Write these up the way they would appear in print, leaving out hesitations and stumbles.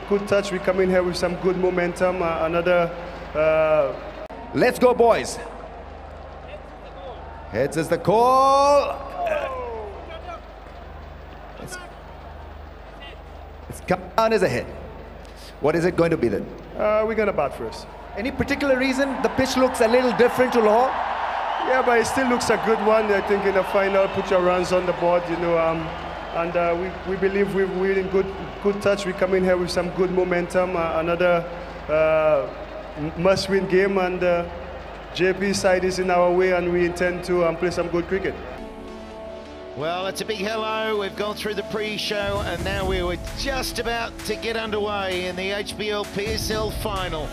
good touch. We come in here with some good momentum. Let's go, boys. Heads is the call. It's come down as a hit. What is it going to be then? We're going to bat first. Any particular reason the pitch looks a little different to Lahore? Yeah, but it still looks a good one. I think in the final, put your runs on the board, you know. We believe we're in good touch. We come in here with some good momentum. Another must-win game, and JP's side is in our way, and we intend to play some good cricket. Well, it's a big hello. We've gone through the pre-show, and now we were just about to get underway in the HBL PSL final.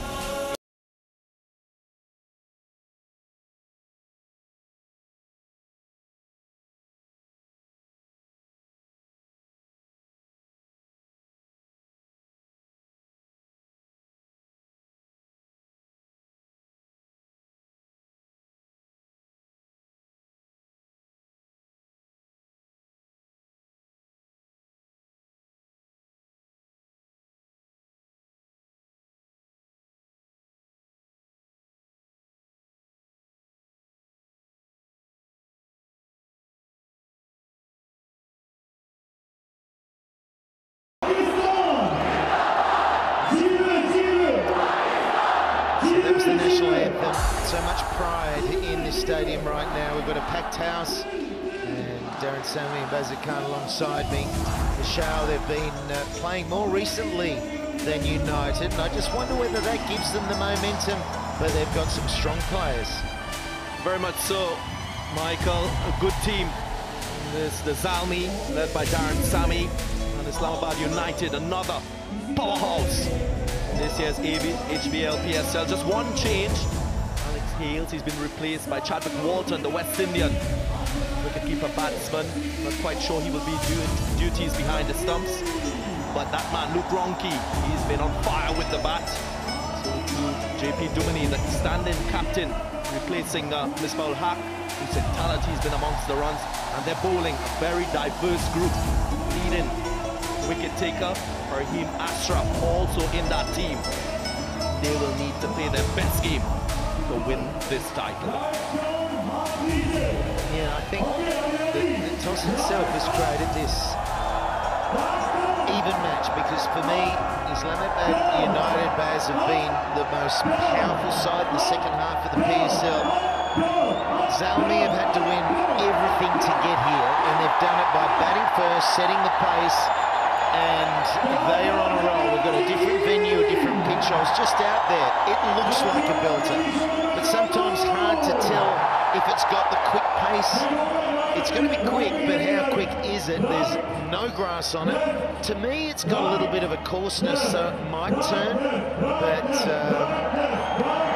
The national anthem. So much pride in this stadium right now. We've got a packed house, and Darren Sammy and Bazir Khan alongside me. Peshawar, they've been playing more recently than United, and I just wonder whether that gives them the momentum, but they've got some strong players. Very much so, Michael. A good team. There's the Zalmi, led by Darren Sammy, and Islamabad United, another powerhouse. This year's HBL PSL, just one change. Alex Hales, he's been replaced by Chadwick Walton, the West Indian wicketkeeper batsman. Not quite sure he will be doing duties behind the stumps, but that man, Luke Ronke, he's been on fire with the bat. So JP Dumini, the stand-in captain, replacing Misbah Haq, whose mentality has been amongst the runs, and they're bowling a very diverse group, leading wicket taker Raheem Ashraf also in that team. They will need to play their best game to win this title. Yeah, I think the toss itself has created this even match, because for me, Islamabad United Baz have been the most powerful side in the second half of the PSL. Zalmi have had to win everything to get here, and they've done it by batting first, setting the pace, and they are on a roll. We've got a different venue, a different pitch. I was just out there. It looks like a belter, but sometimes hard to tell if it's got the quick pace. It's going to be quick, but how quick is it? There's no grass on it. To me, it's got a little bit of a coarseness, so it might turn, but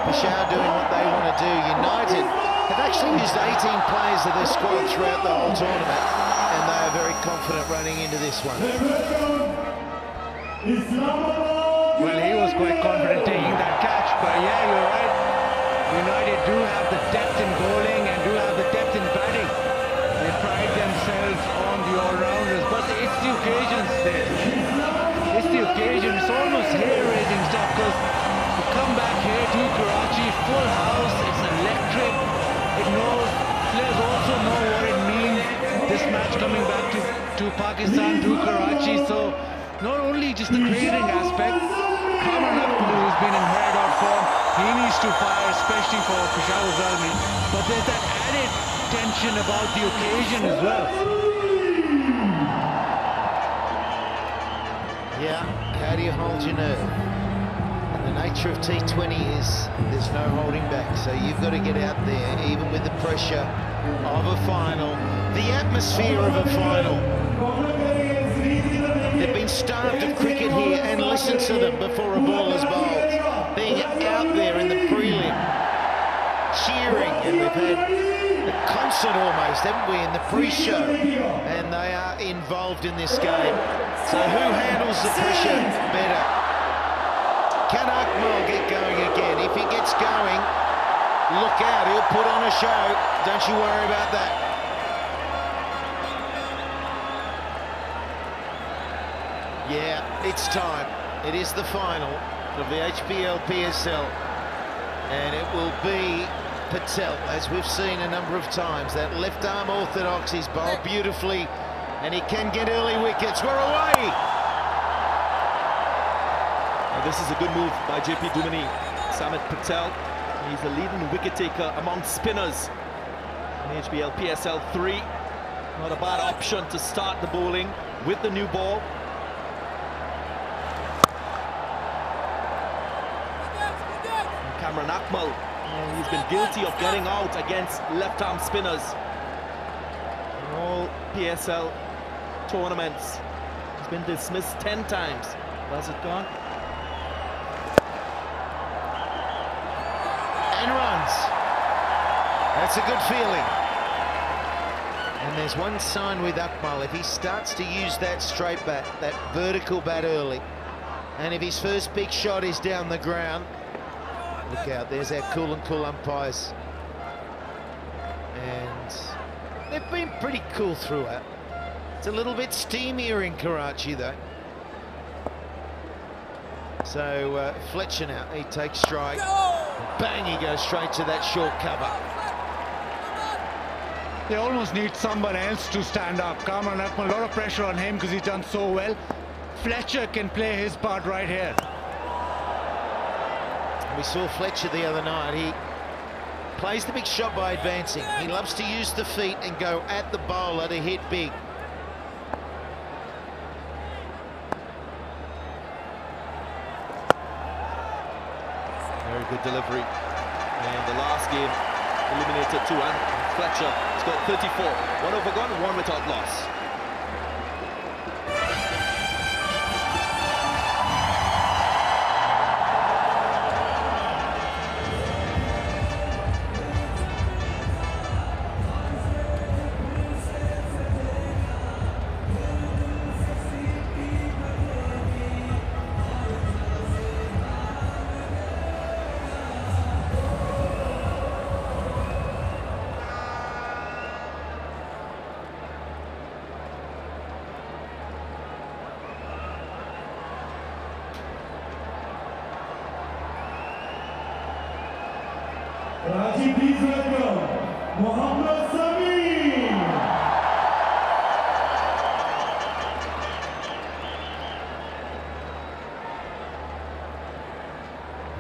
Peshawar doing what they want to do. United have actually used 18 players of their squad throughout the whole tournament, and they are very confident running into this one. Well, he was quite confident taking that catch, but yeah, you're right. United do have the depth in bowling and do have the depth in batting. They pride themselves on the all-rounders, but it's the occasions there. It's the occasion. It's almost hair-raising stuff, because to come back here to Karachi, full house, it's electric. It knows, players also know what it means, this match coming back to Pakistan, to Karachi. So not only just the cricketing aspect, Kamran Akmal, who's been in very good form, he needs to fire, especially for Peshawar Zalmi, but there's that added tension about the occasion as well. Yeah, how do you hold your nerve? And the nature of T20 is there's no holding back, so you've got to get out there, even with the pressure of a final, the atmosphere of a final. They've been starved of cricket here, and listen to them before a ball is bowled. Being out there in the prelim, cheering, and we've had a concert almost, haven't we, in the pre-show, and they are involved in this game. So who handles the pressure better? Can Akmal get going again? If he gets going, look out, he'll put on a show. Don't you worry about that. Yeah, it's time. It is the final of the HBL PSL, and it will be Patel, as we've seen a number of times. That left arm orthodox, he's bowled beautifully, and he can get early wickets. We're away! And this is a good move by JP Dumini. Samit Patel, he's a leading wicket taker among spinners in HBL PSL 3. Not a bad option to start the bowling with the new ball. And Cameron Akmal, he's been guilty of getting out against left-arm spinners in all PSL tournaments. He's been dismissed 10 times. How's it gone? And runs. That's a good feeling. And there's one sign with Akmal. If he starts to use that straight bat, that vertical bat early, and if his first big shot is down the ground, look out, there's our cool and cool umpires. And they've been pretty cool throughout. It's a little bit steamier in Karachi though. So Fletcher now, he takes strike. Bang, he goes straight to that short cover. They almost need someone else to stand up. Cameron Akmal, a lot of pressure on him because he's done so well. Fletcher can play his part right here. We saw Fletcher the other night. He plays the big shot by advancing. He loves to use the feet and go at the bowler to hit big. Very good delivery. And the last game eliminated 2, and Fletcher has got 34. 1 over gone, 1 without loss. Karachi, please welcome Mohammad Sami.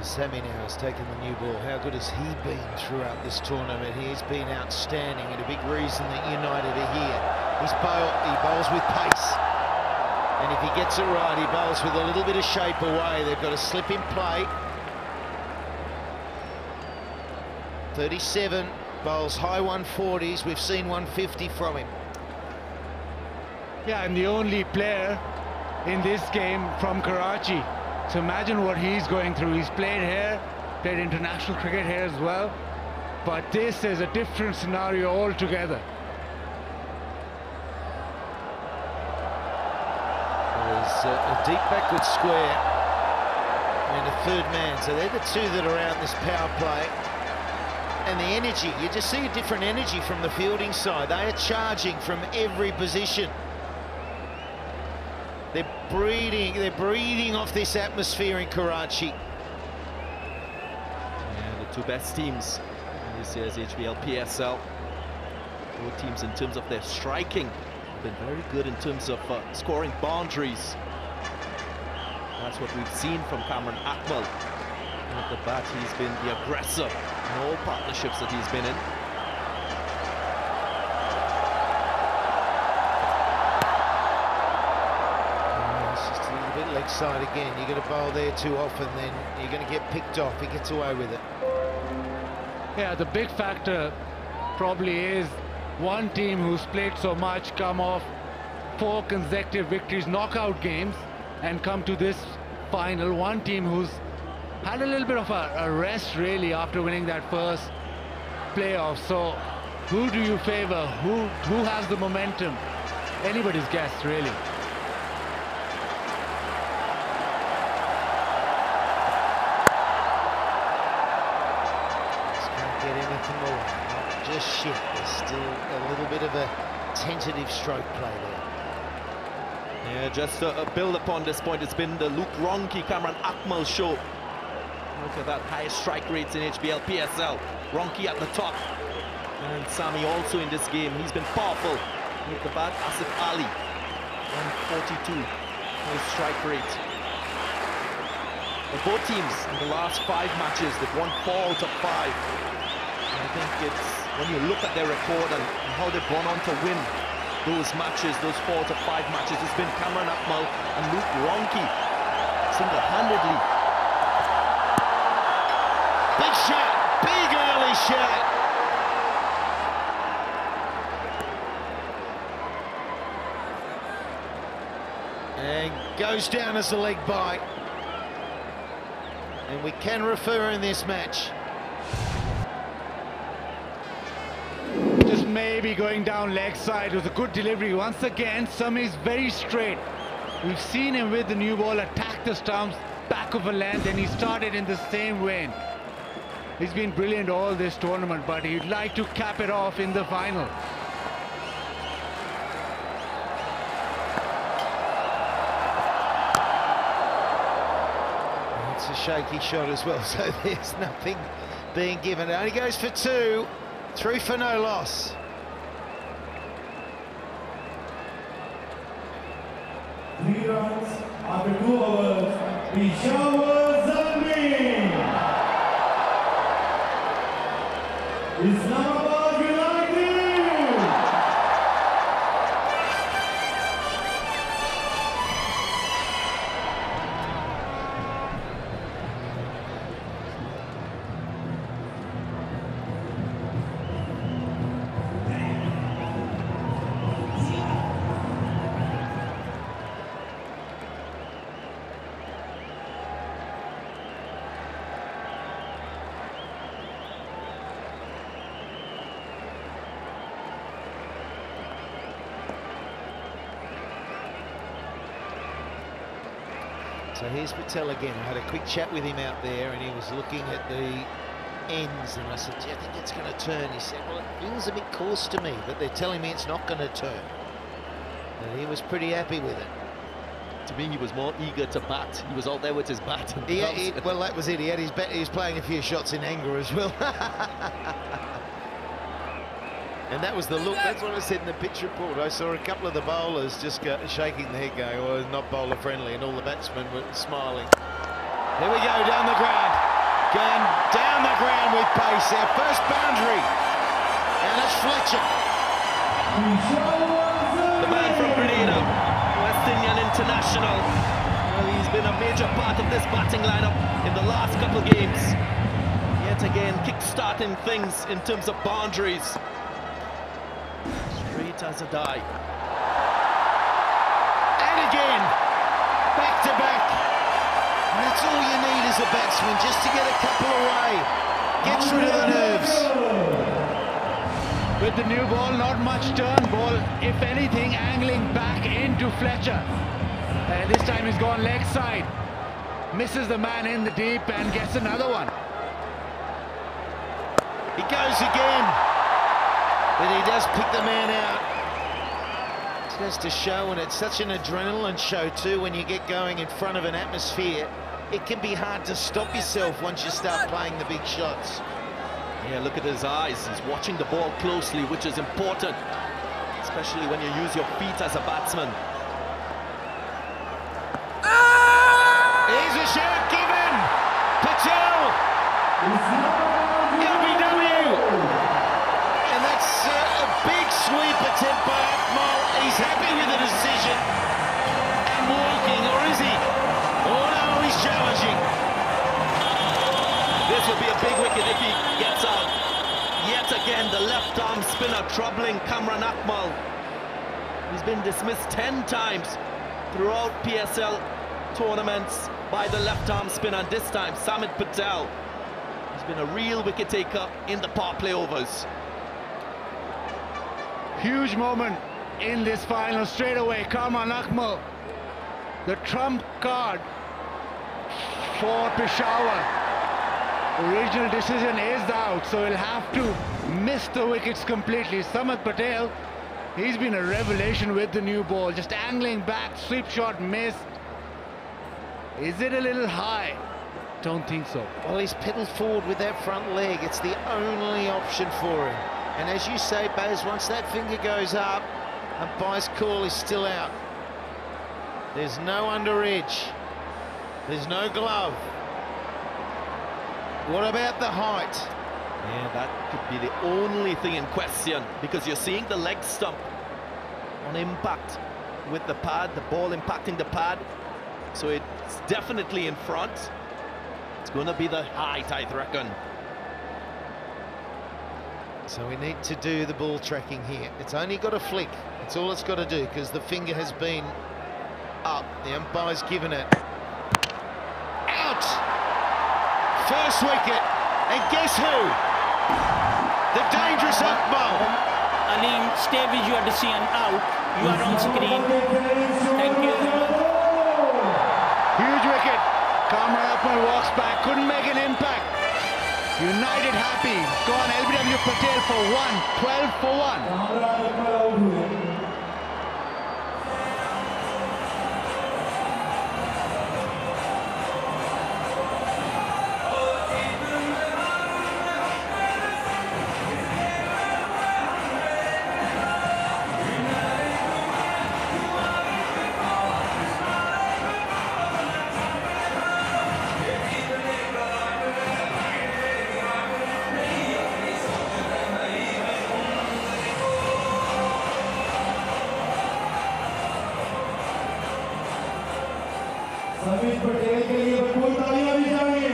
Sami now has taken the new ball. How good has he been throughout this tournament? He has been outstanding and a big reason that United are here. He bowls with pace. And if he gets it right, he bowls with a little bit of shape away. They've got a slip in play. 37, bowls high 140s. We've seen 150 from him. Yeah, and the only player in this game from Karachi. So imagine what he's going through. He's played here, played international cricket here as well. But this is a different scenario altogether. There's a deep backward square and a third man. So they're the two that are out in this power play. And the energy, you just see a different energy from the fielding side. They are charging from every position. They're breathing off this atmosphere in Karachi. And the 2 best teams in this year's HBL PSL. Both teams, in terms of their striking, have been very good in terms of scoring boundaries. That's what we've seen from Cameron Akmal. At the bat, he's been the aggressor in all partnerships that he's been in. It's just a little bit leg side again. You're going to bowl there too often, then you're going to get picked off. He gets away with it. Yeah, the big factor probably is one team who's played so much come off 4 consecutive victories, knockout games, and come to this final. One team who's had a little bit of a rest really after winning that first playoff. So who do you favor? Who has the momentum? Anybody's guess, really. Just can't get anything more. Not just shit. There's still a little bit of a tentative stroke play there. Yeah, just a build upon this point. It's been the Luke Ronke, Cameron Akmal show. Look at that, highest strike rates in HBL PSL. Ronke at the top. And Sami also in this game. He's been powerful with the bat. Asif Ali, 142. His strike rate. But both teams in the last 5 matches, they've won 4 out of 5. And I think it's, when you look at their record and how they've gone on to win those matches, those 4 out of 5 matches, it's been Cameron Akmal and Luke Ronke single-handedly. Big shot, big early shot. And goes down as a leg bite. And we can refer in this match. Just maybe going down leg side. It was a good delivery. Once again, Sami's very straight. We've seen him with the new ball attack the stumps, back of a length, and he started in the same vein. He's been brilliant all this tournament, but he'd like to cap it off in the final. It's a shaky shot as well, so there's nothing being given. It only goes for 2, 3 for no loss. Three runs after 2 overs. Peshawar Zalmi. Islamabad United. So here's Patel again. I had a quick chat with him out there and he was looking at the ends and I said, do you think it's going to turn? He said, well, it feels a bit coarse to me, but they're telling me it's not going to turn. And he was pretty happy with it. To me, he was more eager to bat. He was out there with his bat. And well, that was it. He had his bat. He was playing a few shots in anger as well. And that was the look. That's what I said in the pitch report. I saw a couple of the bowlers just shaking their head going, oh, not bowler friendly, and all the batsmen were smiling. Here we go, down the ground. Going down the ground with pace. Our first boundary. And it's Fletcher. The man from Grenada, West Indian international. Well, he's been a major part of this batting lineup in the last couple of games. Yet again, kick-starting things in terms of boundaries. Straight as a die. And again, back to back. And that's all you need as a batsman, just to get a couple away. Gets rid of the nerves. With the new ball, not much turn. Ball, if anything, angling back into Fletcher. And this time he's gone leg side. Misses the man in the deep and gets another one. He goes again. But he does pick the man out. It goes to show, and it's such an adrenaline show too when you get going in front of an atmosphere. It can be hard to stop yourself once you start playing the big shots. Yeah, look at his eyes. He's watching the ball closely, which is important, especially when you use your feet as a batsman. Here's a shot given. Patel. LBW. And that's a big sweep attempt by Akmal. He's happy with the decision. And walking, or is he? Oh no, he's challenging. This would be a big wicket if he gets out. Yet again, the left-arm spinner troubling Cameron Akmal. He's been dismissed 10 times throughout PSL tournaments by the left-arm spinner. And this time, Samit Patel has been a real wicket taker in the power play overs. Huge moment in this final straight away. Cameron Akmal, the trump card for Peshawar. Original decision is out, so he'll have to miss the wickets completely. Samit Patel He's been a revelation with the new ball, just angling back, sweep shot, miss. Is it a little high? Don't think so. Well, he's pedalled forward with that front leg. It's the only option for him. And as you say, Baz, once that finger goes up, umpire's call is still out. There's no under edge. There's no glove. What about the height? Yeah, that could be the only thing in question, because you're seeing the leg stump on impact with the pad, the ball impacting the pad. So it's definitely in front. It's going to be the height, I reckon. So we need to do the ball tracking here. It's only got a flick. That's all it's got to do, because the finger has been up. The umpire's given it. Out! First wicket. And guess who? The dangerous Akmal. Alim, stay with your decision out. You are on screen. Thank you. Huge wicket. Kamran Akmal walks back, couldn't make an impact. United happy. Gone LBW Patel for 1, 12 for 1. Sameer Patel के लिए भरपूर तालियां दी जाएंगी।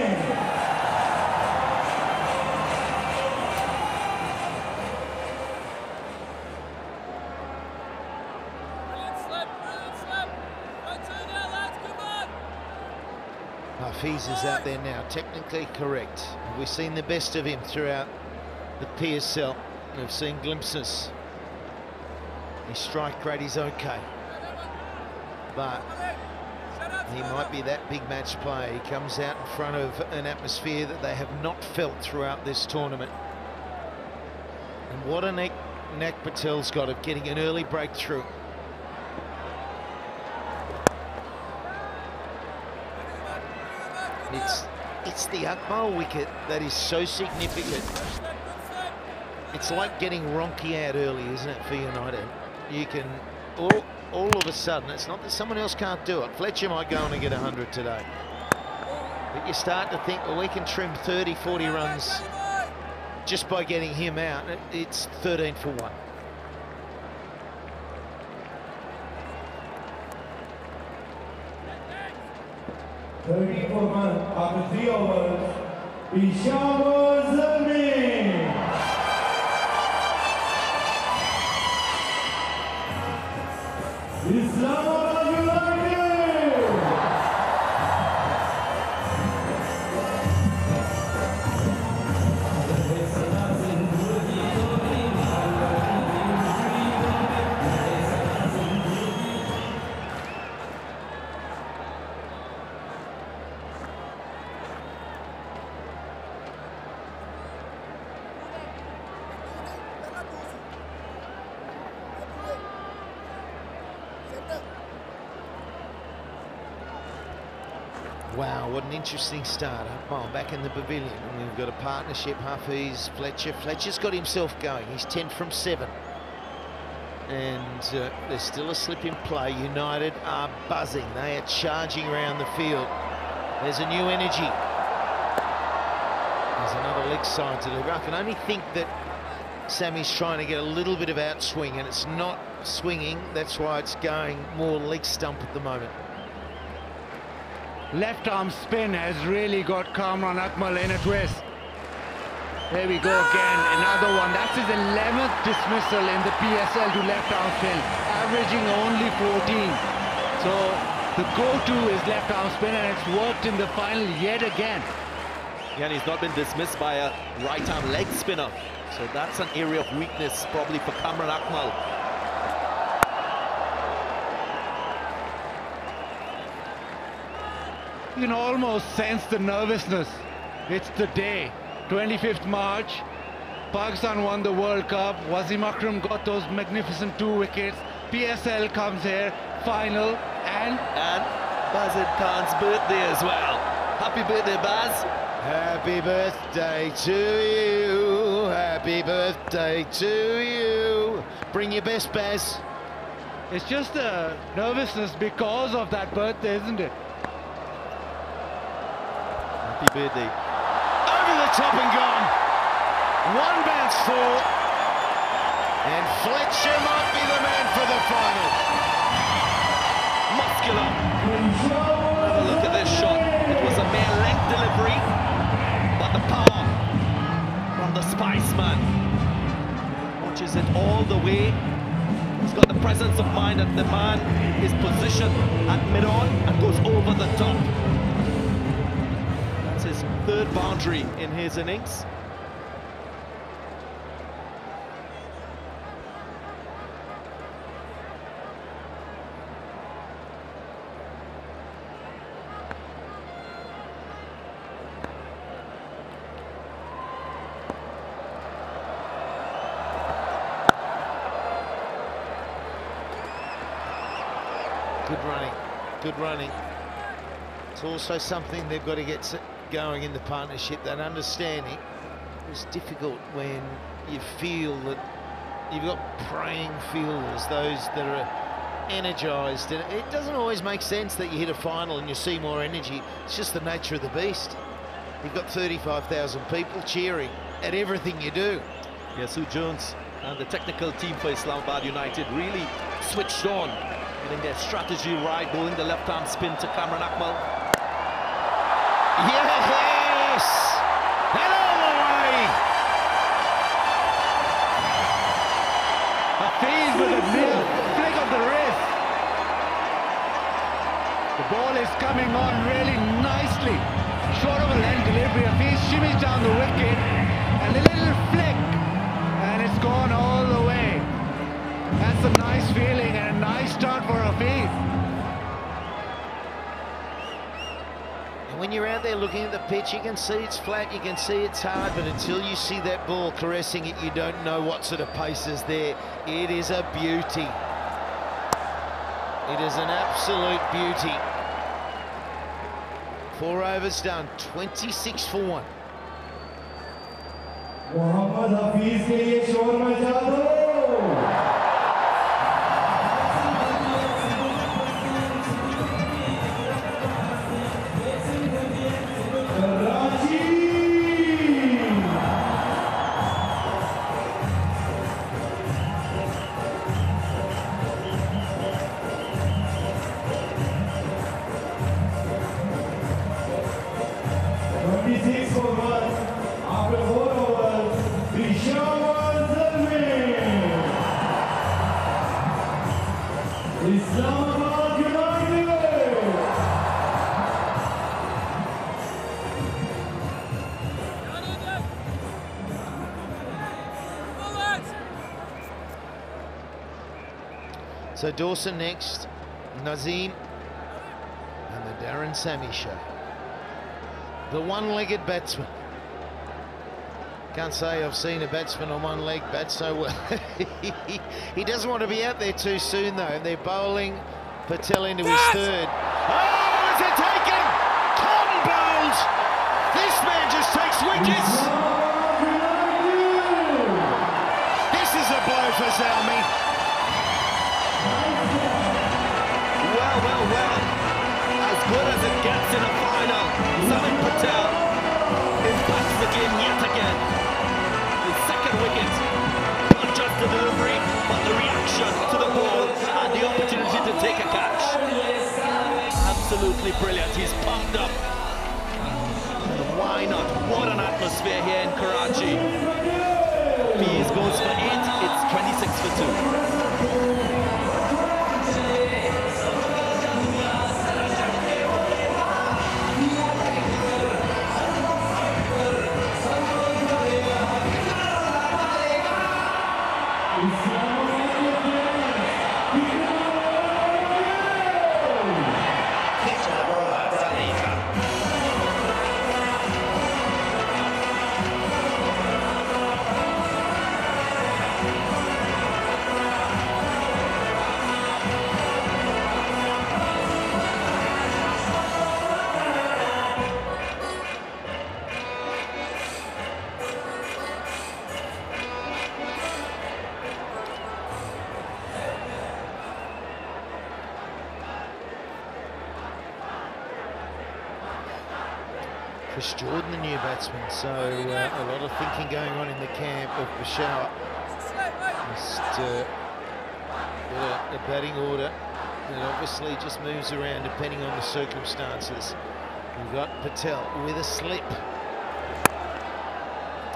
Hafiz is out there now, technically correct. We've seen the best of him throughout the PSL. We've seen glimpses. His strike rate is okay, but he might be that big match player. He comes out in front of an atmosphere that they have not felt throughout this tournament. And what a knack Patel's got of getting an early breakthrough. It's the Akmal wicket that is so significant. It's like getting Ronke out early, isn't it, for United? You can all of a sudden, it's not that someone else can't do it. Fletcher might go on and get 100 today. But you start to think, well, we can trim 30, 40 runs just by getting him out. It's 13 for 1. After 3 overs, Peshawar Zalmi. Islamabad United. Wow, what an interesting start. Well, back in the pavilion, and we've got a partnership, Hafiz, Fletcher. Fletcher's got himself going. He's 10 from 7. And there's still a slip in play. United are buzzing. They are charging around the field. There's a new energy. There's another leg side delivery. I can only think that Sammy's trying to get a little bit of outswing, and it's not swinging. That's why it's going more leg stump at the moment. Left arm spin has really got Kamran Akmal in a twist. There we go again, another one. That's his 11th dismissal in the PSL to left arm spin, averaging only 14. So the go-to is left arm spin, and it's worked in the final yet again. Again, he's not been dismissed by a right arm leg spinner. So that's an area of weakness probably for Kamran Akmal. You can almost sense the nervousness. It's the day, 25th March. Pakistan won the World Cup. Wasim Akram got those magnificent 2 wickets. PSL comes here, final, and Bazid Khan's birthday as well. Happy birthday, Baz. Happy birthday to you. Happy birthday to you. Bring your best, Baz. it's just a nervousness because of that birthday, isn't it? Happy birthday. Over the top and gone. 1 bounce full. And Fletcher might be the man for the final. Muscular. Have a look at this shot. It was a mere length delivery, but the power from the Spiceman watches it all the way. He's got the presence of mind that the man is positioned at mid-on and goes over the top. That's his 3rd boundary in his innings. Good running, good running. It's also something they've got to get going in the partnership, that understanding. It's difficult when you feel that you've got praying fielders, those that are energised, and it doesn't always make sense that you hit a final and you see more energy. It's just the nature of the beast. You've got 35,000 people cheering at everything you do. Yasu Jones and the technical team for Islamabad United really switched on, getting their strategy right, bowling the left-arm spin to Kamran Akmal. Yes! And all the way! Hafiz with a mere flick of the wrist. The ball is coming on really nicely. Short of a length delivery. Hafiz shimmies down the wicket and a little flick, and it's gone all the way. That's a nice feeling and a nice start for Hafiz. And when you're out there looking at the pitch, you can see it's flat, you can see it's hard, but until you see that ball caressing it, you don't know what sort of pace is there. It is a beauty. It is an absolute beauty. 4 overs done, 26 for 1. Mohammad Hafeez के लिए शोर मचा दो। Islamabad United! So Dawson next, Nazim, and the Darren Sammy show. The one-legged batsman. Can't say I've seen a batsman on one leg bat so well. He doesn't want to be out there too soon though, and they're bowling Patel into his 3rd. Oh, is it taken? Cotton bowled! This man just takes wickets! This is a blow for Zalmi. Well. As good as it gets in a final. Sammy Patel impacts the game yet again. His 2nd wicket. Not just the delivery, but the reaction to the ball and the opportunity to take a catch. Absolutely brilliant. He's pumped up. And why not? What an atmosphere here in Karachi. Pease goes for 8. It's 26 for 2. Chris Jordan, the new batsman, so a lot of thinking going on in the camp of Peshawar. Just got a batting order that obviously just moves around depending on the circumstances. We've got Patel with a slip.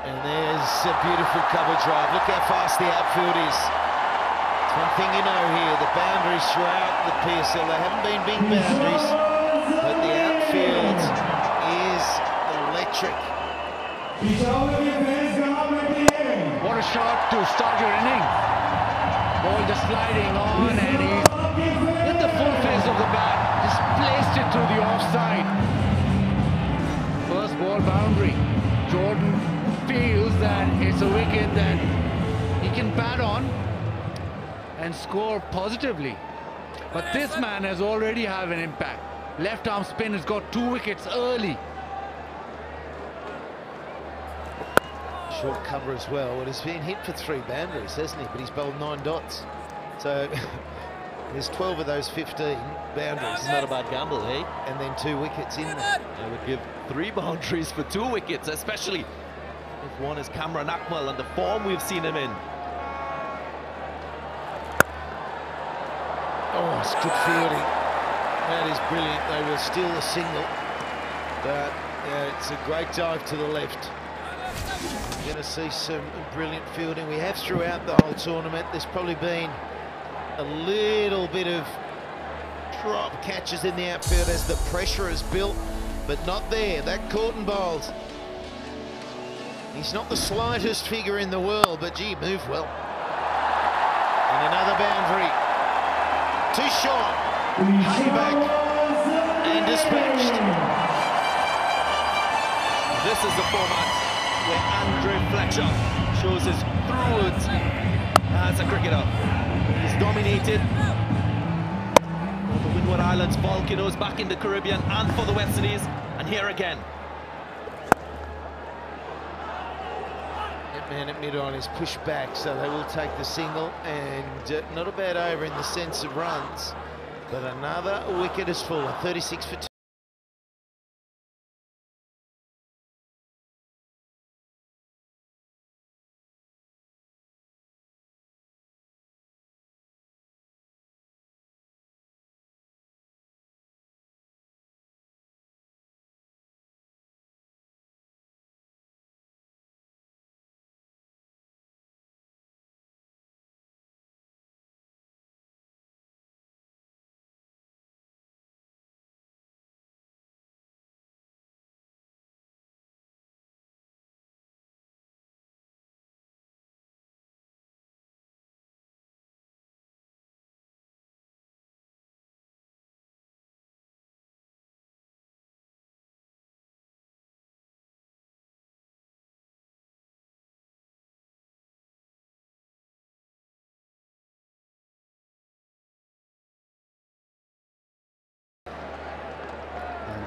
And there's a beautiful cover drive. Look how fast the outfield is. It's one thing you know here, the boundaries throughout the PSL, they haven't been big boundaries, but the outfield is electric. What a shot to start your inning. Ball just sliding on, and he hit the full face of the bat, just placed it through the offside. First ball boundary. Jordan feels that it's a wicket that he can bat on and score positively. But this man has already had an impact. Left arm spin has got 2 wickets early. Short cover as well. Well, he's been hit for 3 boundaries, hasn't he? But he's bowled 9 dots. So there's 12 of those 15 boundaries. It's not a bad gamble, eh? And then 2 wickets in there. I would give 3 boundaries for 2 wickets, especially if one is Cameron Akmal and the form we've seen him in. Oh, it's good fielding. That is brilliant. They will steal a single. But it's a great dive to the left. You're going to see some brilliant fielding. We have throughout the whole tournament. There's probably been a little bit of drop catches in the outfield as the pressure is built, but not there. That caught and bowled. He's not the slightest figure in the world, but gee, moved well. And another boundary. Too short. Hung back and dispatched. This is the format where Andre Fletcher shows his through-woods as a cricketer. He's dominated the Windward Islands, Volcanoes back in the Caribbean and for the West Indies, and here again. That man at mid-on is pushed back, so they will take the single, and not a bad over in the sense of runs, but another wicket has fallen, 36 for 2.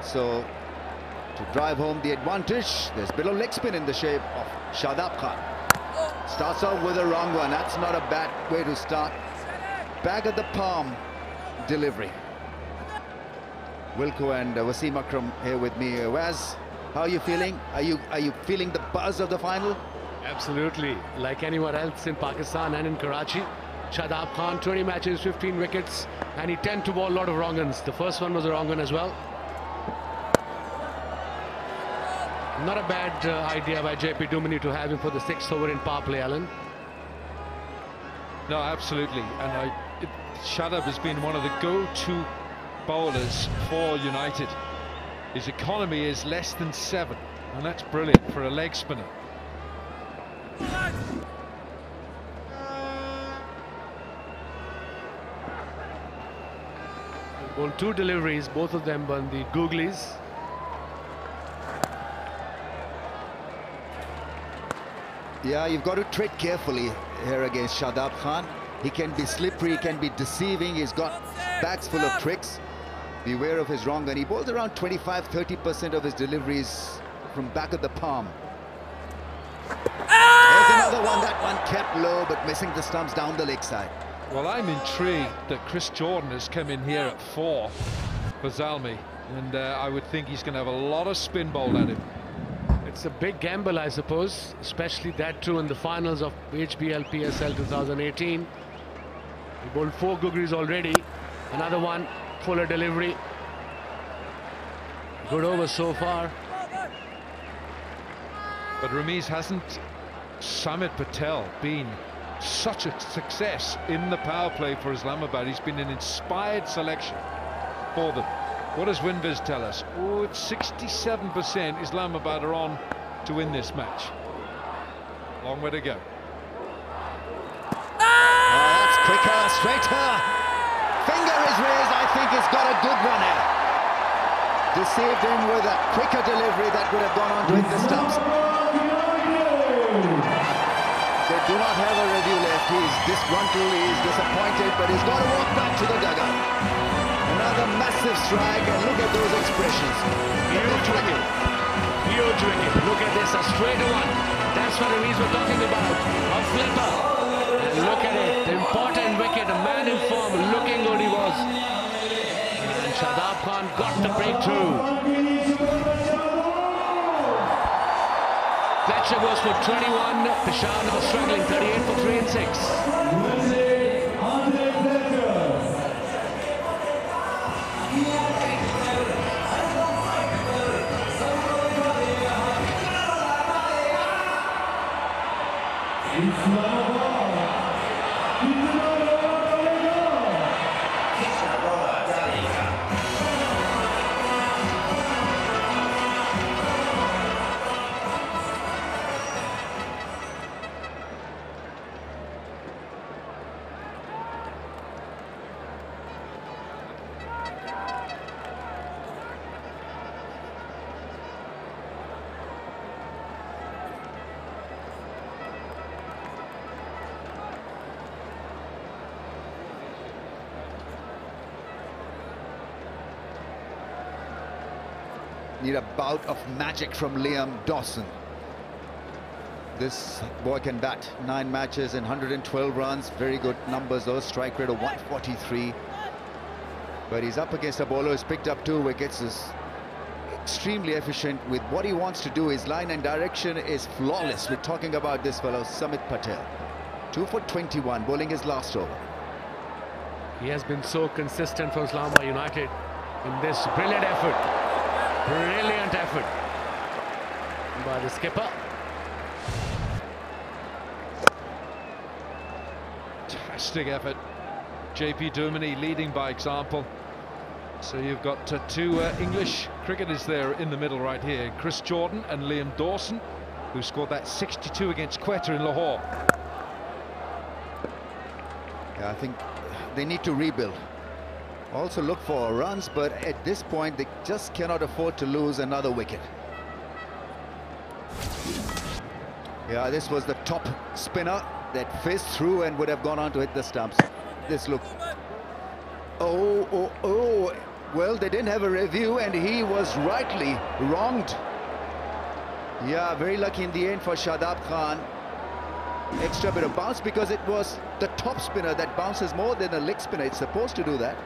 So, to drive home the advantage, there's a bit of leg spin in the shape of Shadab Khan. Starts out with a wrong one. That's not a bad way to start. Back at the palm delivery. Wilco and Wasim Akram here with me. Waz, how are you feeling? Are you feeling the buzz of the final? Absolutely. Like anyone else in Pakistan and in Karachi. Shadab Khan, 20 matches, 15 wickets, and he tended to bowl a lot of wrong ones. The first one was a wrong one as well. Not a bad idea by JP Duminy to have him for the 6th over in power play, Alan. No, absolutely. And Shadab has been one of the go-to bowlers for United. His economy is less than 7, and that's brilliant for a leg spinner. On 2 deliveries, both of them on the googlies. Yeah, you've got to tread carefully here against Shadab Khan. He can be slippery, he can be deceiving. He's got bags full of tricks. Beware of his wrong gun. He bowls around 25–30% of his deliveries from back of the palm. There's another one. That one kept low, but missing the stumps down the leg side. Well, I'm intrigued that Chris Jordan has come in here at 4 for Zalmi. And I would think he's going to have a lot of spin bowled at him. It's a big gamble, I suppose, especially that too in the finals of HBL PSL 2018. He bowled 4 googlies already. Another one, fuller delivery. Good over so far. But Ramiz, hasn't Samit Patel been such a success in the power play for Islamabad? He's been an inspired selection for them. What does Winviz tell us? Oh, it's 67% Islamabad are on to win this match. Long way to go. That's quicker, straighter. Finger is raised. I think he's got a good one here. Deceived him with a quicker delivery that would have gone on to hit the stumps. They do not have a review left. He's disgruntled, he's disappointed, but he's got to walk back to the dugout. Another massive strike, and look at those expressions. Huge wicket. Huge wicket. Look at this, a straight one. That's what Ramiz were talking about. A flipper. And look at it. The important wicket. A man in form. Looking good he was. And Shadab Khan got the breakthrough. Fletcher goes for 21. Peshawar now struggling. 38 for 3 and 6. Need a bout of magic from Liam Dawson. This boy can bat 9 matches and 112 runs. Very good numbers, those. Strike rate of 143. But he's up against a bowler who's picked up 2 wickets. Is extremely efficient with what he wants to do. His line and direction is flawless. We're talking about this fellow, Samit Patel. 2 for 21, bowling his last over. He has been so consistent for Islamabad United in this brilliant effort. Brilliant effort by the skipper. Fantastic effort. JP Duminy leading by example. So you've got 2 English cricketers there in the middle right here. Chris Jordan and Liam Dawson, who scored that 62 against Quetta in Lahore. Yeah, I think they need to rebuild. Also look for runs, but at this point they just cannot afford to lose another wicket. Yeah, this was the top spinner that fizzed through and would have gone on to hit the stumps. This look. Oh. Well, they didn't have a review and he was rightly wronged. Yeah, very lucky in the end for Shadab Khan. Extra bit of bounce because it was the top spinner that bounces more than a leg spinner. It's supposed to do that.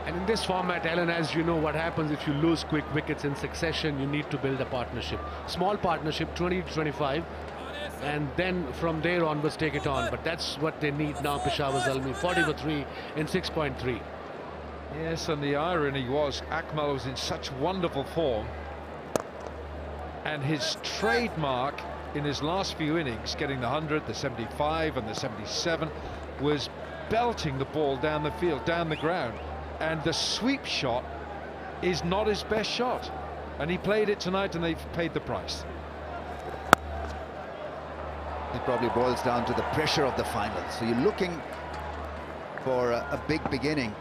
And in this format, Alan, as you know, what happens if you lose quick wickets in succession, you need to build a partnership. Small partnership, 20 to 25, and then from there onwards take it on. But that's what they need now, Peshawar Zalmi, 40 for 3 in 6.3. Yes, and the irony was Akmal was in such wonderful form, and his trademark in his last few innings, getting the 100, the 75 and the 77, was belting the ball down the field, down the ground. And the sweep shot is not his best shot, and he played it tonight and they've paid the price. It probably boils down to the pressure of the final. So you're looking for a big beginning,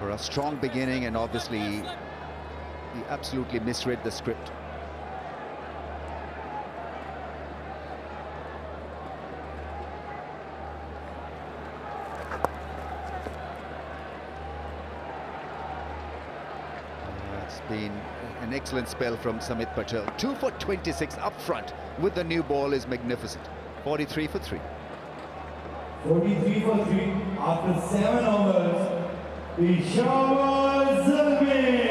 for a strong beginning, and obviously he absolutely misread the script. Been an excellent spell from Samit Patel. 2 for 26 up front with the new ball is magnificent. 43 for 3. 43 for 3 after 7 overs. Peshawar Zalmi.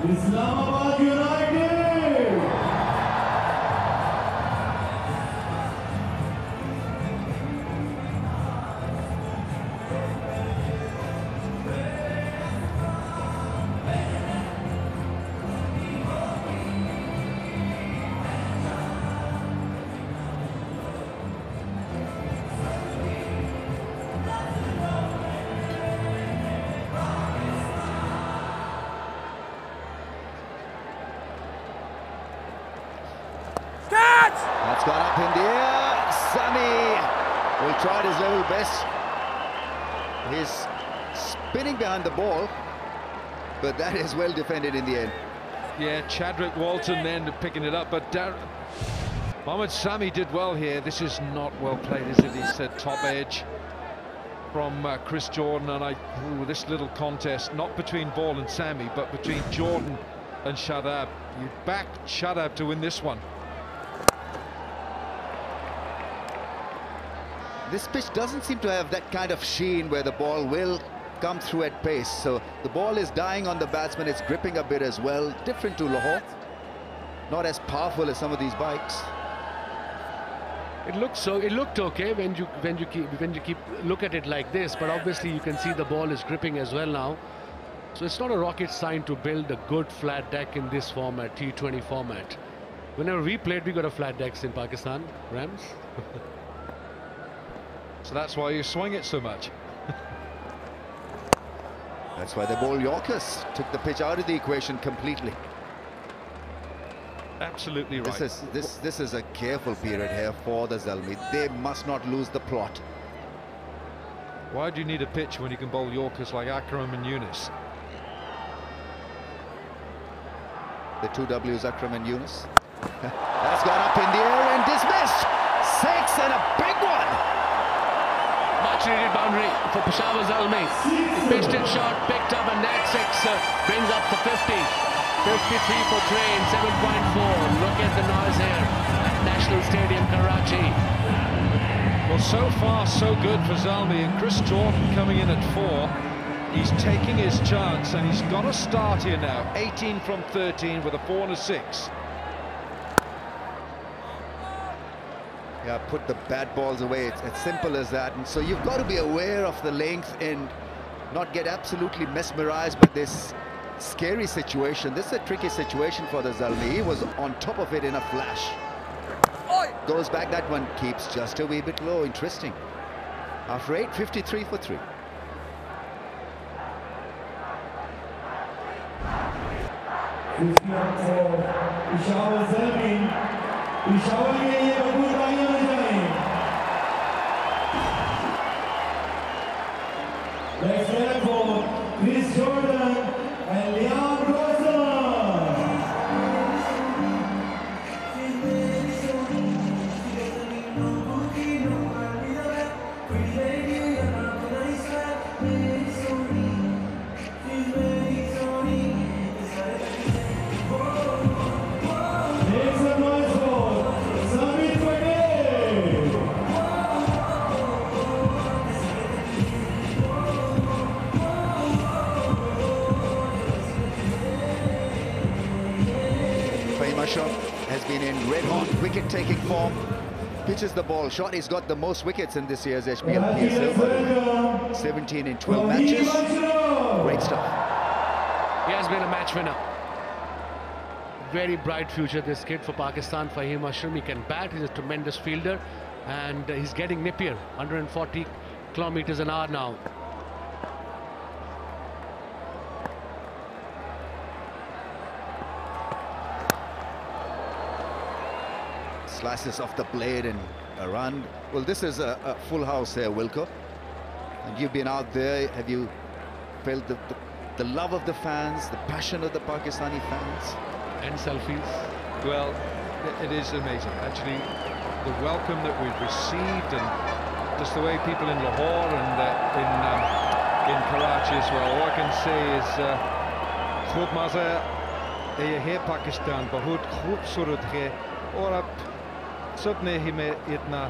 Islamabad United. That's gone up in the air. Sami will try his level best. He's spinning behind the ball, but that is well defended in the end. Yeah, Chadwick Walton then picking it up, but Mohamed Sami did well here. This is not well played, is it? He said top edge from Chris Jordan, and this little contest, not between Ball and Sami, but between Jordan and Shadab. You back Shadab to win this one. This pitch doesn't seem to have that kind of sheen where the ball will come through at pace. So the ball is dying on the batsman. It's gripping a bit as well. Different to Lahore. Not as powerful as some of these bikes. It looked okay when you look at it like this, but obviously you can see the ball is gripping as well now. So it's not a rocket science to build a good flat deck in this format, T20 format. Whenever we played, we got a flat decks in Pakistan, Rams. So that's why you swing it so much. That's why the ball Yorkers took the pitch out of the equation completely. Absolutely right. This is a careful period here for the Zalmi. They must not lose the plot. Why do you need a pitch when you can bowl Yorkers like Akram and Yunus? The two W's, Akram and Yunus. That's gone up in the air and dismissed. 6 and a big one. Much needed boundary for Peshawar Zalmi. He pitched it short, picked up, and that 6 brings up the 50. 53 for Train, 7.4. Look at the noise here at National Stadium, Karachi. Well, so far so good for Zalmi, and Chris Jordan coming in at 4. He's taking his chance, and he's got a start here now. 18 from 13 with a 4 and a 6. Yeah, put the bad balls away. It's as simple as that. And so you've got to be aware of the length and not get absolutely mesmerized by this scary situation. This is a tricky situation for the Zalmi. He was on top of it in a flash. Goes back, that one keeps just a wee bit low. Interesting. After 8, 53 for 3. Peshawar Zalmi. Peshawar के लिए बबूल तालियां बजाएं। Let's hear for Chris Jordan and Liam Rosen. Has been in red-hot wicket-taking form. Pitches the ball short. He's got the most wickets in this year's HBL PSL. 17 in 12 matches. Great stuff. He has been a match winner. Very bright future, this kid, for Pakistan. Fahim Ashram, he can bat. He's a tremendous fielder, and he's getting nippier. 140 kilometers an hour now. Slices off the blade and a run. Well, this is a full house here, Wilco. And you've been out there. Have you felt the love of the fans, the passion of the Pakistani fans? And selfies. Well, it is amazing. Actually, the welcome that we've received, and just the way people in Lahore and in Karachi as well. All I can say is khub maza hai Pakistan, bahut khoobsurat hai. और अब सबने ही में इतना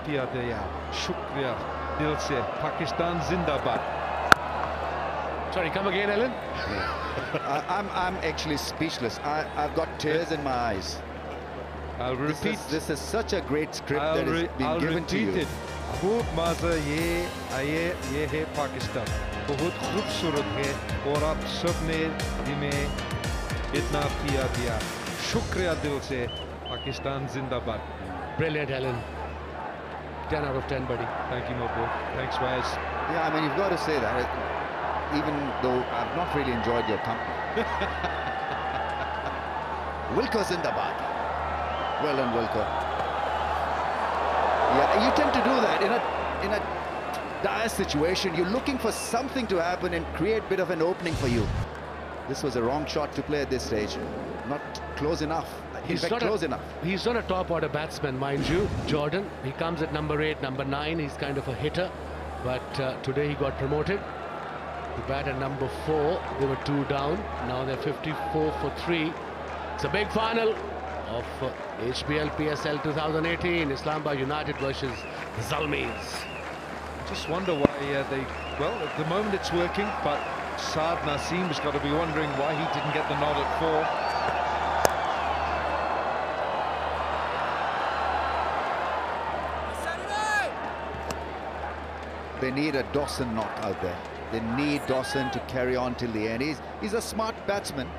किया दिया, शुक्रिया दिल से, पाकिस्तान जिंदाबाद. Sorry, come again, Alan? I'm actually speechless. I've got tears in my eyes. I'll repeat. This is such a great script that has been given to you. खूब मजा ये है पाकिस्तान, बहुत खूबसूरत है और आप सबने हमें इतना किया दिया, शुक्रिया दिल से, पाकिस्तान जिंदाबाद. Brilliant, Alan. 10 out of 10, buddy. Thank you, Mobo. Thanks, Waz. Yeah, I mean, you've got to say that, even though I've not really enjoyed your company. Wilco Zindabad. Well done, Wilco. Yeah, you tend to do that in a dire situation. You're looking for something to happen and create a bit of an opening for you. This was a wrong shot to play at this stage. Not close enough. He's not close enough. He's not a top order batsman, mind you, Jordan. He comes at number 8, number 9. He's kind of a hitter. But today he got promoted to bat at number 4. They were 2 down. Now they're 54 for 3. It's a big final of HBL PSL 2018. Islamabad United versus Zalmis. Just wonder why well, at the moment it's working, but Saad Naseem has got to be wondering why he didn't get the nod at 4. They need a Dawson knock out there. They need Dawson to carry on till the end. He's a smart batsman.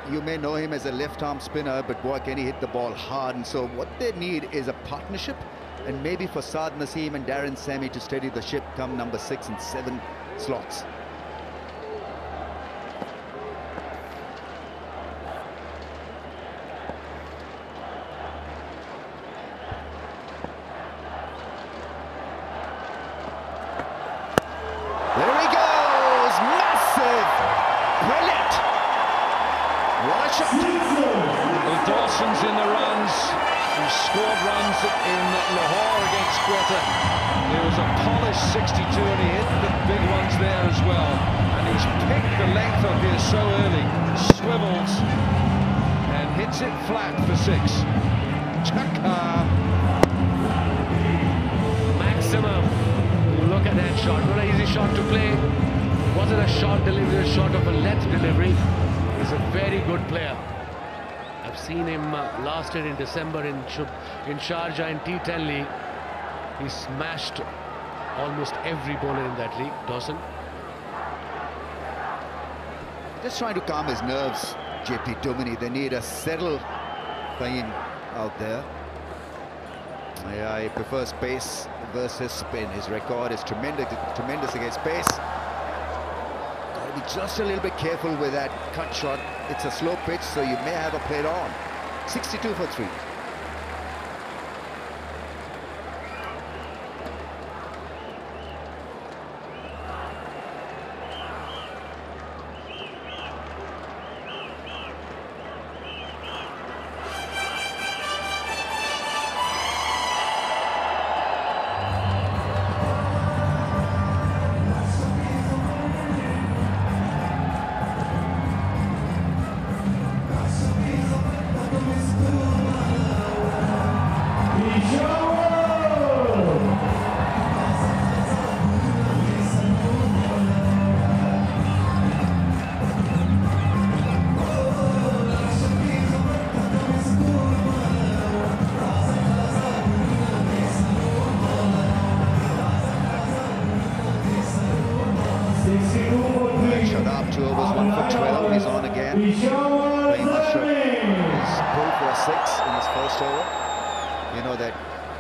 You may know him as a left-arm spinner, but boy, can he hit the ball hard. And so what they need is a partnership, and maybe for Saad Naseem and Darren Sammy to steady the ship come number 6 and 7 slots. There he goes! Massive! Brilliant! What a shot! Well, Dawson's in the runs. He scored runs in Lahore against Quetta. It was a polished 62 and he hit the big ones there as well. And he's picked the length up here so early. Swivels and hits it flat for 6. Chaka! Maximum. Look at that shot. What an easy shot to play. Wasn't a short delivery, a shot of a length delivery. He's a very good player. I've seen him last year in December in Sharjah in T10 League. He smashed almost every bowler in that league. Dawson. Just trying to calm his nerves, JP Duminy. They need a settle Fahim out there. Yeah, he prefers pace versus spin. His record is tremendous against pace. Got to be just a little bit careful with that cut shot. It's a slow pitch, so you may have a played on. 62 for 3. Shadab 2 overs, 1 for 12. He's on again. Playing Ashraf is pulled for a 6 in his first over. You know that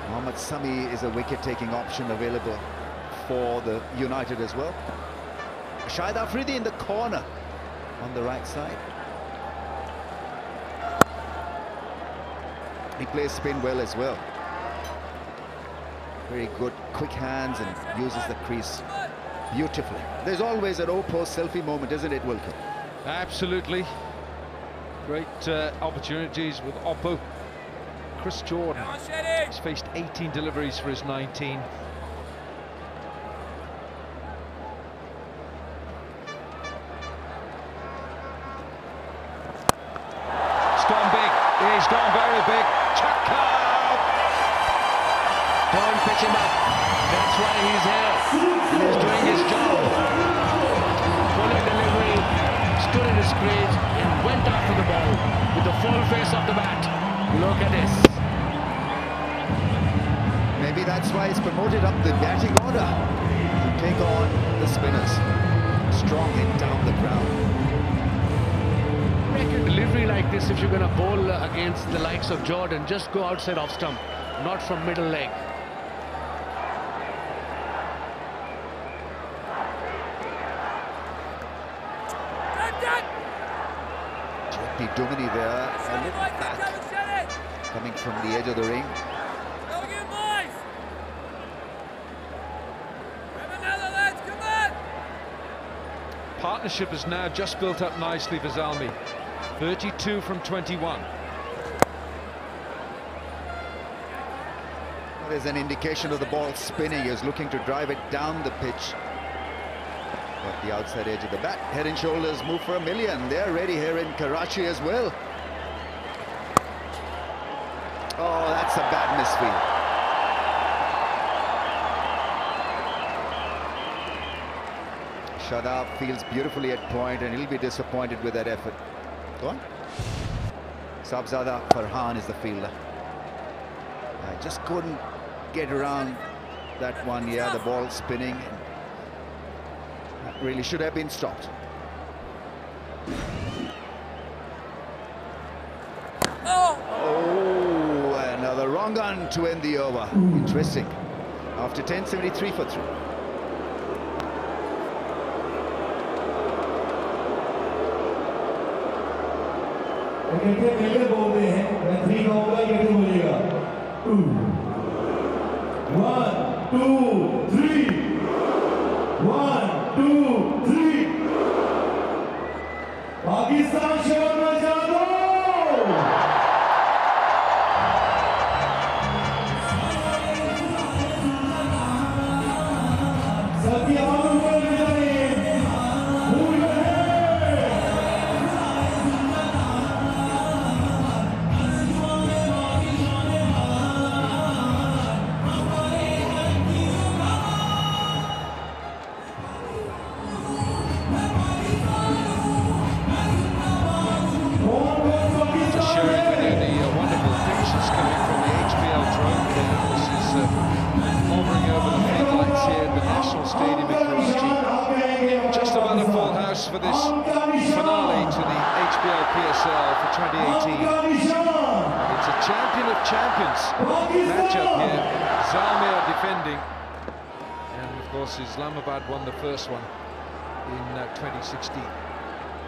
Mohammad Sami is a wicket-taking option available for the United as well. Shahid Afridi in the corner on the right side. He plays spin well as well. Very good, quick hands, and uses the crease beautifully. There's always an O-post selfie moment, isn't it, Wilco? Absolutely. Great opportunities with Oppo. Chris Jordan has faced 18 deliveries for his 19. He's gone big. He's gone very Don't pitch him up. That's why he's here. And he's doing his job. Fuller delivery, stood in his crease and went after the ball with the full face of the bat. Look at this. Maybe that's why he's promoted up the batting order to take on the spinners. Strong hit down the ground. Make a delivery like this if you're going to bowl against the likes of Jordan. Just go outside off stump, not from middle leg. JP Duminy there, a little back, coming from the edge of the ring. Partnership has now just built up nicely for Zalmi. 32 from 21. There's an indication of the ball spinning. He's looking to drive it down the pitch. Got the outside edge of the bat. Head and shoulders move for a million. They're ready here in Karachi as well. Oh, that's a bad misfield. Shadab feels beautifully at point and he'll be disappointed with that effort. Go on. Sabzada Farhan is the fielder. I just couldn't get around that one. Yeah, the ball spinning. That really should have been stopped. Oh, another wrong gun to end the over. Interesting. After 10, 73 for 3. बोलते हैं मैं 3 कहूँगा ये 2 बोलिएगा 2 1 2 3 1 2 3 पाकिस्तान शहर में जादू for this finale to the HBL PSL for 2018. It's a champion of champions matchup here. Zalmi are defending, and of course Islamabad won the first one in 2016.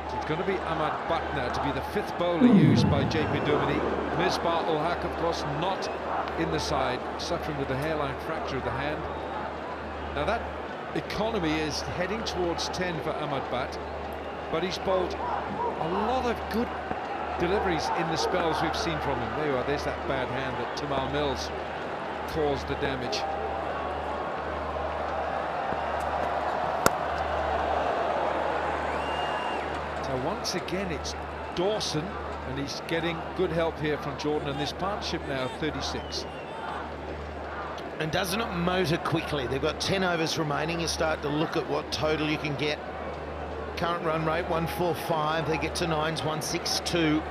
So it's going to be Ahmad Butt now to be the 5th bowler used by JP Duminy. Misbah ul Haq, of course, not in the side, suffering with a hairline fracture of the hand. Now that economy is heading towards 10 for Ahmad Butt, but he's bowled a lot of good deliveries in the spells we've seen from him. There you are, there's that bad hand that Tamal Mills caused the damage. So once again it's Dawson, and he's getting good help here from Jordan, and this partnership now 36. And doesn't it motor quickly? They've got 10 overs remaining. You start to look at what total you can get. Current run rate 145. They get to 9s 162,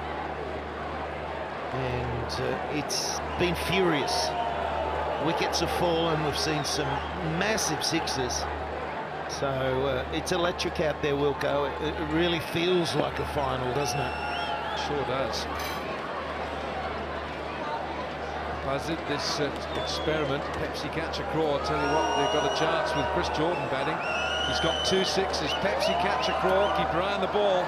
and it's been furious. Wickets have fallen. We've seen some massive sixes. So it's electric out there, Wilco. It really feels like a final, doesn't it? Sure does. This experiment, Pepsi catch a craw. I'll tell you what, they've got a chance with Chris Jordan batting. He's got 2 6s. Pepsi catch a craw. Keep your eye on the ball.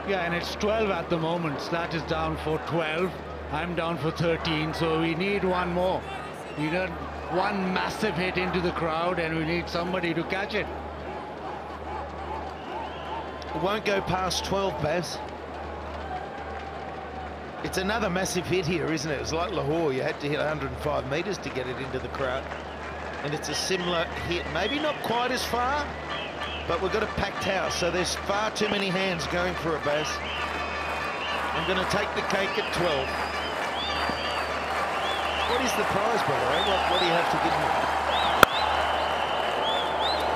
Yeah, and it's 12 at the moment. Slat is down for 12. I'm down for 13. So we need one more. We need one massive hit into the crowd, and we need somebody to catch it. It won't go past 12, Baz. It's another massive hit here, isn't it? It's like Lahore. You had to hit 105 metres to get it into the crowd. And it's a similar hit. Maybe not quite as far, but we've got a packed house, so there's far too many hands going for a Baz. I'm going to take the cake at 12. What is the prize, by the way? What do you have to give me?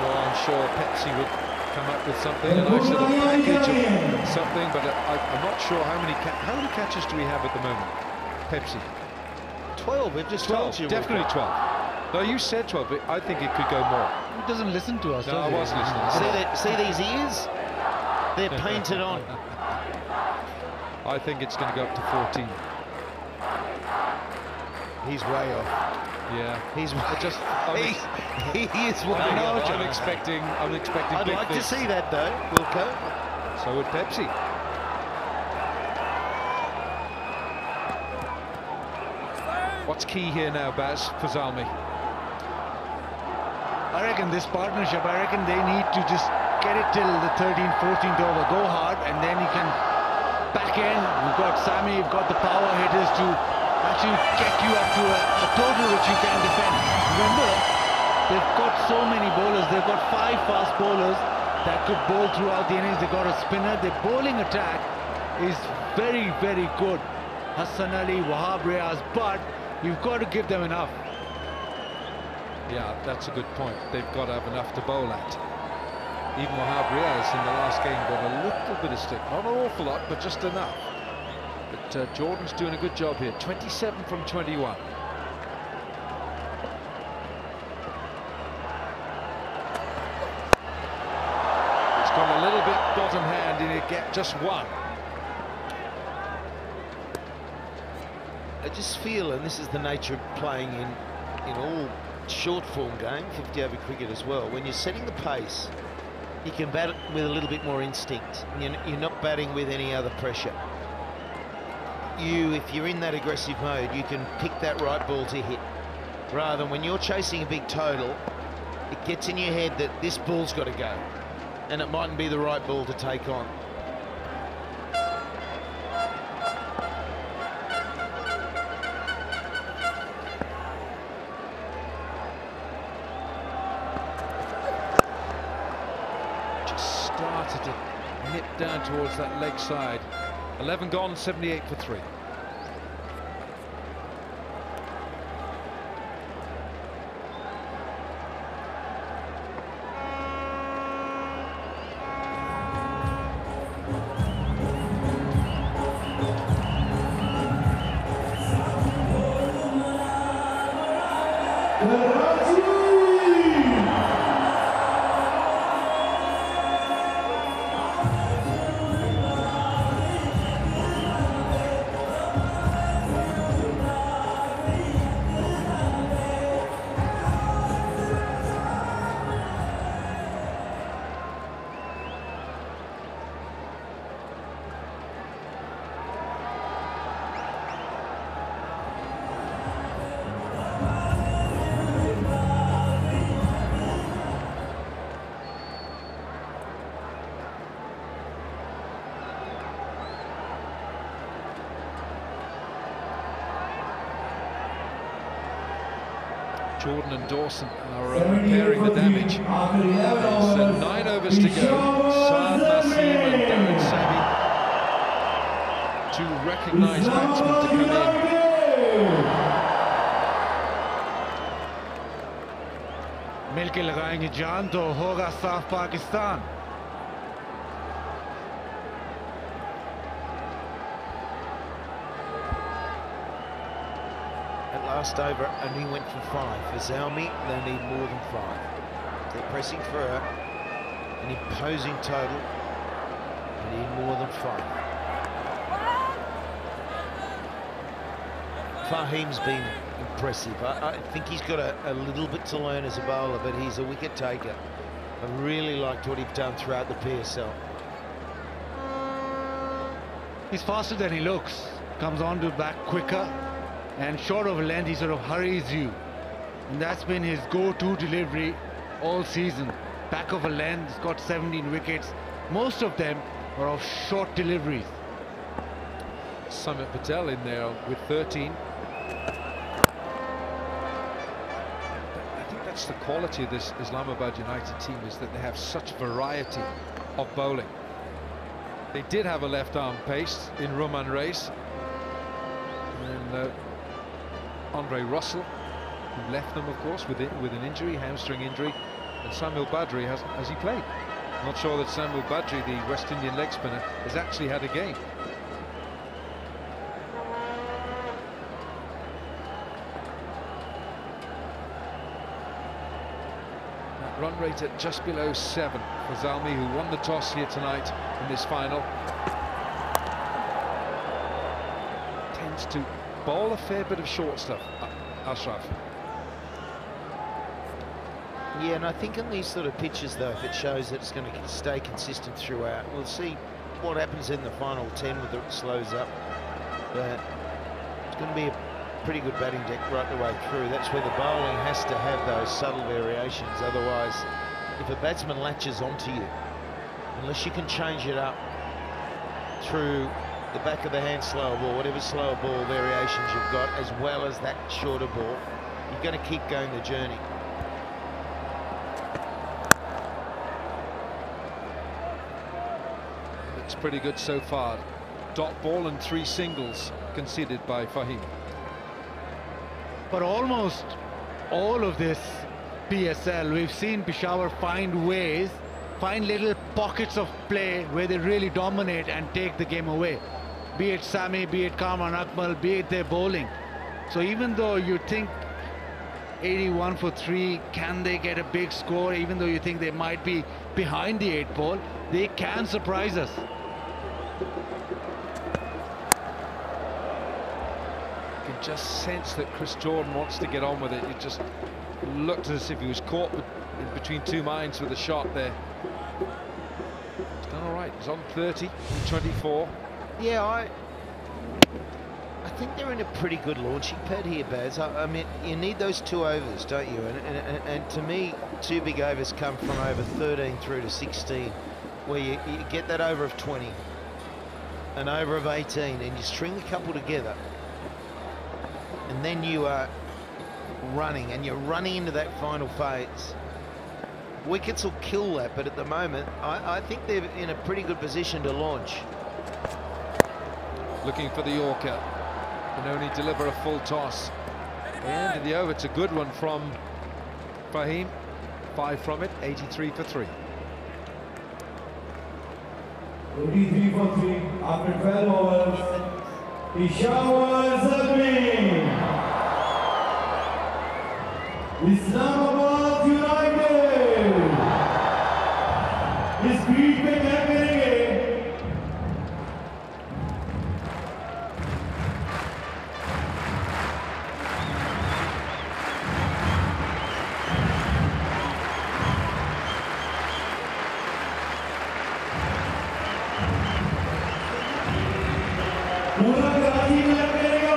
Well, I'm sure Pepsi would come up with something, a nice little package of something, but I'm not sure how many catches do we have at the moment? Pepsi. 12, we've just 12, told you. definitely 12. No, you said 12, but I think it could go more. He doesn't listen to us. No, I was listening. See these ears? They're painted on. I think it's going to go up to 14. He's way off. Yeah, He is way off. I'm expecting. I'd big like things. to see that though, Wilco. So would Pepsi. What's key here now, Baz, for Zalmi? I reckon this partnership, I reckon they need to just get it till the 13th, 14th over, go hard, and then you can back end. You've got Sami, you've got the power hitters to actually get you up to a total which you can defend. Remember, they've got so many bowlers. They've got 5 fast bowlers that could bowl throughout the innings. They've got a spinner. Their bowling attack is very, very good. Hassan Ali, Wahab Riaz, but you've got to give them enough. Yeah, that's a good point. They've got to have enough to bowl at. Even Wahab Riaz in the last game got a little bit of stick. Not an awful lot, but just enough. But Jordan's doing a good job here. 27 from 21. It's got a little bit bottom hand and he'll get just one. I just feel, and this is the nature of playing in all short form game, 50 over cricket as well, when you're setting the pace, you can bat it with a little bit more instinct. You're not batting with any other pressure. If you're in that aggressive mode, you can pick that right ball to hit. Rather than when you're chasing a big total, it gets in your head that this ball's got to go. And it mightn't be the right ball to take on. Just started to nip down towards that leg side. 11 gone, 78 for 3. Jordan and Dawson are repairing the damage. There's 9 overs to go. Saad Naseem and Darren Sami, 2 recognised batsmen to come in. मिलके लगाएंगे जान तो होगा साफ Pakistan. Last over only went for 5. For Zalmi, they need more than 5. They're pressing for an imposing total. They need more than 5. Fahim's been impressive. I think he's got a little bit to learn as a bowler, but he's a wicket taker. I really liked what he's done throughout the PSL. He's faster than he looks. Comes on to back quicker. And short of length, he sort of hurries you. And that's been his go-to delivery all season. Back of a length, he's got 17 wickets. Most of them are of short deliveries. Samit Patel in there with 13. I think that's the quality of this Islamabad United team, is that they have such variety of bowling. They did have a left-arm pace in Roman Reis. And Andre Russell, who left them, of course, with an injury, hamstring injury. And Samuel Badri, has he played? Not sure that Samuel Badri, the West Indian leg spinner, has actually had a game. That run rate at just below 7 for Zalmi, who won the toss here tonight in this final. Tends to bowl a fair bit of short stuff, Ashraf. Yeah, and I think in these sort of pitches, though, if it shows that it's going to stay consistent throughout, we'll see what happens in the final 10 whether it slows up. But it's going to be a pretty good batting deck right the way through. That's where the bowling has to have those subtle variations. Otherwise, if a batsman latches onto you, unless you can change it up through the back of the hand slower ball, whatever slower ball variations you've got, as well as that shorter ball, you're going to keep going the journey. It's pretty good so far. Dot ball and 3 singles conceded by Fahim. But almost all of this PSL, we've seen Peshawar find ways, find little pockets of play where they really dominate and take the game away. Be it Sami, be it Kamran Akmal, be it their bowling. So even though you think 81 for 3, can they get a big score? Even though you think they might be behind the 8 ball, they can surprise us. You can just sense that Chris Jordan wants to get on with it. It just looked as if he was caught in between 2 minds with a shot there. He's done all right. He's on 30, 24. Yeah, I think they're in a pretty good launching pad here, Baz. I mean, you need those 2 overs, don't you? And to me, 2 big overs come from over 13 through to 16, where you get that over of 20, an over of 18, and you string a couple together, and then you are running, and you're running into that final phase. Wickets will kill that, but at the moment, I think they're in a pretty good position to launch. Looking for the Yorker, and only deliver a full toss. The end of the over, it's a good one from Fahim. 5 from it, 83 for 3. 83 for 3 after 12 overs. Peshawar Zalmi. Islamabad United. इस beat पे क्या करेंगे? पूरा कराची में लग करेगा।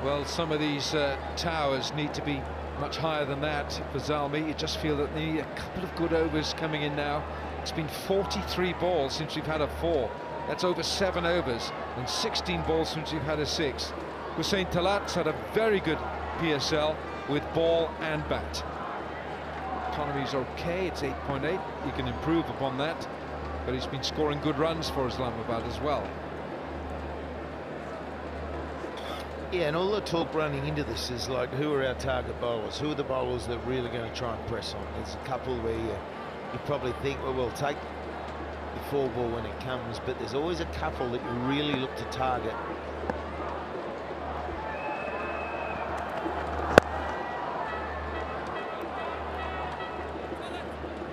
Well, some of these towers need to be much higher than that for Zalmi. You just feel that they need a couple of good overs coming in now. It's been 43 balls since we've had a 4. That's over 7 overs, and 16 balls since we've had a 6. Hussein Talat's had a very good PSL with ball and bat. Economy's okay, it's 8.8. You can improve upon that, but he's been scoring good runs for Islamabad as well. Yeah, and all the talk running into this is like, who are our target bowlers? Who are the bowlers that are really going to try and press on? There's a couple where you probably think, well, we'll take the 4 ball when it comes, but there's always a couple that you really look to target.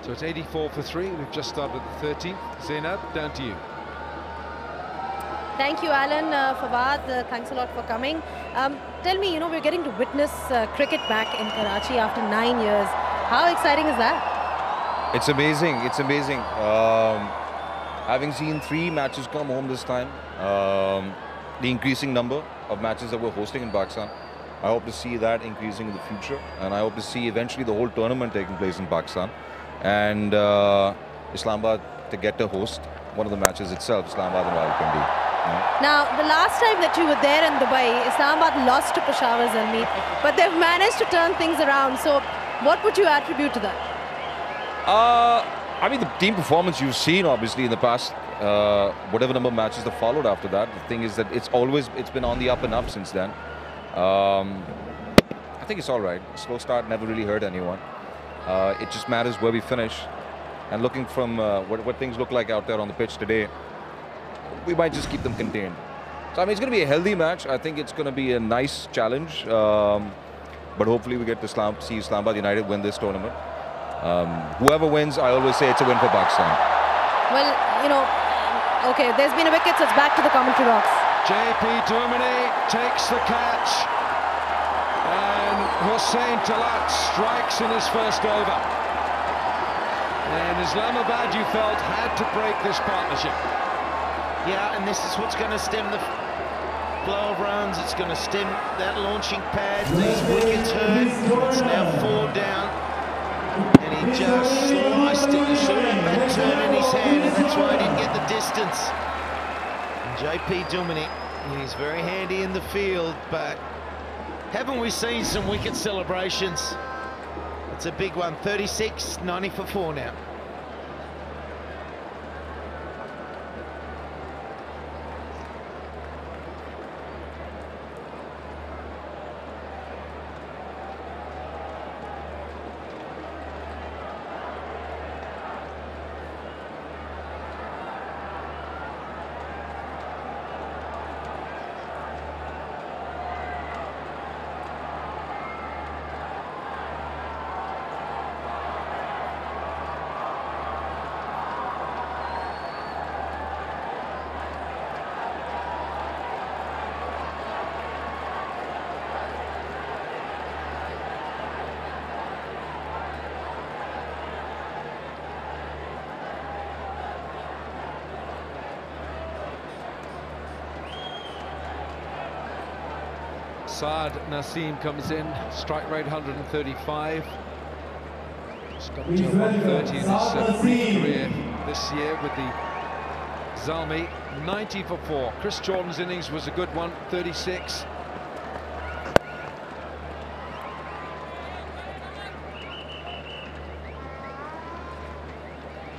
So it's 84 for 3. We've just started the 13th. Zainab, down to you. Thank you, Alan. Fawad, thanks a lot for coming. Tell me, we're getting to witness cricket back in Karachi after 9 years. How exciting is that? It's amazing. It's amazing. Having seen 3 matches come home this time, the increasing number of matches that we're hosting in Pakistan, I hope to see that increasing in the future, and I hope to see eventually the whole tournament taking place in Pakistan, and Islamabad to get to host. one of the matches itself, Islamabad and Rawalpindi. Now, the last time that you were there in Dubai, Islamabad lost to Peshawar Zalmi, but they've managed to turn things around. So, what would you attribute to that? I mean, the team performance you've seen, obviously, in the past, whatever number of matches that followed after that. The thing is that it's been on the up and up since then. I think it's all right. Slow start never really hurt anyone. It just matters where we finish. And looking from what things look like out there on the pitch today, we might just keep them contained. So, I mean, it's going to be a healthy match. I think it's going to be a nice challenge. But hopefully we get to see Islamabad United win this tournament. Whoever wins, I always say it's a win for Pakistan. Well, you know, okay, there's been a wicket, so it's back to the commentary box. JP Duminy takes the catch. And Hussain Talat strikes in his first over. And Islamabad, you felt, had to break this partnership. Yeah, and this is what's going to stem the flow of runs. It's going to stem that launching pad. These wickets hurt. It's now 4 down. And he just sliced it. He should have that turn in his hand, and that's why he didn't get the distance. And JP Duminy, he's very handy in the field, but haven't we seen some wicket celebrations? It's a big one. 36, 90 for 4 now. Saad Naseem comes in, strike rate 135. He's got to 130 in his brief career this year with the Zalmi. 90 for 4. Chris Jordan's innings was a good one, 36.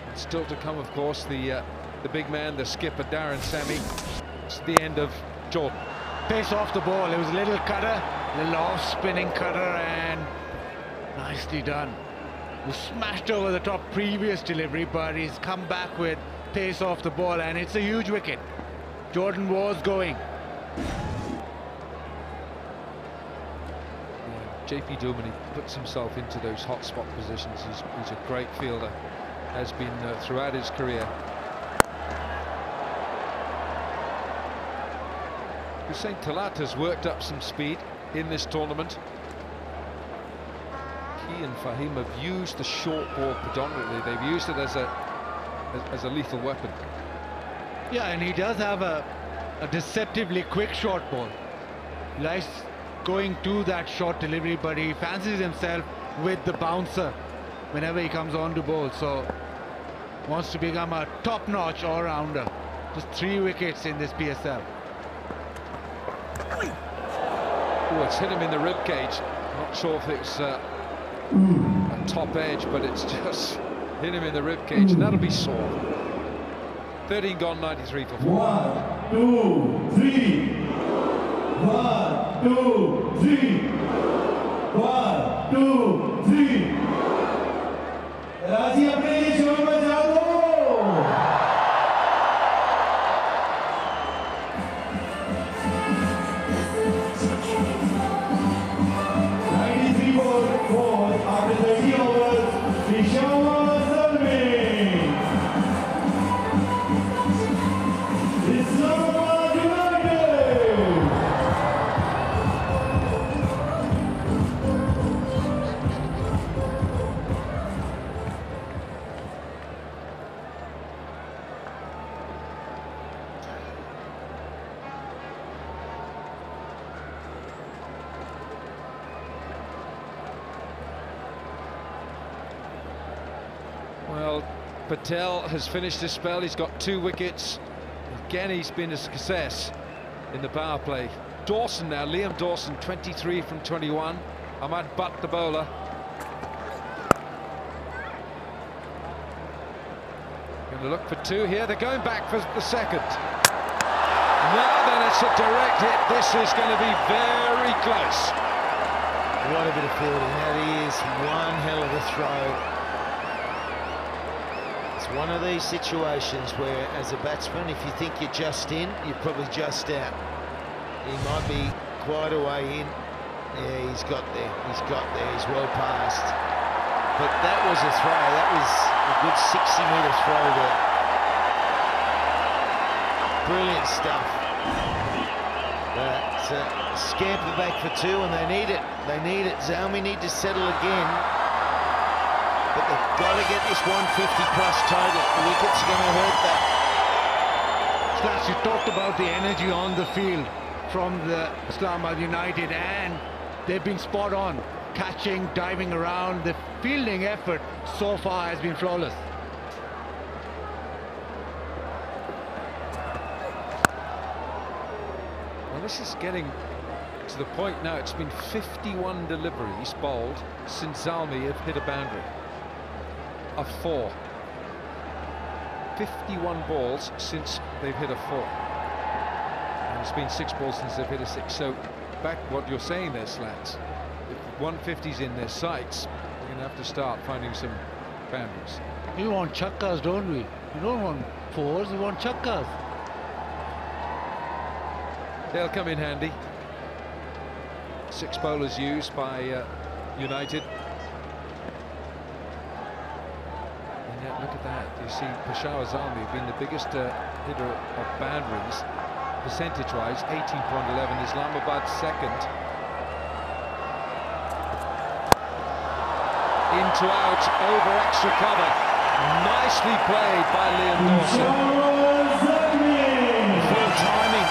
And still to come, of course, the big man, the skipper, Darren Sammy. It's the end of Jordan. Pace off the ball. It was a little cutter, little off-spinning cutter, and nicely done. Was smashed over the top previous delivery, but he's come back with pace off the ball, and it's a huge wicket. Jordan was going. Yeah, JP Duminy puts himself into those hot spot positions. He's a great fielder, has been throughout his career. Hussain Talat has worked up some speed in this tournament. He and Fahim have used the short ball predominantly. They've used it as a lethal weapon. Yeah, and he does have a deceptively quick short ball. Likes going to that short delivery, but he fancies himself with the bouncer whenever he comes on to bowl. So wants to become a top-notch all-rounder. Just 3 wickets in this PSL. Oh, it's hit him in the rib cage. Not sure if it's a top edge, but it's just hit him in the rib cage, and that'll be sore. 13 gone, 93 for 4. 1, 2, 3. 1, 2, 3. 1, 2, 3. राजी अपने लिए शोर मचा दो. After 30 overs, Peshawar Zalmi. Islamabad United. Patel has finished his spell. He's got 2 wickets. Again, he's been a success in the power play. Dawson now, Liam Dawson, 23 from 21. Ahmad Butt, the bowler. Going to look for 2 here. They're going back for the second. Now then, it's a direct hit. This is going to be very close. What a bit of fielding. That is one hell of a throw. It's one of these situations where, as a batsman, if you think you're just in, you're probably just out. He might be quite a way in. Yeah, he's got there. He's got there. He's well past. But that was a throw. That was a good 60-metre throw there. Brilliant stuff. But scamper back for 2, and they need it. They need it. Zalmi need to settle again. But they've got to get this 150-plus total. The wickets are going to hurt that. Slash, you talked about the energy on the field from the Islamabad United, and they've been spot on. Catching, diving around. The fielding effort so far has been flawless. Well, this is getting to the point now. It's been 51 deliveries bowled since Zalmi have hit a boundary of 4. 51 balls since they've hit a 4. And it's been 6 balls since they've hit a 6. So back what you're saying there, Slats. If 150's in their sights, we're going to have to start finding some boundaries. We want chakkas, don't we? We don't want 4s, we want chakkas. They'll come in handy. 6 bowlers used by United. And yet, look at that. You see Peshawar Zalmi being the biggest hitter of boundaries, percentage-wise, 18.11. Islamabad second. Into out, over extra cover. Nicely played by Liam Dawson. Full timing.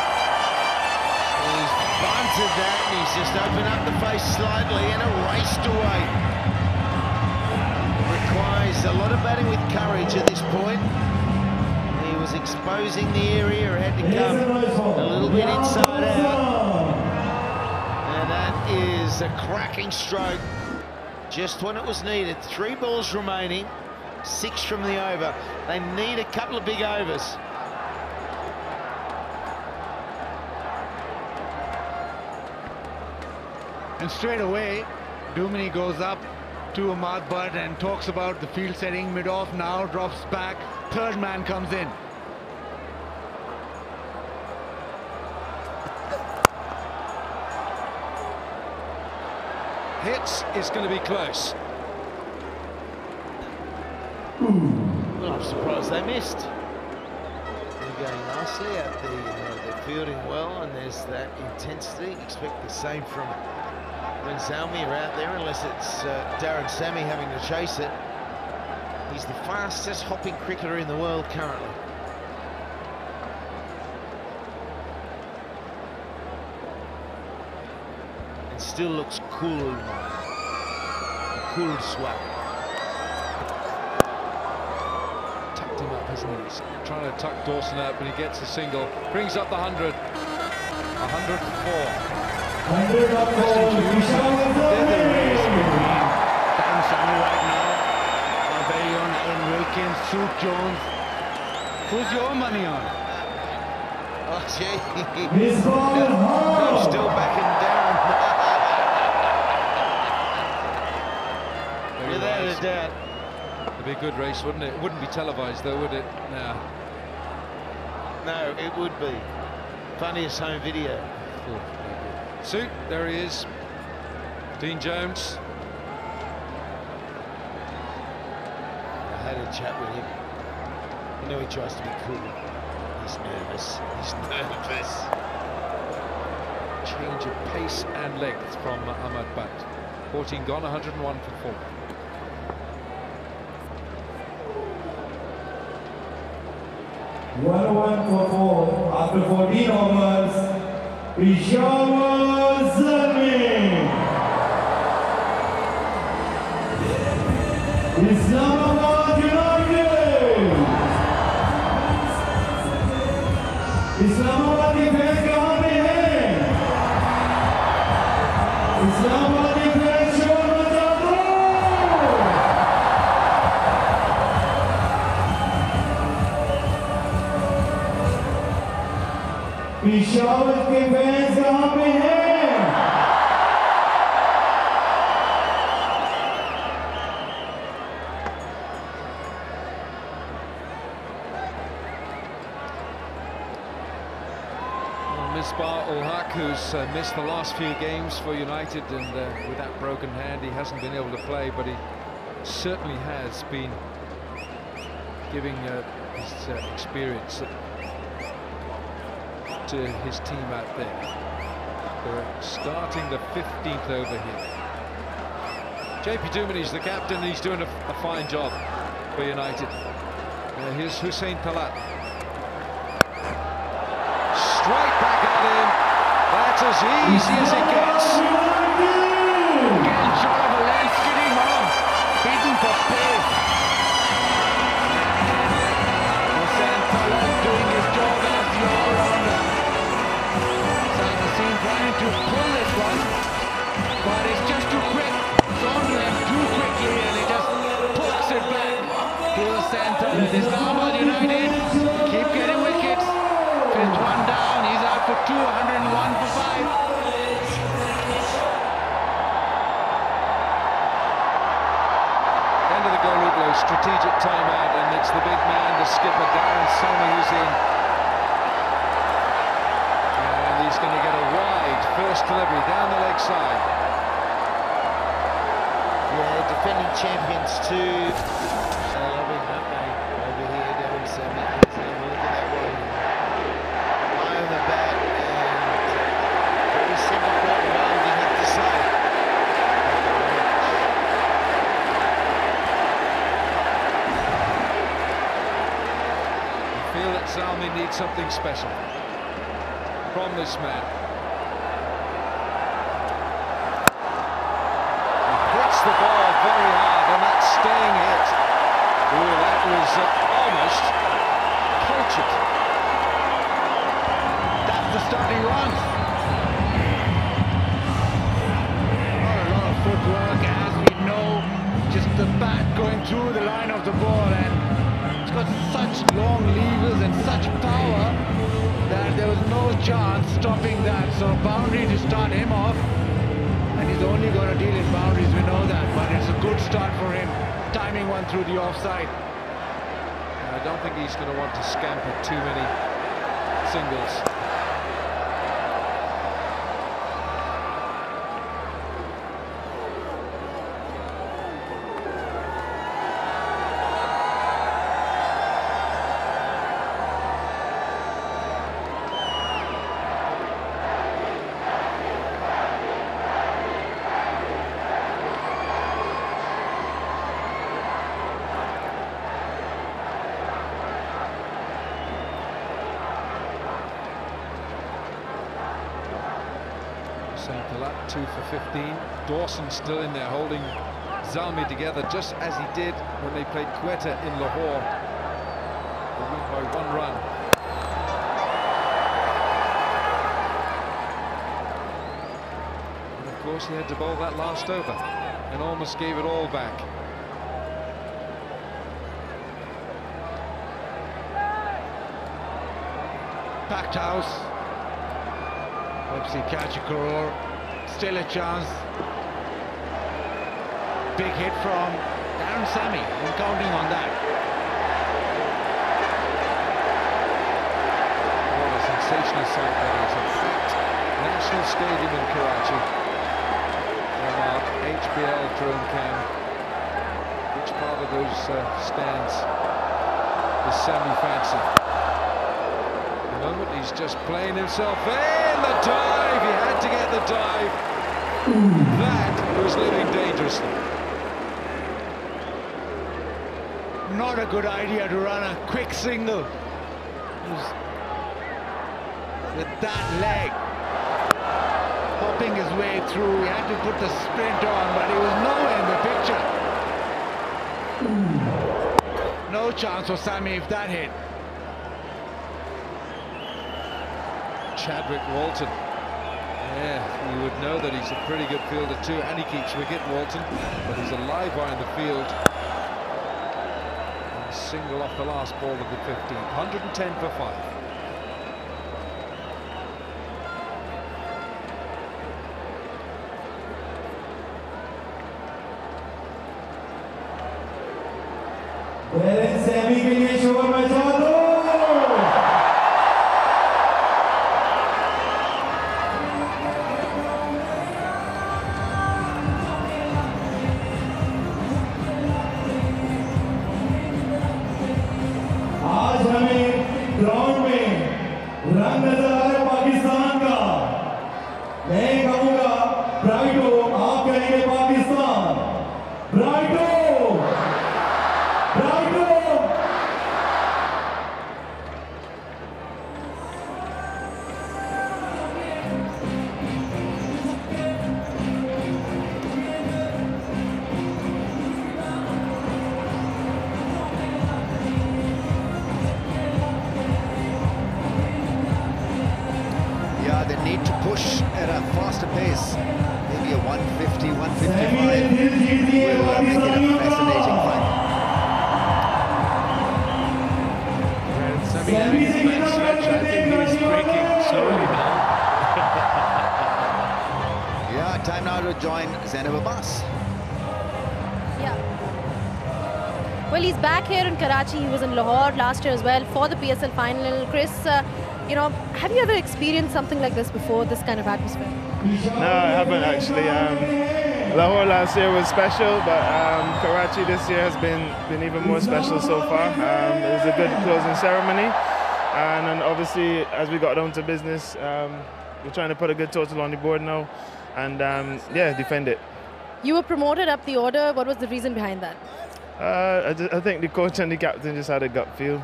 He's bunted that, and he's just opened up the face slightly and erased away. Requires a lot of batting with courage at this point. He was exposing the area, had to come a little bit inside out. And that is a cracking stroke. Just when it was needed. 3 balls remaining, 6 from the over. They need a couple of big overs. And straight away, Dumini goes up to Ahmad Butt and talks about the field setting, mid-off now, drops back, 3rd man comes in. Hits is going to be close. Well, I'm surprised they missed. They're going nicely out there. They're fielding well, and there's that intensity. Expect the same from when Zalmi are out there, unless it's Darren Sammy having to chase it. He's the fastest hopping cricketer in the world currently. And still looks cool, cool swag. Tucked him up, hasn't he? He's trying to tuck Dawson up, and he gets a single. Brings up the 100. 104. 100 up for Peshawar Zalmi. Darren Sammy right now. Our very own Ian Wilkins, Sue Jones. Who's your money on? Oh, gee. Miss ball hard. I'm still backing Darren. Without a doubt. It'd be a good race, wouldn't it? It wouldn't be televised, though, would it? No. No, it would be. Funniest home video. Sue, there he is. Dean Jones. I had a chat with him. You know, he tries to be cool. He's nervous. He's nervous. Change of pace and length from Ahmad Butt. 14 gone, 101 for 4. One for 4 after 14 overs. Peshawar Zalmi. Islamabad United. Peshawar के fans यहाँ पे हैं। Misbah-ul-Haq, who's missed the last few games for United, and with that broken hand he hasn't been able to play, but he certainly has been giving his experience to his team out there. They're starting the 15th over here. JP Dumini's the captain, he's doing a fine job for United. Here's Hussein Talat. Straight back at him. That's as easy as it gets. Again, short of a lane, skidding on. Beaten for pace. Hussein Talat doing his job as the all-rounder. Saracen trying to pull this one, but it's just too quick. It's on him too quickly, and he just pokes it back to Hussein Talat. Islamabad United keep getting wickets. Fifth one down, he's out for 2, 101 for 5. End of the goal, Udlo, strategic timeout, and it's the big man, the skipper, Darren Sami, who's in. And he's going to get a wide first delivery down the leg side. Yeah, defending champions too. Loving that mate over here, Darren Sami. Look at that one. Eye on the bat, and very simple ball, well, you have to say. I feel that Zalmi needs something special from this man. He hits the ball very hard, and that's staying hit. Oh, that was almost cultured. That's the starting run. Not a lot of footwork, as we know. Just the bat going through the line of the ball, and it's got such long levers and such power that there was no chance stopping that. So boundary to start him off, and he's only going to deal in boundaries, we know that, but it's a good start for him, timing one through the offside. I don't think he's going to want to scamper too many singles. Talat 2 for 15. Dawson still in there holding Zalmi together, just as he did when they played Quetta in Lahore. They win by 1 run. And of course he had to bowl that last over and almost gave it all back. Packed house. Hopes he catch a crore. Still a chance. Big hit from Darren Sami. I'm counting on that. What a sensational sight that is. A packed National Stadium in Karachi. From our HBL drone cam. Which part of those stands does Sami fancy? Moment he's just playing himself in. The dive, he had to get the dive. That was living dangerously. Not a good idea to run a quick single with that leg, hopping his way through. He had to put the sprint on, but he was nowhere in the picture. No chance for Sami if that hit. Chadwick Walton. Yeah, you would know that he's a pretty good fielder too, and he keeps wicket, Walton, but he's a live wire in the field. And a single off the last ball of the 15th. 110 for 5. Parents semi के लिए शोर मचा दो। आज हमें ground में रंग नजर आ रहा है पाकिस्तान का। मैं कहूंगा ब्राइटो, आप कहेंगे Pakistan. ब्राइटो, ब्राइटो। Yeah, they need to push at a faster pace. Maybe a 150, 155 will make it a fascinating fight. And Sami having his back stretch, I think he's breaking slowly now. Yeah, time now to join Zainab Abbas. Yeah. Well, he's back here in Karachi. He was in Lahore last year as well for the PSL final. Chris, you know, have you ever experienced something like this before, this kind of atmosphere? No, I haven't actually. Lahore last year was special, but Karachi this year has been even more special so far. It was a good closing ceremony, and then obviously as we got down to business, we're trying to put a good total on the board now, and yeah, defend it. You were promoted up the order. What was the reason behind that? I think the coach and the captain just had a gut feel.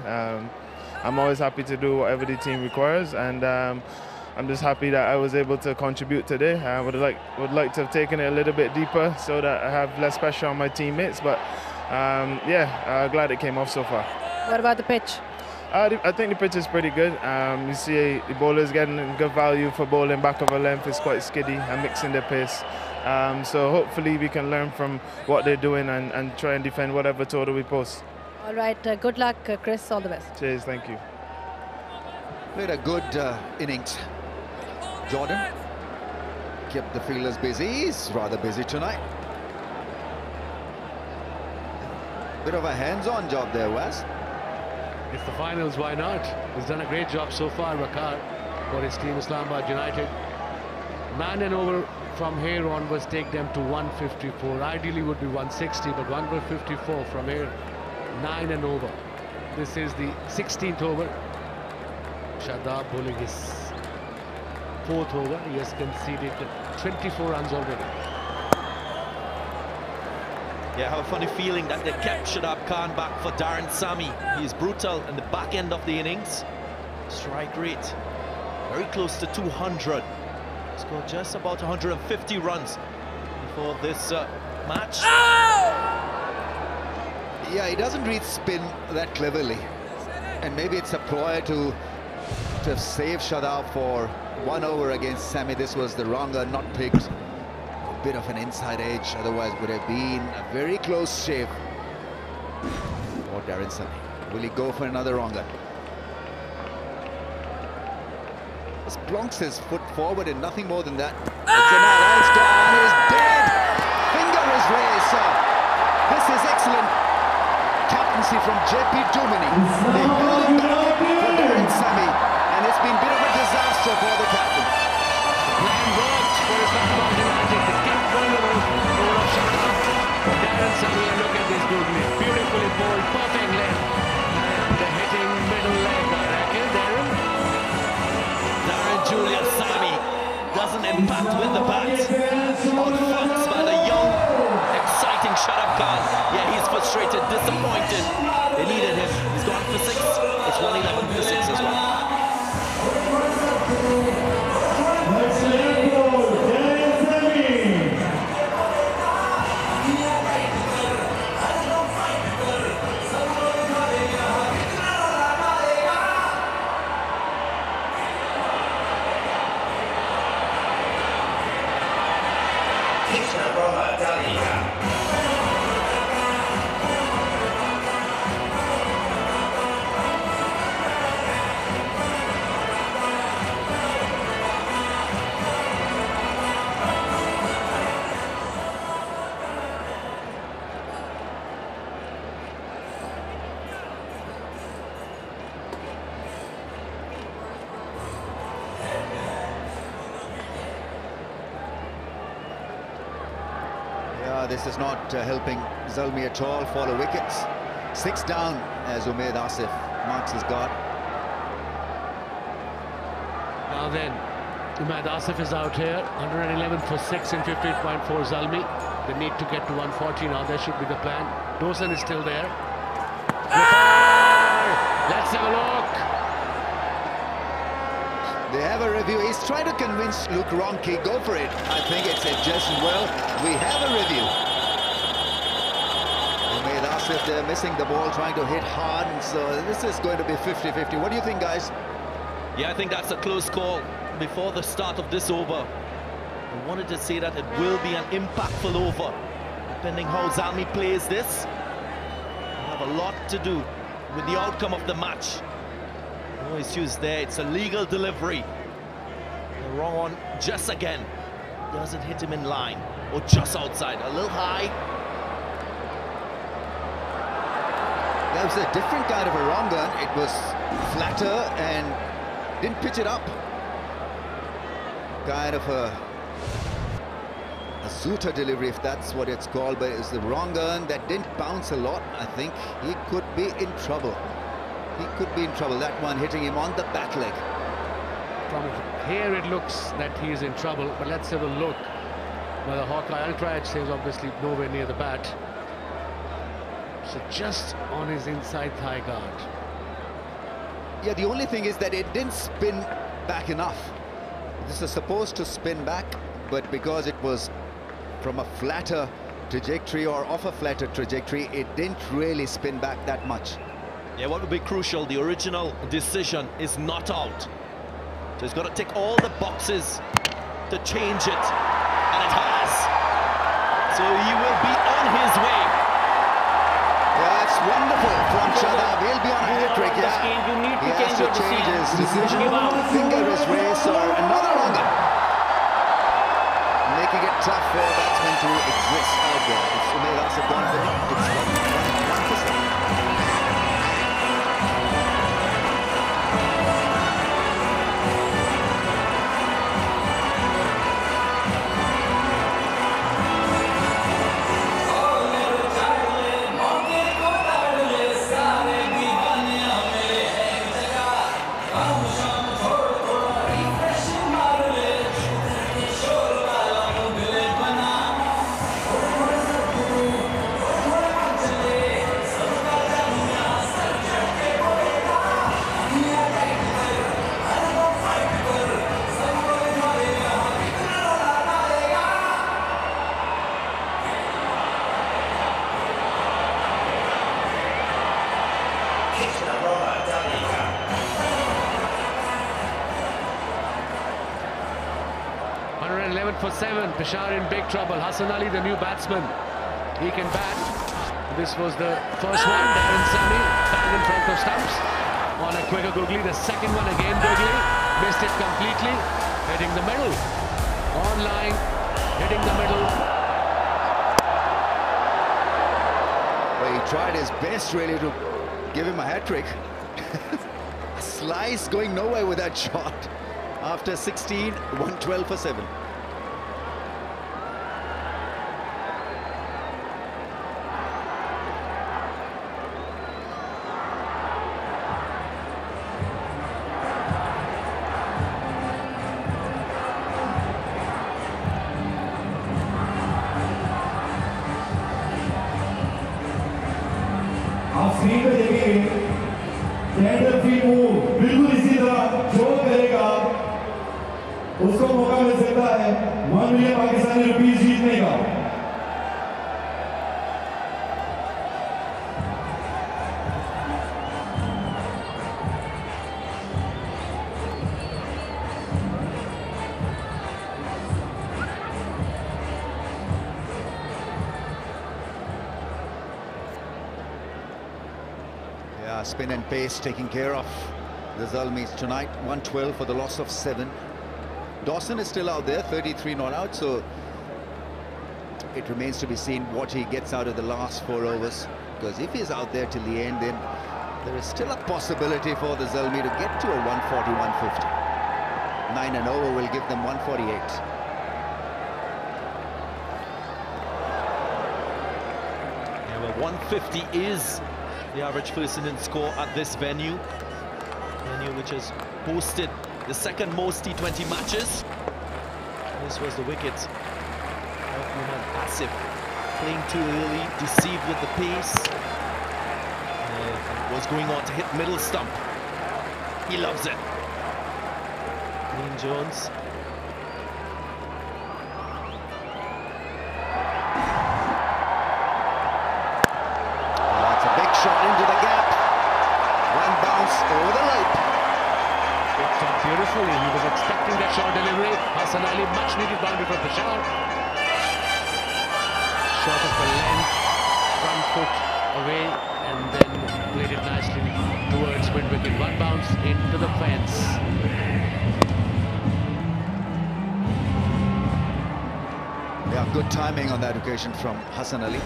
I'm always happy to do whatever the team requires, and I'm just happy that I was able to contribute today. I would like to have taken it a little bit deeper so that I have less pressure on my teammates, but yeah, glad it came off so far. What about the pitch? I think the pitch is pretty good. You see the bowlers getting good value for bowling back of a length. It's quite skiddy and mixing their pace. So hopefully we can learn from what they're doing and try and defend whatever total we post. All right, good luck, Chris. All the best. Cheers, thank you. Played a good innings. Jordan kept the fielders busy. He's rather busy tonight. Bit of a hands-on job there, Wes. It's the finals, why not? He's done a great job so far, Wakar, for his team Islamabad United. 9 and over from here onwards take them to 154. Ideally would be 160, but 154 from here. 9 and over. This is the 16th over. Shadab bowling his 4th over. He has conceded 24 runs already. Yeah, I have a funny feeling that they kept Shadab Khan back for Darren Sami. He is brutal in the back end of the innings. Strike rate very close to 200. Scored just about 150 runs before this match. Yeah, he doesn't read spin that cleverly, and maybe it's a ploy to have saved Shadab for 1 over against Sami. This was the wronger, not picked. A bit of an inside edge, otherwise would have been a very close shave for Darren Sami. Will he go for another wronger? Just plonks his foot forward and nothing more than that. It's down, he's dead. Finger is raised, sir. This is excellent captaincy from JP Dumini. They held him back for Darren Sami, and it's been a bit of a disaster for the captain. Plan worked for Islamabad United. They kept one over of Shadab. Darren Sami, look at this goodness. Beautifully bowled, perfect length. And hitting middle leg, I reckon, Darren. Julius Sami doesn't impact with the bat. Outflanked by the young, exciting Shadab Khan. Yeah, he's frustrated, disappointed. They needed him. He's gone for 6. It's 111 for 6 as well. Yeah, this is not helping Zalmi at all. Follow wickets. 6 down as Umaid Asif marks his guard. Now then, Umaid Asif is out here. 111 for 6 and 58.4 Zalmi. They need to get to 140 now. That should be the plan. Dawson is still there. Let's have a look. They have a review. He's trying to convince Luke Ronke, go for it. I think it's adjusted well. We have a review. Umaid Asif, they're missing the ball, trying to hit hard. And so this is going to be 50-50. What do you think, guys? Yeah, I think that's a close call before the start of this over. I wanted to say that it will be an impactful over. Depending how Zalmi plays this, will have a lot to do with the outcome of the match. No issues there. It's a legal delivery. The wrong one just again. Doesn't hit him in line or just outside. A little high. That was a different kind of a wrong gun. It was flatter and didn't pitch it up. Kind of a Zuta delivery, if that's what it's called, but it's the wrong gun that didn't bounce a lot. I think he could be in trouble. He could be in trouble. That one hitting him on the back leg. From here it looks that he is in trouble, but let's have a look. Well, the Hawkeye Ultra Edge says obviously nowhere near the bat. So just on his inside thigh guard. Yeah, the only thing is that it didn't spin back enough. This is supposed to spin back, but because it was from a flatter trajectory or off a flatter trajectory, it didn't really spin back that much. Yeah, what would be crucial, the original decision is not out. So he's got to tick all the boxes to change it, and it has. So he will be on his way. Yeah, it's wonderful from Shadab. He'll be on a hat-trick, yeah. He has to change his decision. Finger his race or another longer. Making it tough for batsmen to exist out there. It's Umaid Asif gone for it. It's 1%. For 7, Peshawar in big trouble. Hassan Ali, the new batsman, he can bat. This was the first one. Darren Sami bang in front of stumps on a quicker googly. The second one again googly, missed it completely, hitting the middle, on line, hitting the middle. Well, he tried his best really to give him a hat-trick. A slice going nowhere with that shot. After 16, 112 for 7. आप screen पे देखेंगे tender free move बिल्कुल इसी तरह जो करेगा उसको मौका मिल सकता है 1 मिलियन पाकिस्तानी रुपीस जीतने का। Spin and pace taking care of the Zalmis tonight. 112 for the loss of 7. Dawson is still out there, 33 not out, so it remains to be seen what he gets out of the last 4 overs. Because if he's out there till the end, then there is still a possibility for the Zalmi to get to a 140, 150. 9 and over will give them 148. Well, 150 is the average first innings score at this venue which has hosted the second most T20 matches. This was the wicket of Muhammad Asif, playing too early, deceived with the pace, was going on to hit middle stump. He loves it. Dean Jones. That's a big shot into the gap. One bounce over the rope. Picked up beautifully. He was expecting that short delivery. Hassan Ali, much needed boundary from Peshawar. Shot of the length, front foot away, and then played it nicely towards mid wicket. One bounce into the fence. Yeah, good timing on that occasion from Hassan Ali.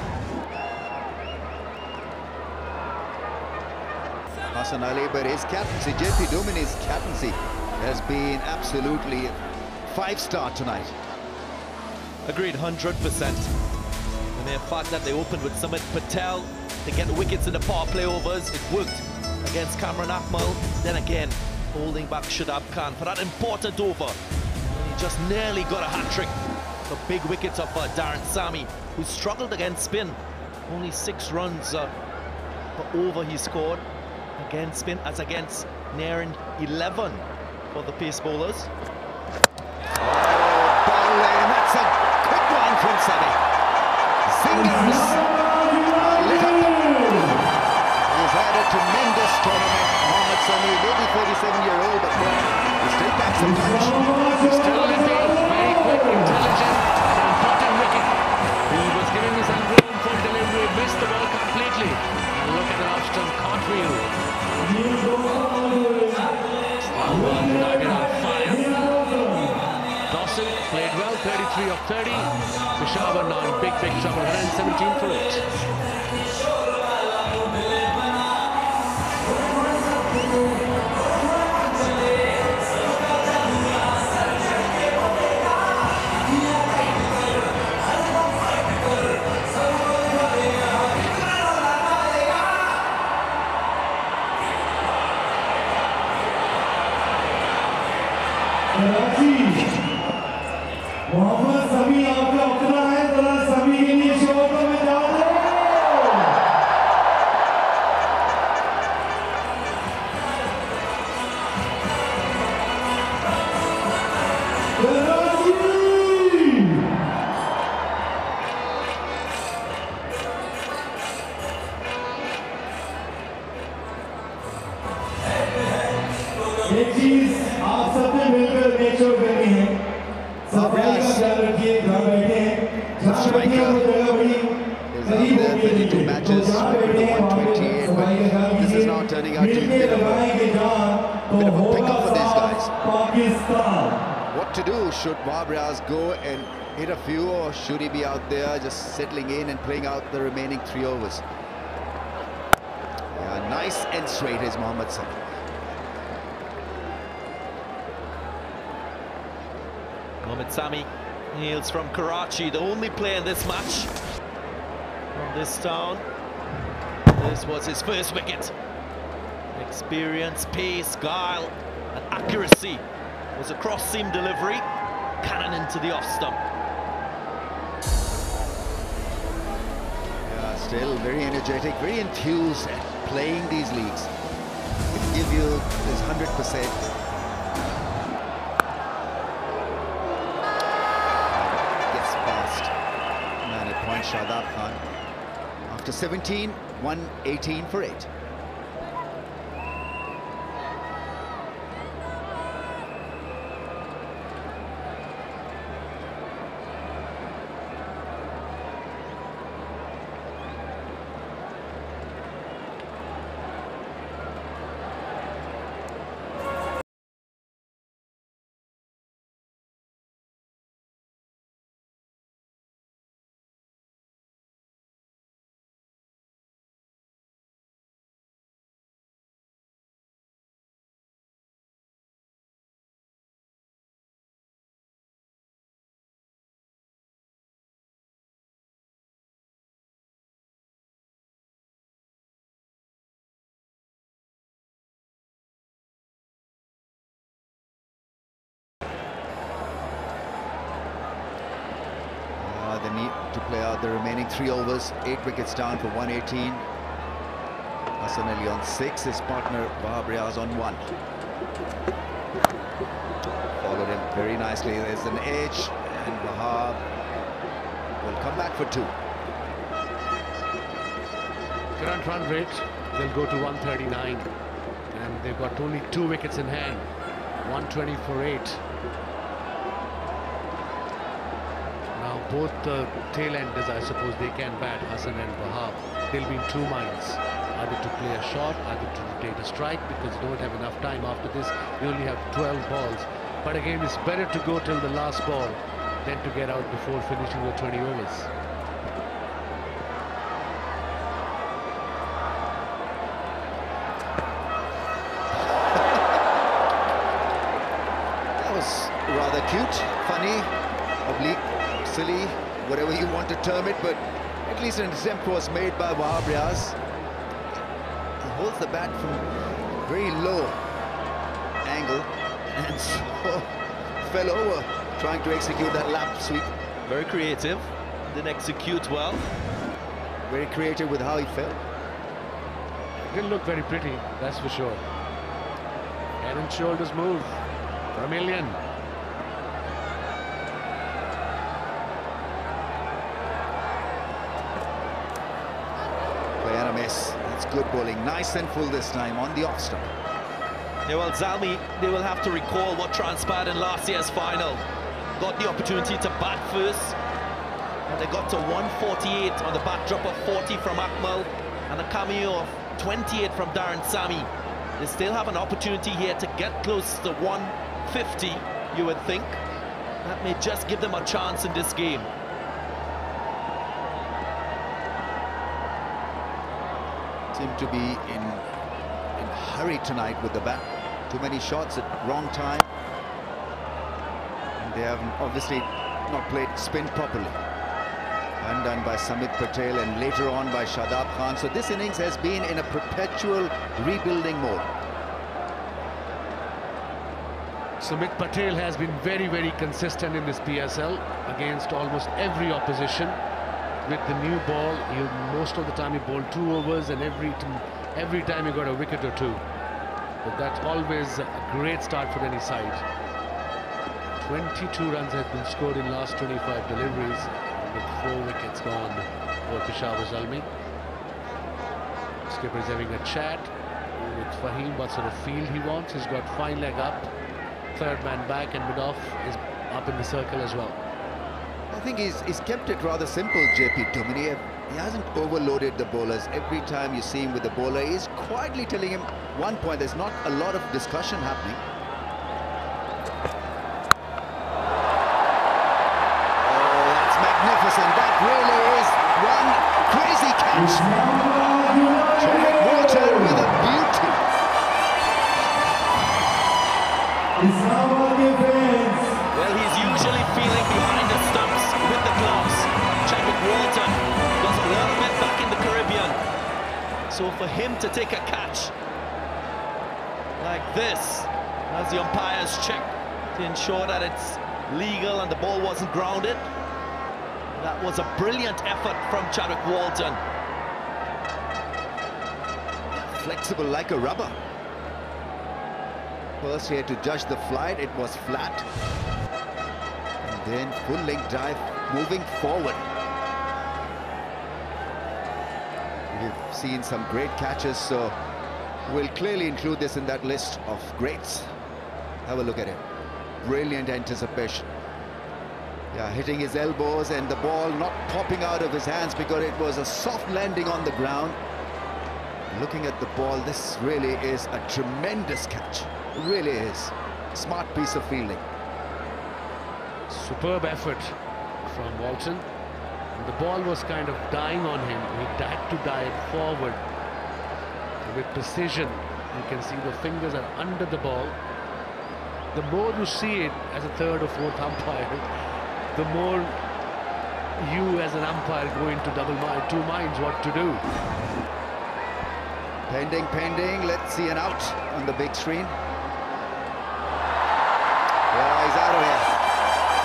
Hassan Ali, but his captaincy, JP Dumini's captaincy has been absolutely 5-star tonight. Agreed, 100%. And the fact that they opened with Samit Patel to get wickets in the power play overs, it worked against Kamran Akmal. Then again, holding back Shadab Khan for that important over. And he just nearly got a hat-trick. The big wickets of Darren Sami, who struggled against spin. Only 6 runs per over he scored against spin, as against nearing 11 for the pace bowlers. Bowling, that's a quick one from Sami. Zingers lit up. He's had a tremendous tournament. Mohammad Sami, maybe 37-year-old, but he's still got some punch. He's still limping, very quick, intelligent, and important wicket. He was giving his unroom full delivery, missed the ball completely. And look at the off-stump cartwheel. Islamabad United on fire. Dawson played well, 33 of 30. Peshawar now in big trouble, 117 for it. Mohammad समी आपका उतना है, जरा समी के लिए शोर में जा दो। एक चीज आप सबने मिलकर मेक श्योर करनी है, सफाई का ख्याल रखिए, घर बैठे हैं, जहाँ बैठे हैं वो जगह बड़ी करीब होगी, तो जहाँ बैठे हैं वहाँ पे सफाई का ख्याल कीजिए, मिलके लगाएंगे जान तो होगा साफ Pakistan. What to do? Should Wahab Riaz go and hit a few, or should he be out there just settling in and playing out the remaining 3 overs? Yeah, nice and straight is Mohammad Sami. Mohammad Sami hails from Karachi, the only player in this match from this town. This was his first wicket. Experience, pace, guile and accuracy was a cross-seam delivery, cannon into the off-stump. Yeah, still very energetic, very enthused at playing these leagues. Can give you his 100%. Shadab Khan after 17, 118 for 8. they need to play out the remaining 3 overs. 8 wickets down for 118. Hassan Ali on 6, his partner Wahab Riaz on 1. Followed him very nicely. There's an edge, and Wahab will come back for 2. Current run rate, they'll go to 139, and they've got only 2 wickets in hand. 120 for 8. Now both the tail enders, I suppose, they can bat, Hassan and Wahab. They'll be in 2 minds, either to play a shot, either to rotate a strike, because you don't have enough time after this. You only have 12 balls. But again, it's better to go till the last ball than to get out before finishing the 20 overs. That was rather cute, funny, oblique, silly, whatever you want to term it, but at least an attempt was made by Wahab Riaz. He holds the bat from very low angle and so fell over trying to execute that lap sweep. Very creative, didn't execute well. Very creative with how he fell. Didn't look very pretty, that's for sure. Head and shoulders move for $1 million. Playing a miss. That's good bowling. Nice and full this time on the off stump. Yeah, well, Zalmi, they will have to recall what transpired in last year's final. Got the opportunity to bat first, and they got to 148 on the backdrop of 40 from Akmal and a cameo of 28 from Darren Sammy. They still have an opportunity here to get close to 150, you would think. That may just give them a chance in this game. Seem to be in hurry tonight with the bat. Too many shots at wrong time. And they have obviously not played spin properly. Undone by Samit Patel and later on by Shadab Khan. So this innings has been in a perpetual rebuilding mode. Samit Patel has been very, very consistent in this PSL against almost every opposition. With the new ball, most of the time he bowled 2 overs, and every time he got a wicket or 2. But that's always a great start for any side. 22 runs has been scored in last 25 deliveries, with 4 wickets gone for Peshawar Zalmi. Skipper is having a chat with Fahim, what sort of field he wants. He's got fine leg up, 3rd man back, and mid-off is up in the circle as well. I think he's kept it rather simple, JP Dumini. He hasn't overloaded the bowlers. Every time you see him with the bowler, he's quietly telling him one point. There's not a lot of discussion happening. Oh, that's magnificent. That really is one crazy catch. Charlie Walter with a beauty. Well, he's usually feeling behind the stumps with the gloves. Chadwick Walton does a little bit back in the Caribbean. So for him to take a catch like this, as the umpires check to ensure that it's legal and the ball wasn't grounded, that was a brilliant effort from Chadwick Walton. Flexible like a rubber. First he had to judge the flight, it was flat. And then full length dive, moving forward. We've seen some great catches, so we'll clearly include this in that list of greats. Have a look at it. Brilliant anticipation. Yeah, hitting his elbows and the ball not popping out of his hands because it was a soft landing on the ground. Looking at the ball, this really is a tremendous catch. It really is. Smart piece of fielding. Superb effort from Walton. And the ball was kind of dying on him. He had to dive forward with precision. You can see the fingers are under the ball. The more you see it as a 3rd or 4th umpire, the more you as an umpire go into two minds what to do. Pending, let's see an out on the big screen. Yeah, he's out of here.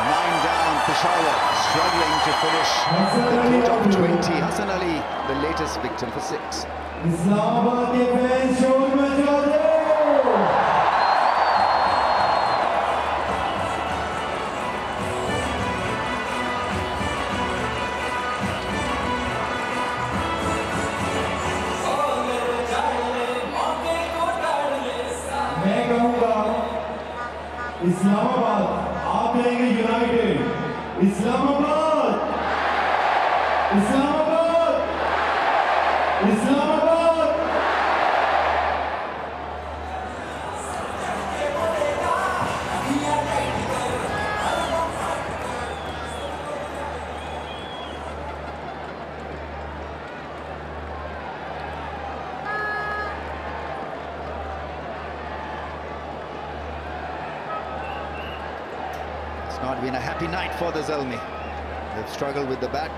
9 down, Peshawar struggling to finish the total of 20. Hassan Ali, the latest victim for 6. Islamabad के fans शोर मचा दो। मैं कहूँगा इस्लामाबाद आप रहेंगे United. Islamabad, Islamabad, Islamabad. It's not been a happy night for the Zalmi. They've struggled with the bat,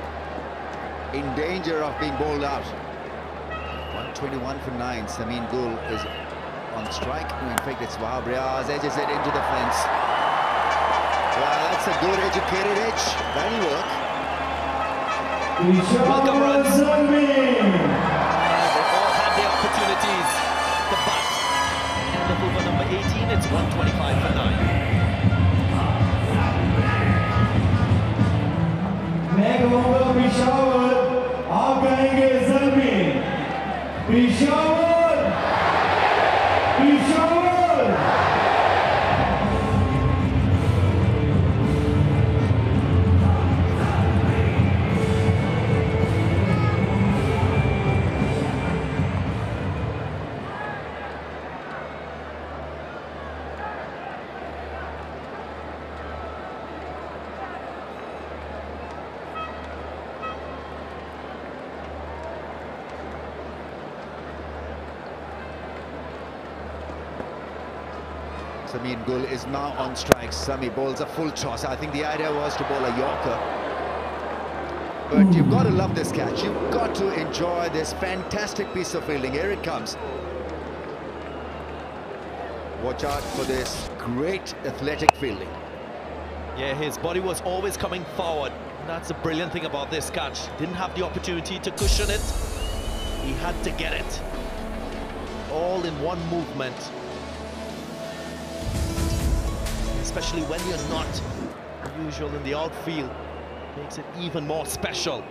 in danger of being bowled out. 121 for 9. Sameen Gul is on strike. In fact, it's Wahab Riaz, edges it into the fence. Wow, that's a good educated edge. That'll work. Welcome runs. They all had the opportunities to bat. And the over number 18, it's 125 for 9. मैं कहूँगा पेशावर, आप कहेंगे Zalmi. Peshawar, Peshawar. Sameen Gul is now on strike. Sami bowls a full toss. I think the idea was to bowl a Yorker. But you've got to love this catch. You've got to enjoy this fantastic piece of fielding. Here it comes. Watch out for this great athletic fielding. Yeah, his body was always coming forward. That's the brilliant thing about this catch. Didn't have the opportunity to cushion it. He had to get it. All in one movement. Especially when you're not usual in the outfield, makes it even more special.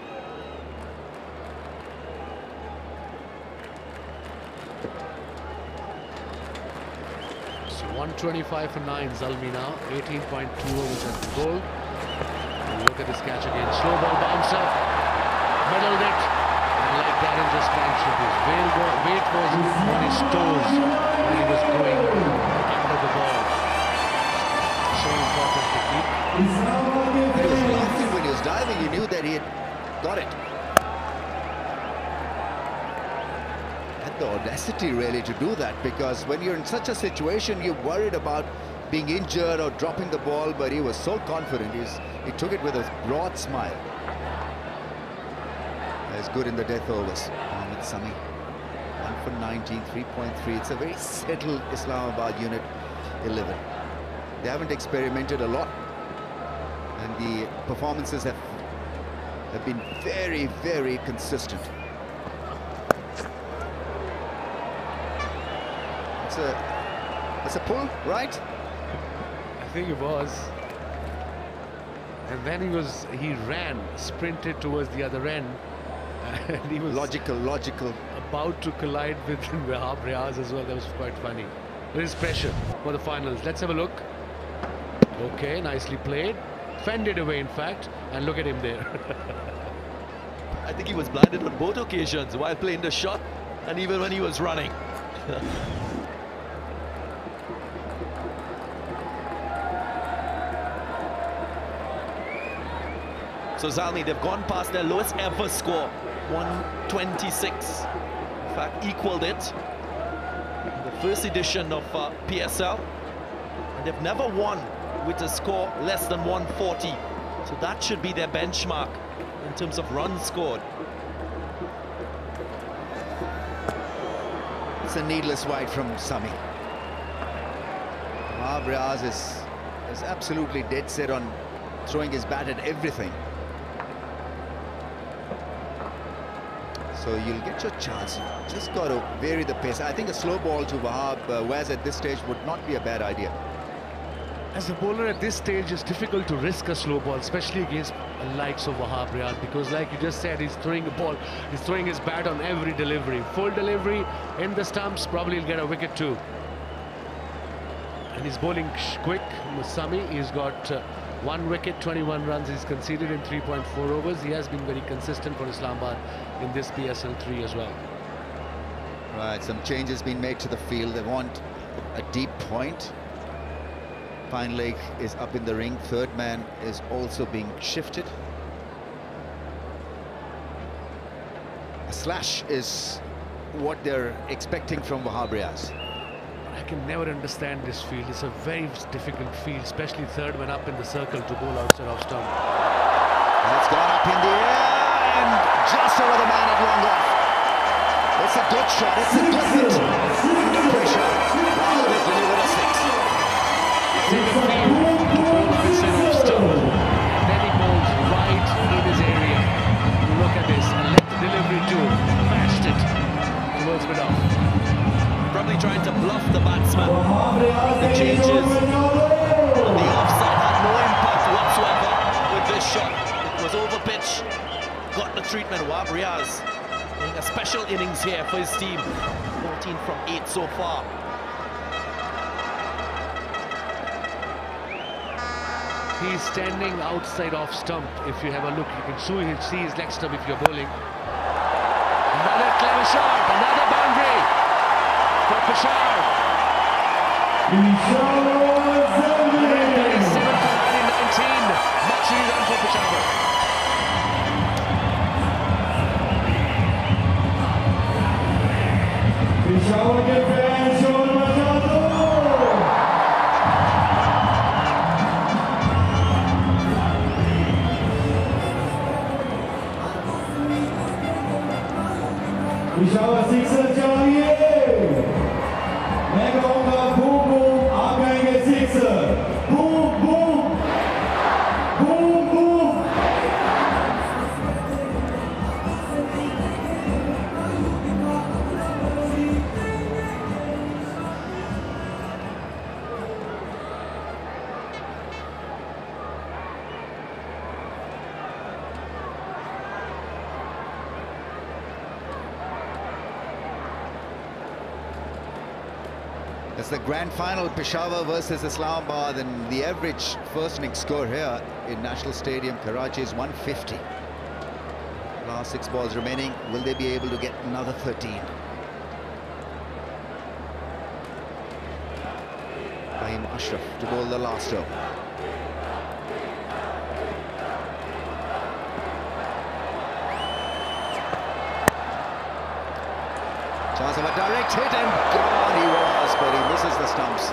So 125 for 9, Zalmi now, 18.2 overs at the goal. Look at this catch again, slow ball bouncer, middled it, and like Darren just mentioned, his weight was on his toes when he was going under the ball. So important to keep. He was laughing when he was diving. You knew that he had got it. Had the audacity really to do that, because when you're in such a situation, you're worried about being injured or dropping the ball, but he was so confident. He took it with a broad smile. That's good in the death overs. Mohammad Sami, 1 for 19, 3.3. It's a very settled Islamabad unit 11. They haven't experimented a lot, and the performances have been very, very consistent. It's a pull, right? I think it was. And then he ran, sprinted towards the other end, and he was logical. About to collide with Wahab Riaz as well. That was quite funny. There is pressure for the finals. Let's have a look. Okay, nicely played. Fended away, in fact, and look at him there. I think he was blinded on both occasions while playing the shot and even when he was running. So Zalmi, they've gone past their lowest ever score, 126. In fact, equaled it. The first edition of PSL. And they've never won with a score less than 140. So that should be their benchmark in terms of runs scored. It's a needless wide from Sami. Wahab Riaz is absolutely dead set on throwing his bat at everything. So you'll get your chance. Just got to vary the pace. I think a slow ball to Wahab Waz at this stage would not be a bad idea. As a bowler at this stage, it's difficult to risk a slow ball, especially against the likes of Wahab Riyad, because like you just said, he's throwing the ball, he's throwing his bat on every delivery. Full delivery in the stumps, probably he'll get a wicket too. And he's bowling quick, Sami. He's got 1 wicket, 21 runs he's conceded in 3.4 overs. He has been very consistent for Islamabad in this PSL 3 as well. Right, some changes been made to the field. They want a deep point. Fine leg is up in the ring. Third man is also being shifted. A slash is what they're expecting from Wahab Riaz. I can never understand this field. It's a very difficult field, especially third man up in the circle to bowl outside off stump. That's gone up in the air and just over the man at long off. It's a good shot. It's a good hit. Pressure. Wow, they've delivered a 6. It's in the field to bowl outside off stump. And then he bowls right in his area. Look at this. A left delivery too. Mashed it towards mid-off. Probably trying to bluff the batsman. The changes on the offside had no impact whatsoever with this shot. It was over pitch, got the treatment. Wahab Riaz playing a special innings here for his team. 14 from 8 so far. He's standing outside off stump. If you have a look, you can see his leg stump if you're bowling. Another clever shot, another boundary for Peshawar. Peshawar Zalmi. 37 for 19. Much run for Peshawar. Peshawar के fans शोर मचा दो. Peshawar sixer चाहिए. मैं कहूँगा boom boom, आप कहेंगे sixer. Boom boom, boom boom. It's the grand final, Peshawar versus Islamabad, and the average first innings score here in National Stadium, Karachi, is 150. Last 6 balls remaining. Will they be able to get another 13? Rahim Ashraf to bowl the last over. Chance of a direct hit and gone he was, but he misses the stumps.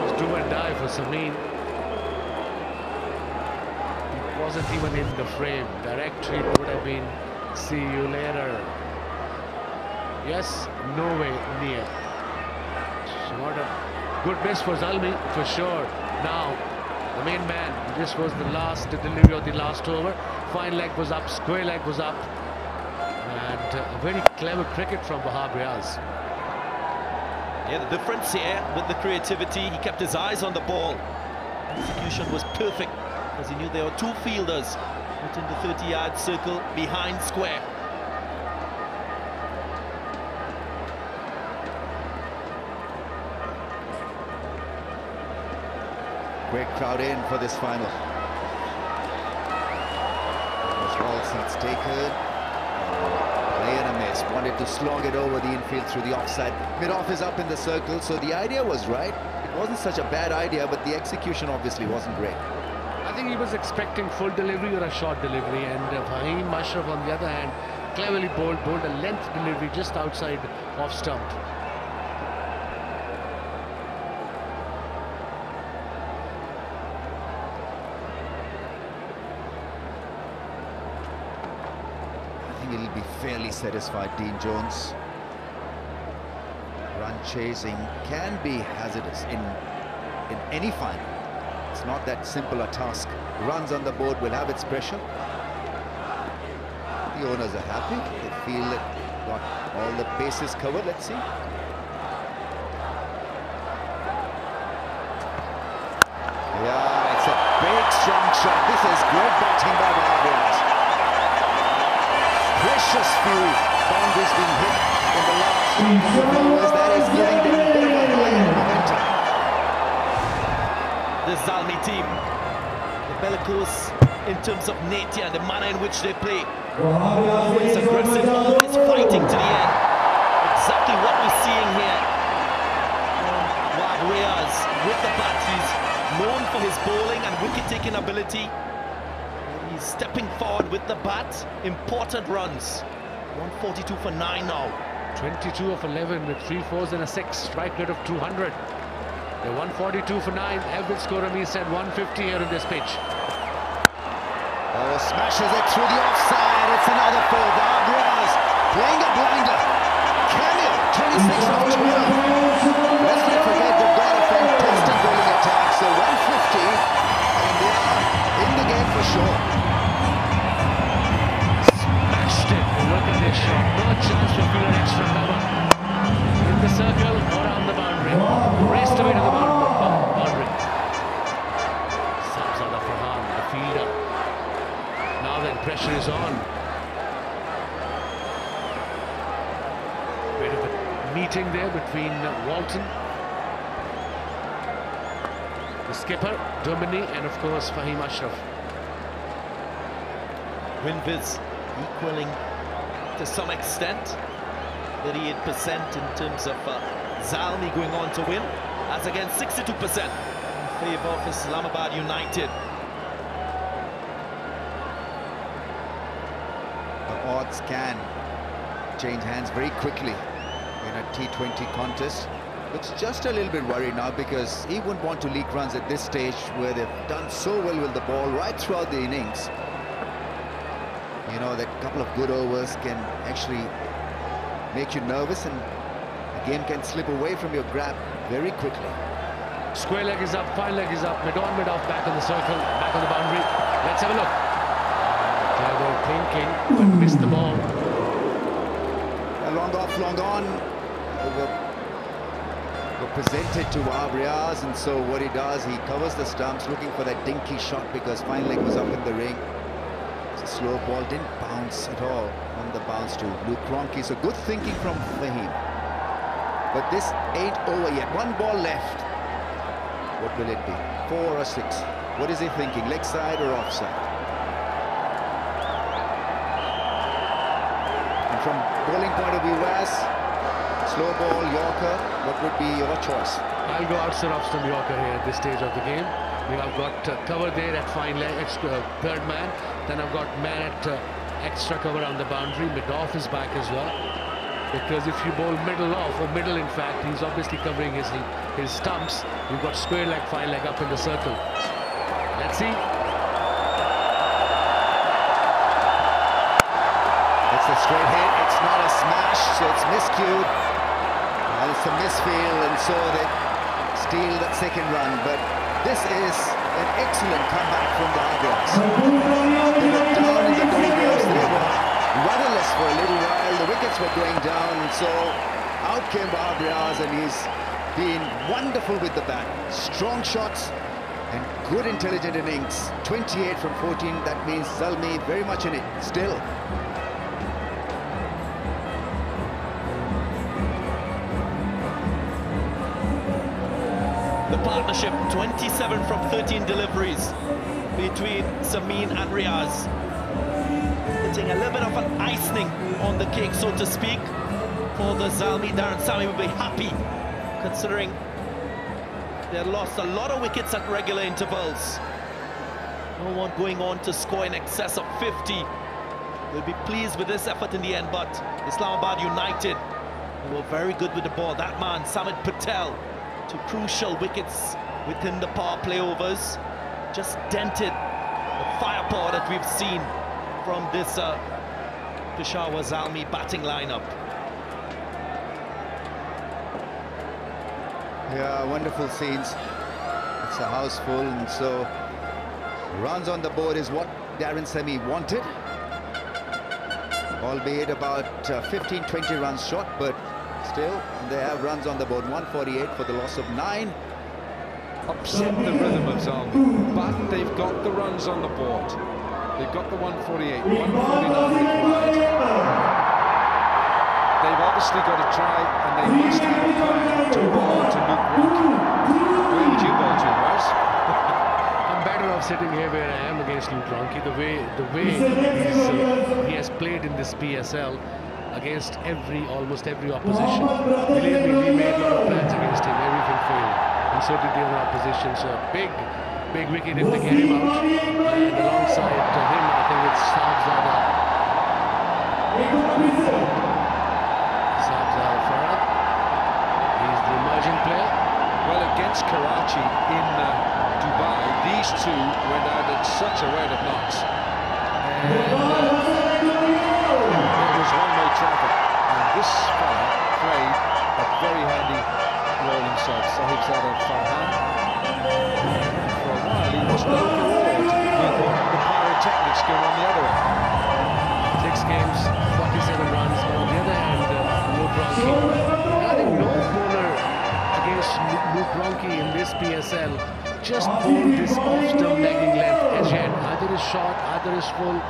It's do and die for Samin. He wasn't even in the frame. Direct hit would have been see you later. Yes, no way near. So what a good miss for Zalmi for sure. Now the main man, this was the last delivery of the last over. Fine leg was up, square leg was up. And a very clever cricket from Wahab Riaz. Yeah, the difference here with the creativity, he kept his eyes on the ball. Execution was perfect because he knew there were 2 fielders within the 30-yard circle behind square. Great crowd in for this final. There's all seats taken. Play and a miss. Wanted to slog it over the infield through the offside. Mid-off is up in the circle, so the idea was right. It wasn't such a bad idea, but the execution obviously wasn't great. I think he was expecting full delivery or a short delivery, and Rahim Ashraf on the other hand cleverly bowled a length delivery just outside off stump. He'll be fairly satisfied, Dean Jones. Run chasing can be hazardous in any final. It's not that simple a task. Runs on the board will have its pressure. The owners are happy. They feel that got all the bases covered. Let's see. Yeah, it's a big, strong shot. This is great batting by Maharaj. Precious few boundaries being hit in the last few overs. That is giving them a bit of a higher momentum. The Zalmi team, the Bellicose, in terms of nature and the manner in which they play, always aggressive, always fighting to the end. Exactly what we're seeing here. Wad with the bat. He's known for his bowling and wicket-taking ability. He's stepping forward with the bat. Important runs. 142 for 9 now. 22 of 11 with 3 4s and a 6. Strike rate of 200. They're 142 for 9. Average scorer, he said 150 here in this pitch. Oh, smashes it through the offside. It's another 4. Barbras playing a blinder. Cameo, 26 of 12. Let's not forget they've got a fantastic bowling attack. So 150, and they are in the game for sure. Smashed it. Look at this shot. No chance to feel an extra cover. In the circle or on the boundary. Raced away to the boundary. Subs out for harm, the fielder. Now then, pressure is on. Bit of a meeting there between Walton, the skipper, Domini, and of course Fahim Ashraf. Winviz equaling to some extent, 38% in terms of Zalmi going on to win, as against 62% in favour of Islamabad United. The odds can change hands very quickly in a T20 contest. Looks just a little bit worried now because he wouldn't want to leak runs at this stage where they've done so well with the ball right throughout the innings. You know, that couple of good overs can actually make you nervous and the game can slip away from your grab very quickly. Square leg is up, fine leg is up, mid on, mid off, back on the circle, back on the boundary. Let's have a look. Clever thinking, but missed the ball. Long off, long on. Were presented to Abriaz, and so what he does, he covers the stumps looking for that dinky shot because fine leg was up in the ring. It's a slow ball, didn't bounce at all on the bounce to Luke Ronke. So good thinking from Fahim. But this ain't over yet. One ball left. What will it be? 4 or 6? What is he thinking? Leg side or offside? And from bowling point of view, Wes, slow ball, Yorker, what would be your choice? I'll go outside off some Yorker here at this stage of the game. I've got cover there at fine leg, third man. Then I've got man at extra cover on the boundary. Mid-off is back as well. Because if you bowl middle off, or middle in fact, he's obviously covering his stumps. You've got square leg, fine leg up in the circle. Let's see. It's a straight hit, it's not a smash, so it's miscued. And it's a misfield, and so they steal that second run. But this is an excellent comeback from the Abriaz. They were down in the doldrums, they were rudderless for a little while, the wickets were going down, and so out came Abriaz, and he's been wonderful with the bat. Strong shots and good intelligent innings. 28 from 14, that means Zalmi very much in it still. The partnership, 27 from 13 deliveries between Samin and Riaz. Hitting a little bit of an icing on the cake, so to speak, for the Zalmi. Darren Sami will be happy, considering they had lost a lot of wickets at regular intervals. No one going on to score in excess of 50. They'll be pleased with this effort in the end, but Islamabad United, they were very good with the ball. That man, Samit Patel, to crucial wickets within the power play overs, just dented the firepower that we've seen from this Peshawar Zalmi batting lineup. Yeah, wonderful scenes. It's a house full, and so runs on the board is what Darren Sami wanted, albeit about 15-20 runs short, but still they have runs on the board. 148 for the loss of 9. Upset the rhythm of Zalmi, but they've got the runs on the board. They've got the 148, 149 required. They've obviously got to try, and they must have a plan to bowl to Luke Ronchi. Where would you bowl to, Wes? I'm better off sitting here where I am against Luke Ronchi. The way he has played in this PSL against almost every opposition. Believe me, we made a lot of plans against him. Everything failed, and so did the other opposition. So big wicket if they get him out. And alongside him, I think it's Sabzada Farad. He's the emerging player. Well, against Karachi in Dubai, these two went out at such a rate of knots. And it was one-way traffic. And this fella played a very handy role himself, Sahibzada Farhan. For a while, he was no reward with the pyrotechnics going on the other end. 6 games, 47 runs. On the other hand, Luke Ronchi. I think no bowler against Luke Ronchi in this PSL just bowled this off-stump legging length as yet. Either is short, either is full.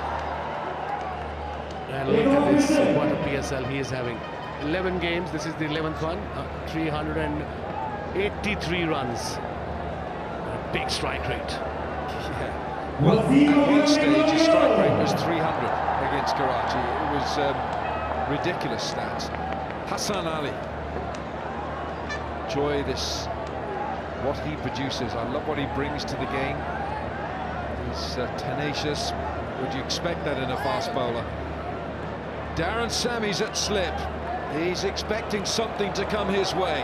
And look at this, what a PSL he is having. 11 games, this is the 11th one. 383 runs. A big strike rate. Yeah. Well, at one stage his strike rate was 300 against Karachi. It was ridiculous stats. Hassan Ali. Enjoy this, what he produces. I love what he brings to the game. He's tenacious. Would you expect that in a fast bowler? Darren Sami's at slip. He's expecting something to come his way.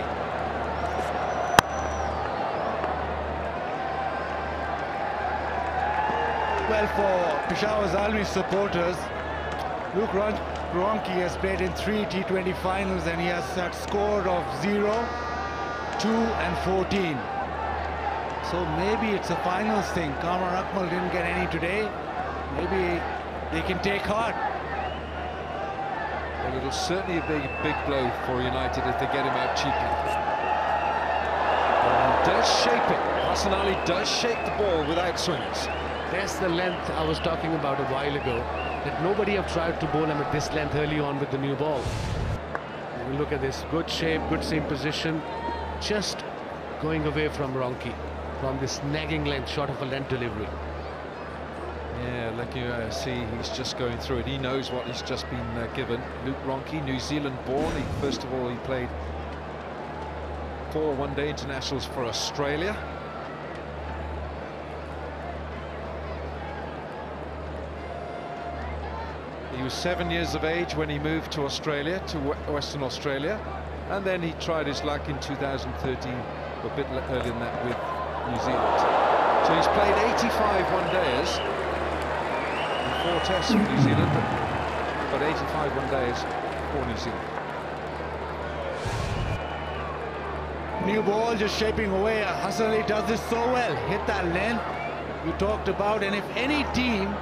Well, for Peshawar Zalmi supporters, Luke Ronchi has played in 3 T20 finals and he has a score of 0, 2 and 14. So maybe it's a finals thing. Kamar Akmal didn't get any today. Maybe they can take heart. Well, it'll certainly be a big blow for United if they get him out cheaply. He does shape it. Hassan Ali does shape the ball without swings. That's the length I was talking about a while ago, that nobody have tried to bowl him at this length early on with the new ball. Look at this, good shape, good seam position, just going away from Ronchi, from this nagging length, short of a length delivery. Yeah, like you see, he's just going through it. He knows what he's just been given. Luke Ronchi, New Zealand born. First of all, he played 4 one-day internationals for Australia. He was 7 years of age when he moved to Australia, to Western Australia, and then he tried his luck in 2013, a bit earlier than that, with New Zealand. So he's played 85 one-dayers. 4 tests for New Zealand, but 85 one-days for New Zealand. New ball just shaping away. Hassan Ali does this so well. Hit that length you talked about, and if any team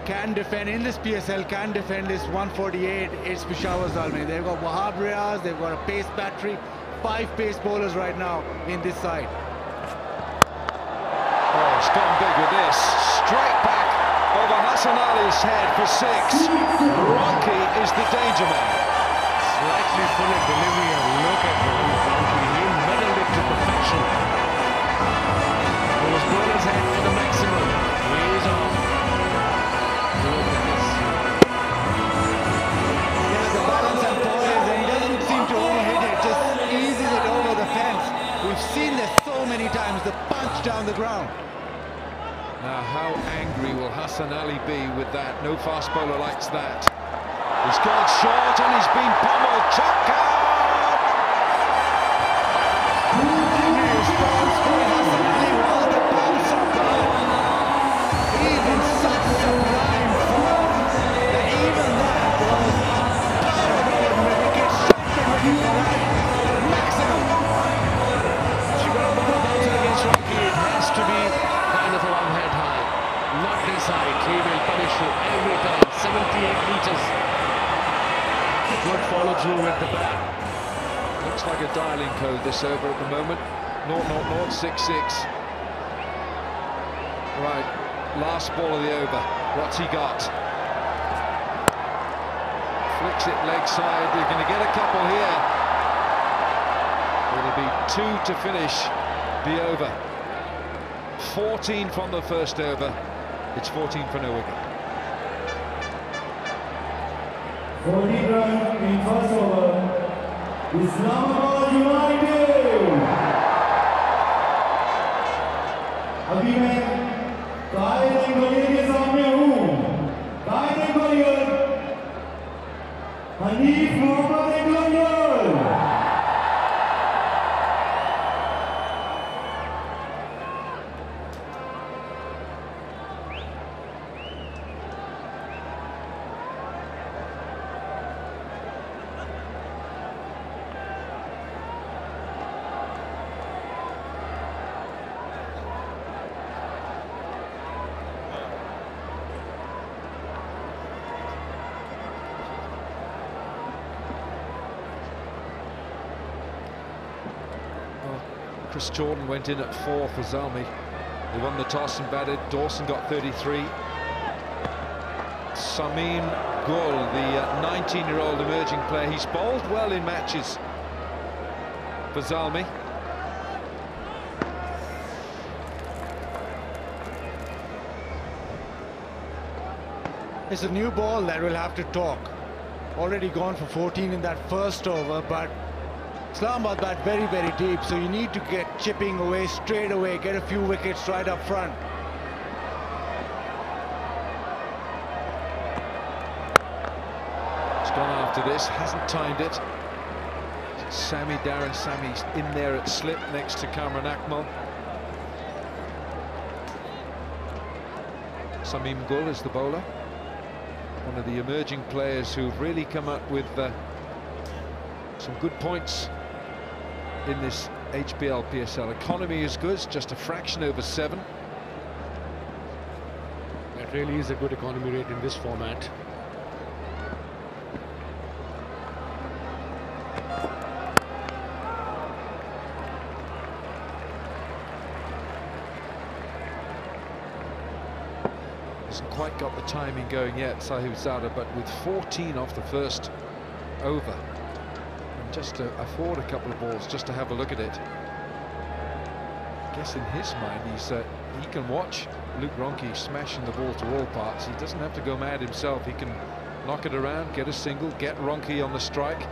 can defend in this PSL, can defend this 148, it's Peshawar Zalmi. They've got Wahab Riaz, they've got a pace battery, 5 pace bowlers right now in this side. Oh, it's gone big with this. Straight back over Hassan Ali's head for 6. Ronchi is the danger man. Slightly fuller delivery, and look at Ronchi. He muddled it to perfection. Those bowlers head for the maximum. Ways off. Look at this. Yeah, the balance and poise, and he doesn't seem to overhit it, just eases it over the fence. We've seen this so many times, the punch down the ground. Now, how angry will Hassan Ali be with that? No fast bowler likes that. He's gone short and he's been pummeled. Chuck out! Angry response for Hassan Ali was the bounce of ball. He's in such sublime form that even that was powered over the wicket, shot the wicket for right. Maximum. She got a ball bouncer against Ronchi. inside. He will punish you every time. 78 meters. Good follow through with the bat. Looks like a dialing code this over at the moment. 0-0-0-6-6. Right, last ball of the over. What's he got? Flicks it leg side. They're going to get a couple here. It'll be 2 to finish the over. 14 from the first over. It's 14 for no wicket. 40 runs in first over. Islamabad United. अभी मैं कायदे गलियर के सामने हूँ. कायदे गलियर Hanif Mohammad गलियर. Chris Jordan went in at 4 for Zalmi. They won the toss and batted. Dawson got 33. Samim Gul, the 19-year-old emerging player, he's bowled well in matches for Zalmi. It's a new ball that will have to talk. Already gone for 14 in that first over, but Islamabad bat very, very deep, so you need to get chipping away straight away, get a few wickets right up front. He's gone after this, hasn't timed it. Darren Sammy's in there at slip next to Kamran Akmal. Samim Gul is the bowler. One of the emerging players who've really come up with some good points in this HBL PSL. Economy is good, just a fraction over 7. That really is a good economy rate in this format. Hasn't quite got the timing going yet, Sahib Zada, but with 14 off the first over, and just to afford a couple of balls just to have a look at it. I guess in his mind he can watch Luke Ronchi smashing the ball to all parts. He doesn't have to go mad himself. He can knock it around, get a single, get Ronchi on the strike.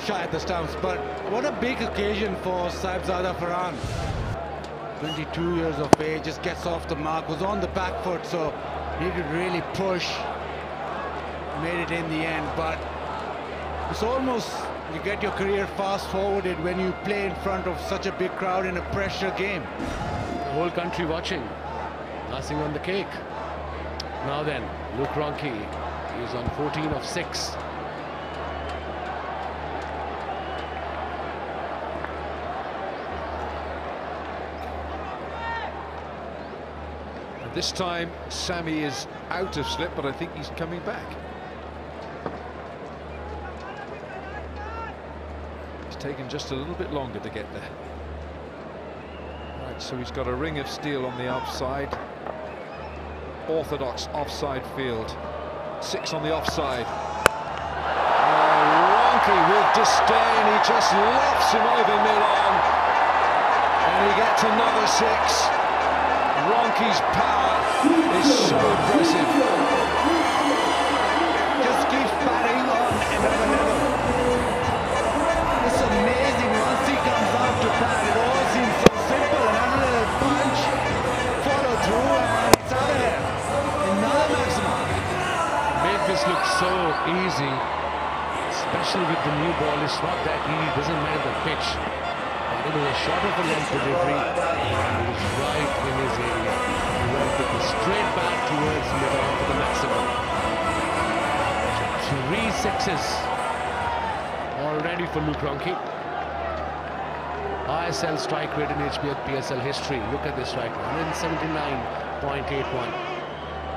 Shy at the stumps, but what a big occasion for Sahibzada Farhan. 22 years of age, just gets off the mark, was on the back foot, so he could really push. Made it in the end, but it's almost, you get your career fast forwarded when you play in front of such a big crowd in a pressure game. The whole country watching, icing on the cake. Now then, Luke Ronchi is on 14 of 6. This time, Sammy is out of slip, but I think he's coming back. It's taken just a little bit longer to get there. Right, so he's got a ring of steel on the offside. Orthodox offside field. 6 on the offside. Ronchi with disdain, he just lofts him over mid-on. And he gets another 6. Ronchi's power is so impressive. Just keeps batting on another level. It's amazing once he comes out to bat. It all seems so simple. Another little punch, follow through, and it's out of here. Another maximum. Made this look so easy, especially with the new ball. It's not that easy, doesn't matter the pitch. It was a shot of a length delivery. It was right in his area. He went with the straight back towards mid-on for the maximum. sixes already for Luke Ronchi. ISL strike rate in HBL PSL history. Look at this strike rate, 179.81.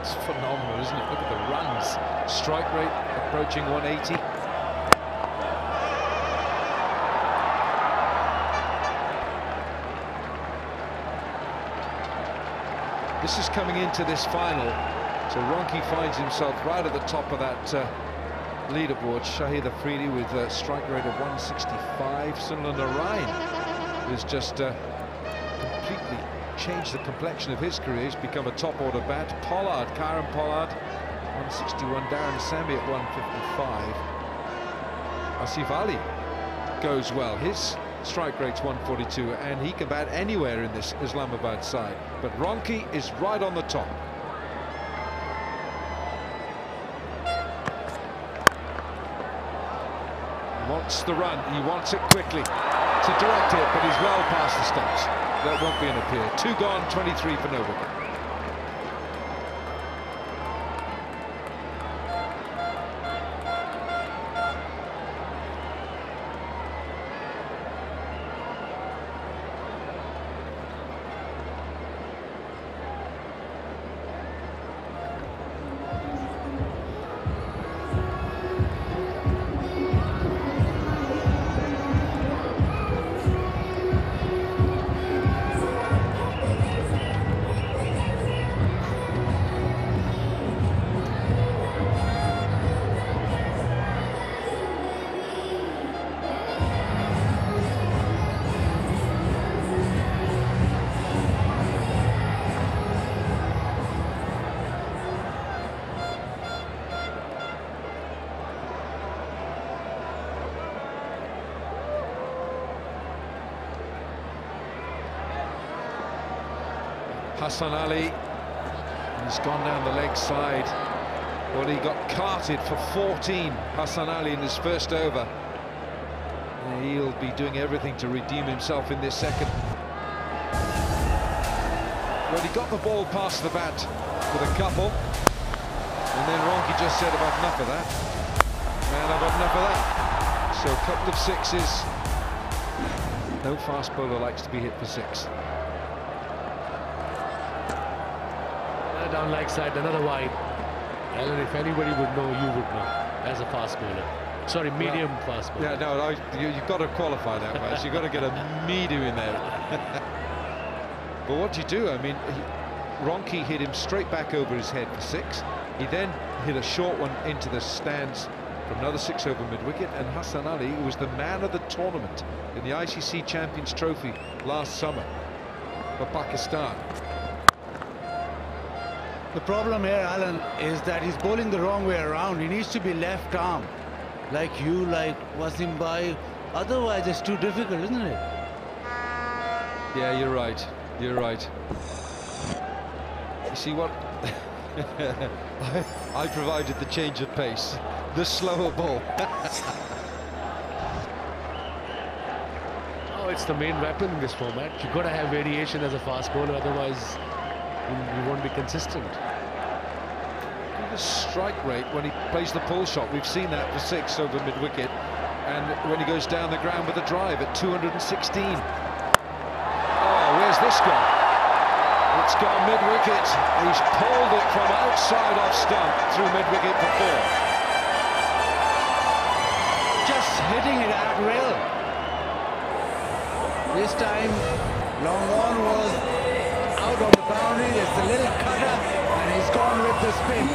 It's phenomenal, isn't it? Look at the runs. Strike rate approaching 180. This is coming into this final, so Ronchi finds himself right at the top of that leaderboard. Shahid Afridi with a strike rate of 165. Sunil Narayan has just completely changed the complexion of his career. He's become a top order bat. Pollard, Karen Pollard, 161. Darren Sammy at 155. Asif Ali goes well. His strike rate's 142, and he can bat anywhere in this Islamabad side. But Ronchi is right on the top. Wants the run, he wants it quickly to direct it, but he's well past the stumps. That won't be an appeal. 2 gone, 23 for no wicket. Hassan Ali, he's gone down the leg side. Well, he got carted for 14, Hassan Ali, in his first over. And he'll be doing everything to redeem himself in this second. Well, he got the ball past the bat with a couple, and then Ronchi just said, "I've had enough of that. Man, I've had enough of that." So a couple of sixes. No fast bowler likes to be hit for 6. Down leg side, another wide. Alan, if anybody would know, you would know as a fast bowler. Sorry, medium fast bowler. Yeah, no, you've got to qualify that much. You've got to get a medium in there. But what do you do? I mean, Ronchi hit him straight back over his head for 6. He then hit a short one into the stands for another 6 over mid-wicket. And Hassan Ali was the man of the tournament in the ICC Champions Trophy last summer for Pakistan. The problem here, Alan, is that he's bowling the wrong way around. He needs to be left arm, like you, like Wasim Bhai. Otherwise, it's too difficult, isn't it? Yeah, you're right. You're right. You see what? I provided the change of pace, the slower ball. Oh, it's the main weapon in this format. You've got to have variation as a fast bowler, otherwise you won't be consistent. The strike rate when he plays the pull shot, we've seen that for 6 over mid-wicket, and when he goes down the ground with a drive at 216. Oh, where's this gone? It's gone mid-wicket. He's pulled it from outside off stump through mid-wicket for 4. Just hitting it at will. This time, long on was out on the boundary. There's a little cutter, and he's gone with the spin.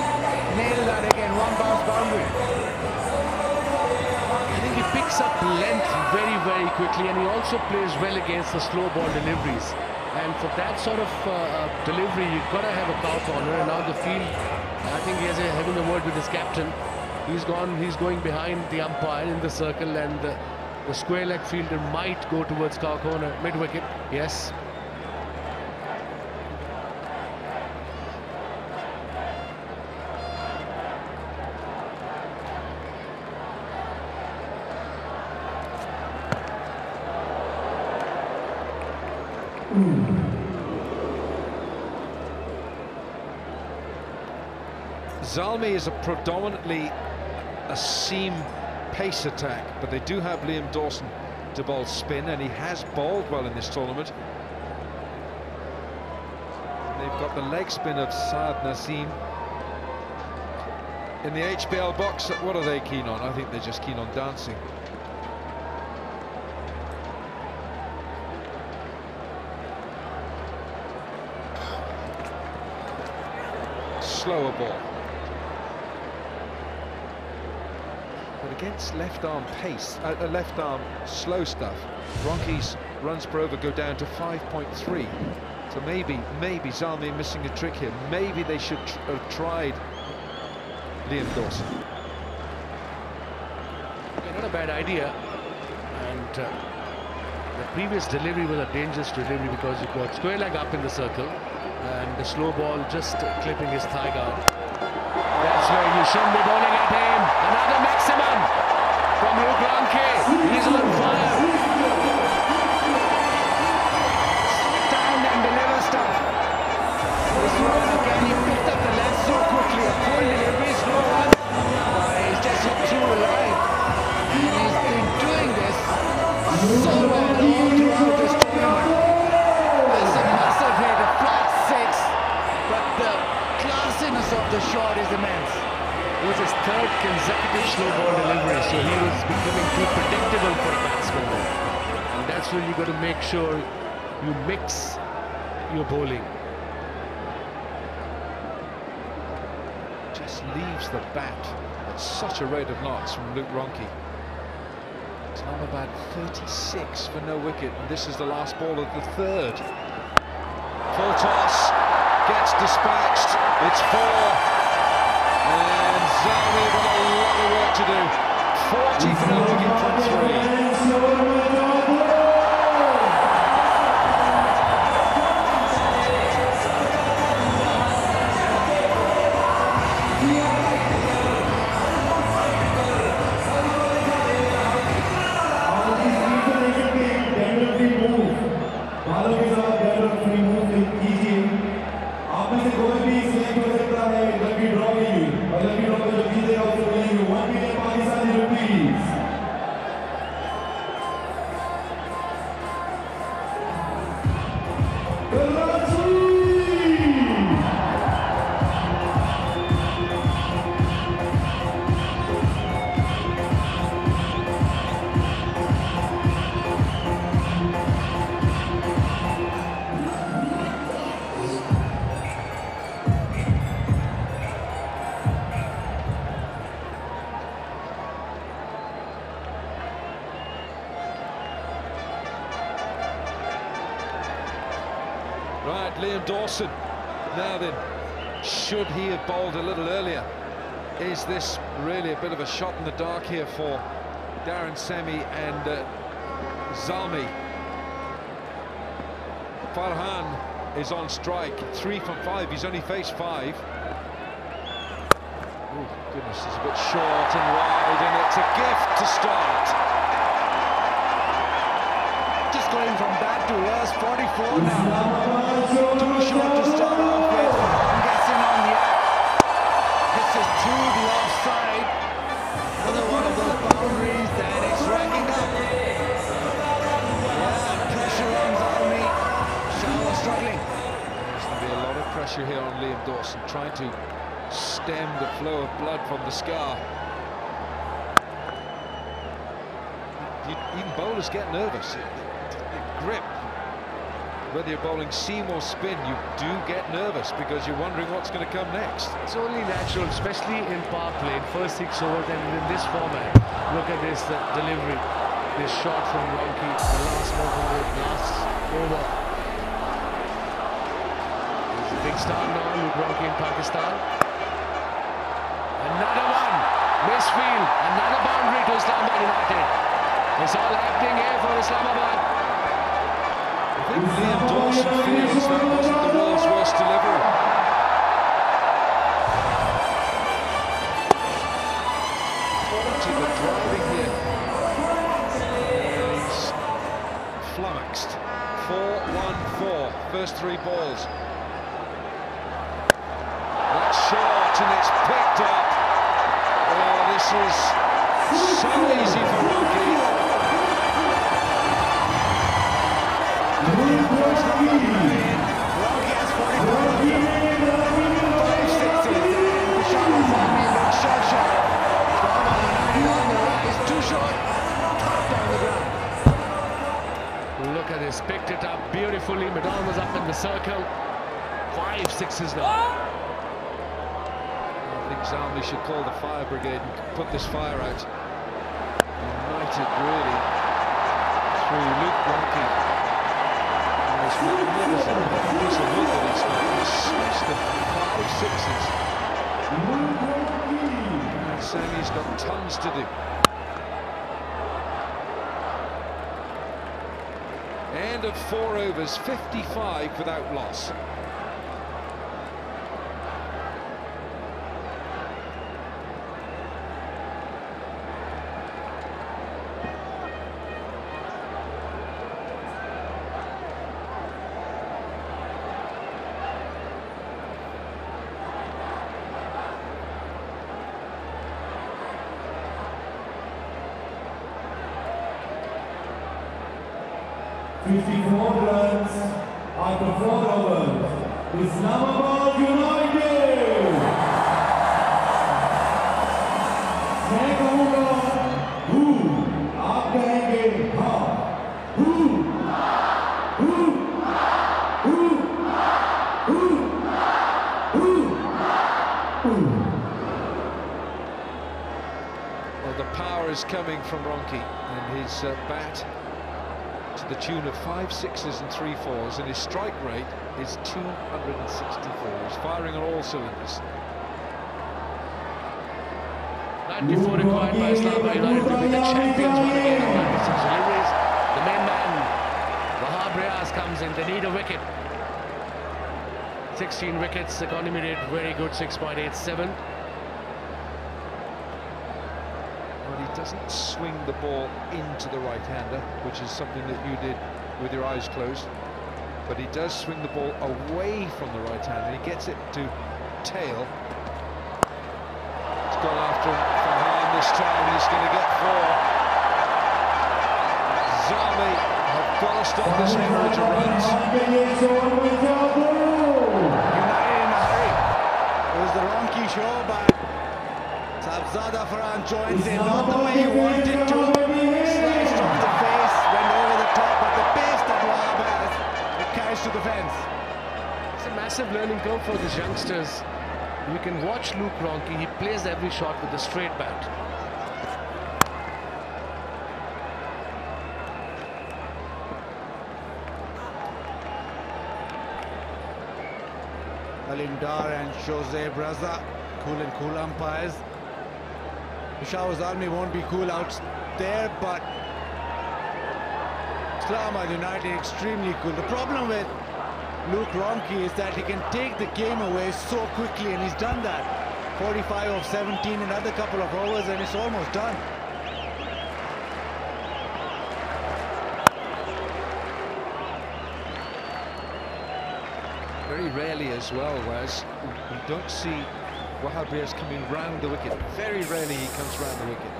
Nailed that again, 1 bounce boundary. I think he picks up length very, very quickly, and he also plays well against the slow ball deliveries. And for that sort of delivery, you've got to have a cow corner. And now the field, I think he has having a word with his captain. He's going behind the umpire in the circle, and the square leg fielder might go towards cow corner, mid-wicket. Yes. Zalmi is a predominantly a seam pace attack, but they do have Liam Dawson to bowl spin, and he has bowled well in this tournament. They've got the leg spin of Saad Naseem. In the HBL box, what are they keen on? I think they're just keen on dancing. Slower ball. But against left arm pace, left arm slow stuff, Ronke's runs per over go down to 5.3. So maybe Zalmi missing a trick here. Maybe they should have tried Liam Dawson. Okay, not a bad idea. And the previous delivery was a dangerous delivery because you got square leg up in the circle and the slow ball just clipping his thigh guard. That's where you shouldn't be bowling at him. Another maximum from Luke Ronke. He's on fire. Stand and deliver stuff. This one again, he picked up the length so quickly. A full delivery, slow one. He's just hit through the line. And he's been doing this so well all throughout this tournament. That's a massive hit, a flat six, but the classiness of the shot is immense. It was his third consecutive slow ball delivery, so he was becoming too predictable for a batsman. And that's when you got to make sure you mix your bowling. Just leaves the bat at such a rate of knots from Luke Ronke. Islamabad 36 for no wicket, and this is the last ball of the third. Full toss, gets dispatched, it's 4, and Zalmi got a lot of work to do. 40 for no wicket from 3. Right, Liam Dawson. Now then, should he have bowled a little earlier? Is this really a bit of a shot in the dark here for Darren Semi and Zalmi? Farhan is on strike, 3 from 5. He's only faced 5. Oh goodness, it's a bit short and wide, and it's a gift to start. Just going from bad to worse, 44 now. Too short to start off with. I'm guessing on the app. This is through the offside. Another one of those boundaries, and it's racking up. Yeah, pressure on Zalmi. Shah struggling. There's going to be a lot of pressure here on Liam Dawson, trying to stem the flow of blood from the scar. Even bowlers get nervous. The grip, whether you're bowling seam or spin, you do get nervous because you're wondering what's going to come next. It's only natural, especially in power play, in first 6 overs, and in this format. Look at this delivery, this shot from Ronke, the last over. He's a big star now, Luke Ronke in Pakistan. Another one, misfield, another boundary to Islamabad United. It's all happening here for Islamabad. I think Liam Dawson feels that wasn't the world's worst delivery. Quality of driving here. He's flummoxed. 4-1-4, first 3 balls. That's short and it's picked up. Oh, this is so easy for Rocky. Rocky has 5 sixes, and Peshawar Zalmi looks short. It's too short. Down the ground. Look at this, picked it up beautifully. Madon was up in the circle. 5 sixes now. I think Zalmi should call the fire brigade and put this fire out. United really through Luke Rocky. This magnificent piece of wood that he's got. He's smashed them 5 sixes. And Sammy's got tons to do. End of 4 overs, 55 without loss. Runs after 4 overs. Islamabad United. मैं कहूँगा who, आप कहेंगे हाँ. Who. Well, the power is coming from Ronchi and his bat to the tune of 5 sixes and 3 fours, and his strike rate is 264. He's firing on all cylinders. 94 required by Islamabad United to be the champions one again of 96 deliveries. The main man, Wahab Riaz, comes in. They need a wicket. 16 wickets, economy rate very good, 6.87. He doesn't swing the ball into the right-hander, which is something that you did with your eyes closed, but he does swing the ball away from the right-hander. He gets it to tail. He's gone after him from behind this time, and he's going to get 4. Zalmi have got to stop this hemorrhage of runs. United in a hurry. It was the Ronchi show, but Sabzada Farhan joins in, not the way he wanted to. Sliced off the face, went over the top, but the pace that Wahab has, it carries to the fence. It's a massive learning curve for these youngsters. You can watch Luke Ronchi, he plays every shot with a straight bat. Alindar and Jose Braza, cool umpires. Peshawar Zalmi won't be cool out there, but Islamabad United extremely cool. The problem with Luke Ronchi is that he can take the game away so quickly, and he's done that. 45 of 17, another couple of overs, and it's almost done. Very rarely as well, Wes, we don't see Wahab Riaz coming round the wicket. Very rarely he comes round the wicket.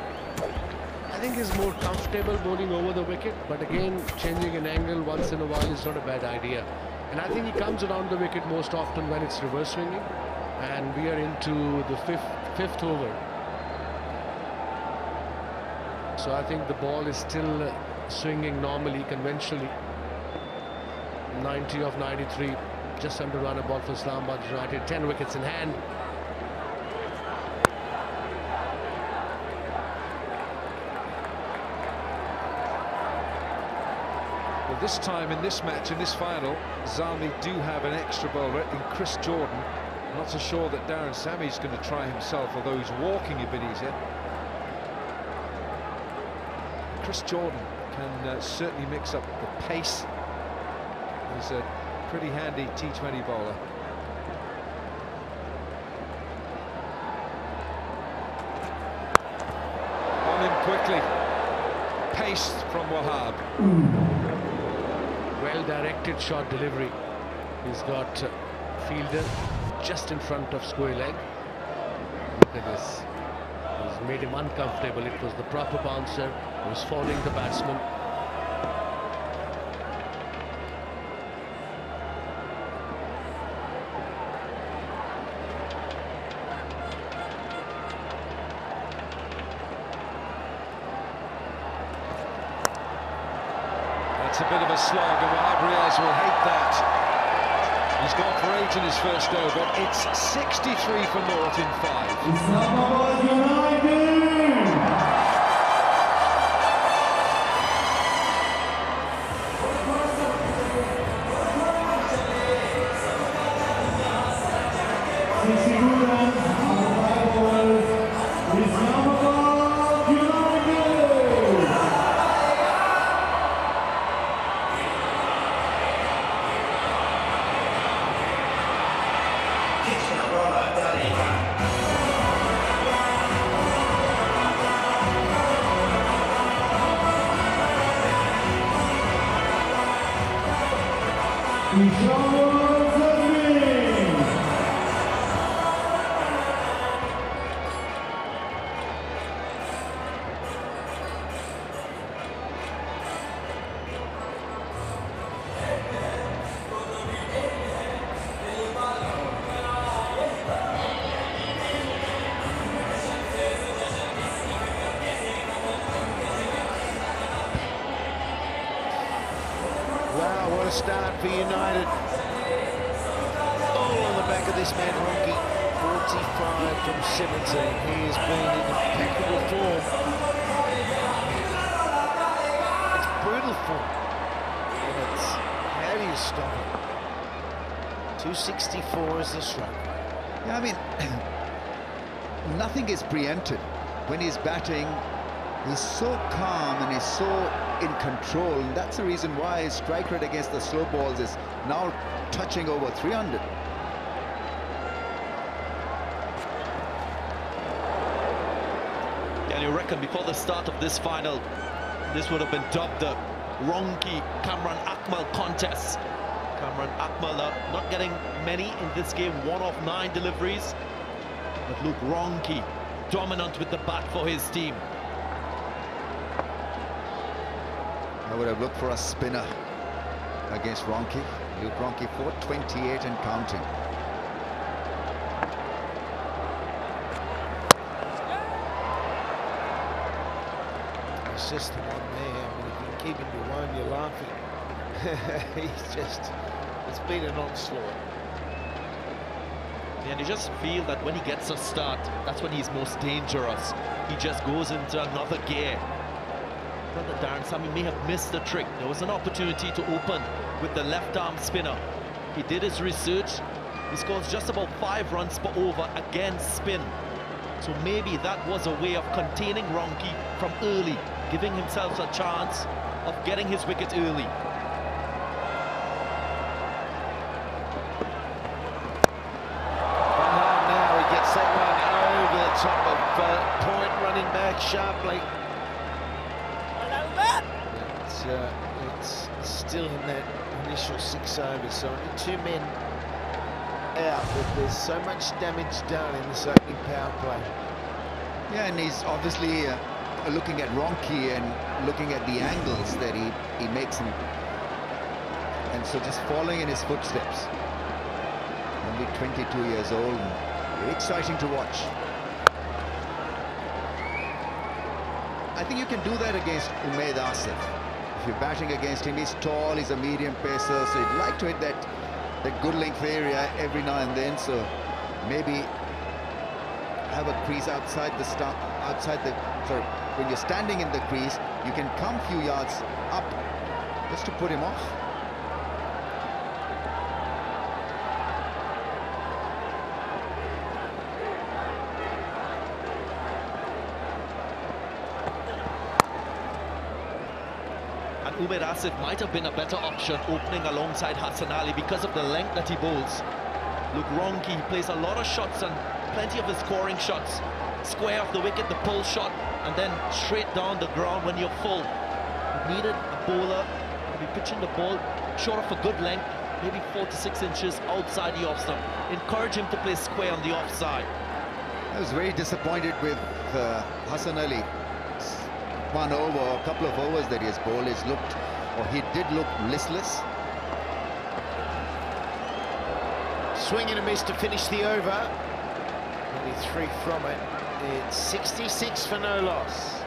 I think he's more comfortable bowling over the wicket, but again, changing an angle once in a while is not a bad idea. And I think he comes around the wicket most often when it's reverse swinging, and we are into the fifth over. So I think the ball is still swinging normally, conventionally. 90 of 93, just under run a ball for Islamabad United, 10 wickets in hand. Well, this time in this match, in this final, Zalmi do have an extra bowler in Chris Jordan. I'm not so sure that Darren Sammy's going to try himself, although he's walking a bit easier. Chris Jordan can certainly mix up the pace. He's a pretty handy T20 bowler. On him quickly. Pace from Wahab. Well-directed shot delivery. He's got fielder just in front of square leg. Look at this. He's made him uncomfortable. It was the proper bouncer. He was following the batsman. It's a bit of a slog, and Abriez will hate that. He's gone for 8 in his first over. It's 63 for naught in 5. Islamabad United! Peshawar Zalmi! Wow, what a start for United. All on the back of this man, Ronke. 45 from 17. He has been in impeccable form. It's brutal form. And it's, how do you stop it? 264 is the strike. Yeah, I mean, nothing is preempted. When he's batting, he's so calm and he's so in control, and that's the reason why his strike rate against the slow balls is now touching over 300. Yeah, you reckon before the start of this final, this would have been dubbed the Ronke Kamran Akmal contest. Kamran Akmal not getting many in this game, 1 of 9 deliveries, but Luke Ronke dominant with the bat for his team. I would have looked for a spinner against Ronke. Luke Ronke, 428 and counting. It's just the one there. I mean, if you can keep him to one, you're laughing. He's just, it's been an onslaught. And you just feel that when he gets a start, that's when he's most dangerous. He just goes into another gear. Brother Darren Sammy may have missed the trick. There was an opportunity to open with the left-arm spinner. He did his research. He scores just about 5 runs per over against spin. So maybe that was a way of containing Ronke from early, giving himself a chance of getting his wicket early. Now he gets that one over the top of Point, running back sharply. It's still in that initial 6 overs, so only 2 men out, but there's so much damage done in this opening power play. Yeah, and he's obviously looking at Ronke and looking at the angles that he makes him, and so just following in his footsteps. Only 22 years old, and very exciting to watch. I think you can do that against Umaid Asif. If you're batting against him, he's tall, he's a medium pacer, so he'd like to hit that good length area every now and then. So maybe have a crease outside the sorry, when you're standing in the crease, you can come a few yards up just to put him off. Umaid Asif might have been a better option opening alongside Hassan Ali because of the length that he bowls. Luke Ronke plays a lot of shots and plenty of his scoring shots. Square of the wicket, the pull shot, and then straight down the ground when you're full. You needed a bowler to be pitching the ball short of a good length, maybe 4 to 6 inches outside the off stump. Encourage him to play square on the offside. I was very disappointed with Hassan Ali. One over, a couple of overs that he has bowled, he did look listless. Swing and a miss to finish the over. Only 3 from it. It's 66 for no loss.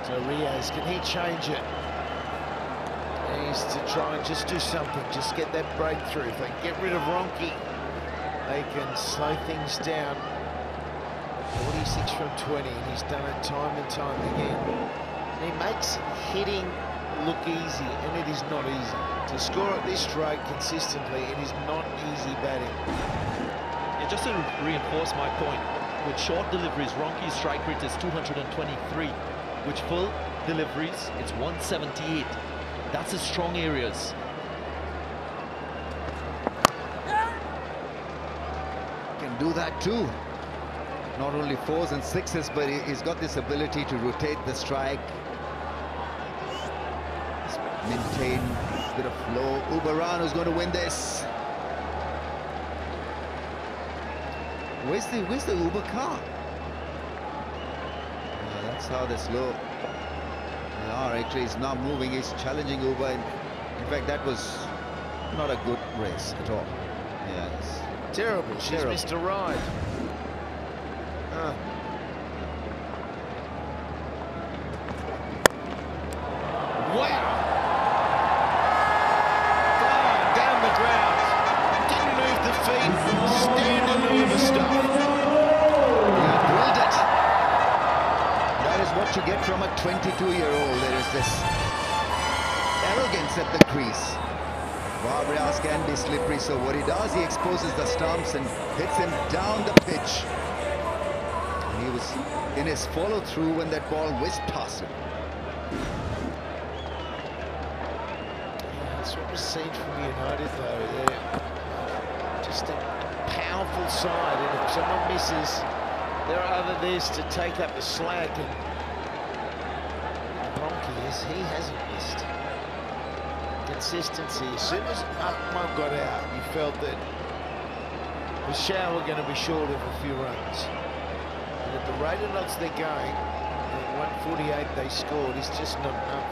So Riaz, can he change it? He needs to try and just do something, just get that breakthrough. If they get rid of Ronke, they can slow things down. 46 from 20, and he's done it time and time again. And he makes hitting look easy, and it is not easy. To score at this rate consistently, it is not easy batting. Yeah, just to reinforce my point, with short deliveries, Ronke's strike rate is 223. Which full deliveries, it's 178. That's his strong areas. Can do that too. Not only 4s and 6s, but he's got this ability to rotate the strike. Maintain a bit of flow. Ubaran who's going to win this. Where's the Uber car? That's how they're slow. They are actually. He's now moving. He's challenging Uber. In fact, that was not a good race at all. Yes. Terrible. She's missed a ride. Wow! Down the ground. Didn't move the feet. Standing over stuff. What you get from a 22-year-old, there is this arrogance at the crease. Riaz can be slippery, so what he does, he exposes the stumps and hits him down the pitch. And he was in his follow-through when that ball whizzed past him. That's what was seen from United, though. They're just a powerful side, and if someone misses, there are others to take up the slack. And he hasn't missed. Consistency. As soon as Akmal got out, you felt that Peshawar were going to be short of a few runs. And at the rate of knots they're going, at 148 they scored, is just not enough.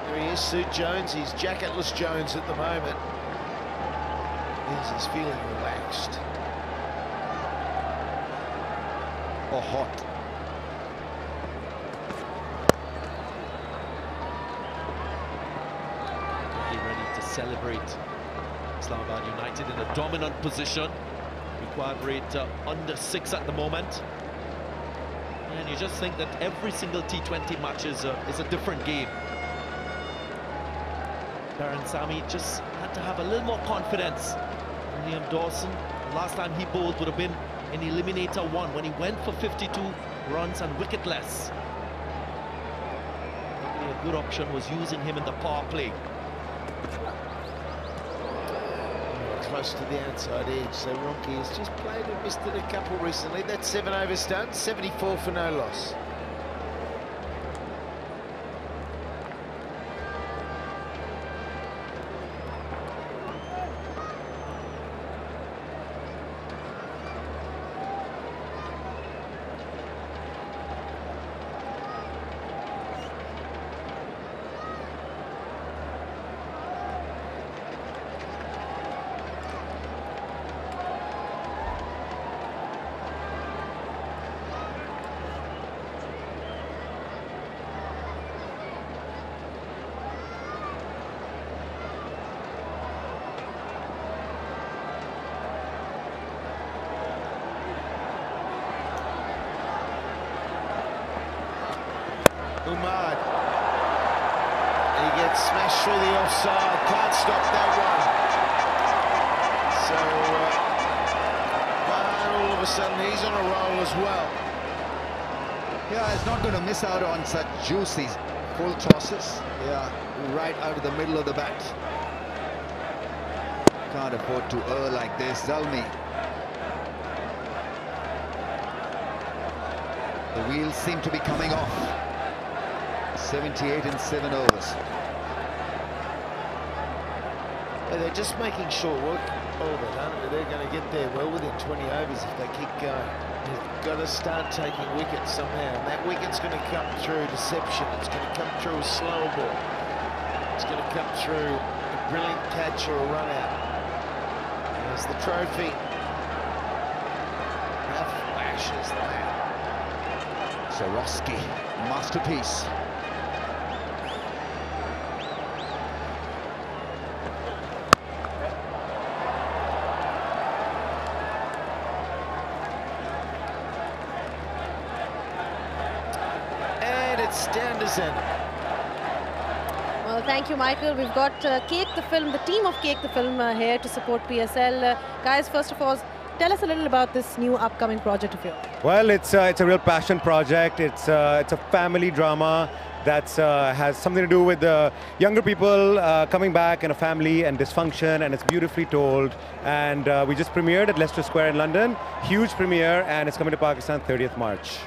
There he is, Suit Jones. He's jacketless Jones at the moment. He's feeling relaxed. Or hot. Celebrate. Islamabad United in a dominant position. Required rate under 6 at the moment. And you just think that every single T20 match is a different game. Darren Sammy just had to have a little more confidence. And Liam Dawson, last time he bowled would have been in Eliminator 1 when he went for 52 runs and wicketless. Probably a good option was using him in the power play. Close to the outside edge, so Ronke has just played and missed it a couple recently. That's 7 overs done, 74 for no loss. Smash through the offside, can't stop that one. So, but all of a sudden he's on a roll as well. Yeah, he's not going to miss out on such juicy full tosses. Yeah, right out of the middle of the bat. Can't afford to err like this, Zalmi. The wheels seem to be coming off. 78 in 7 overs. Yeah, they're just making short work of it, aren't they? They're going to get there well within 20 overs if they keep going. They've got to start taking wickets somehow. And that wicket's going to come through deception. It's going to come through a slow ball. It's going to come through a brilliant catch or a run out. There's the trophy. How flash is that? Swarovski, masterpiece. And it's down to Zen. Well, thank you, Michael. We've got Cake the Film, the team of Cake the Film here to support PSL. Guys, first of all, tell us a little about this new upcoming project of yours. Well, it's a real passion project. It's a family drama that has something to do with the younger people coming back in a family and dysfunction, and it's beautifully told. And we just premiered at Leicester Square in London. Huge premiere, and it's coming to Pakistan 30th March.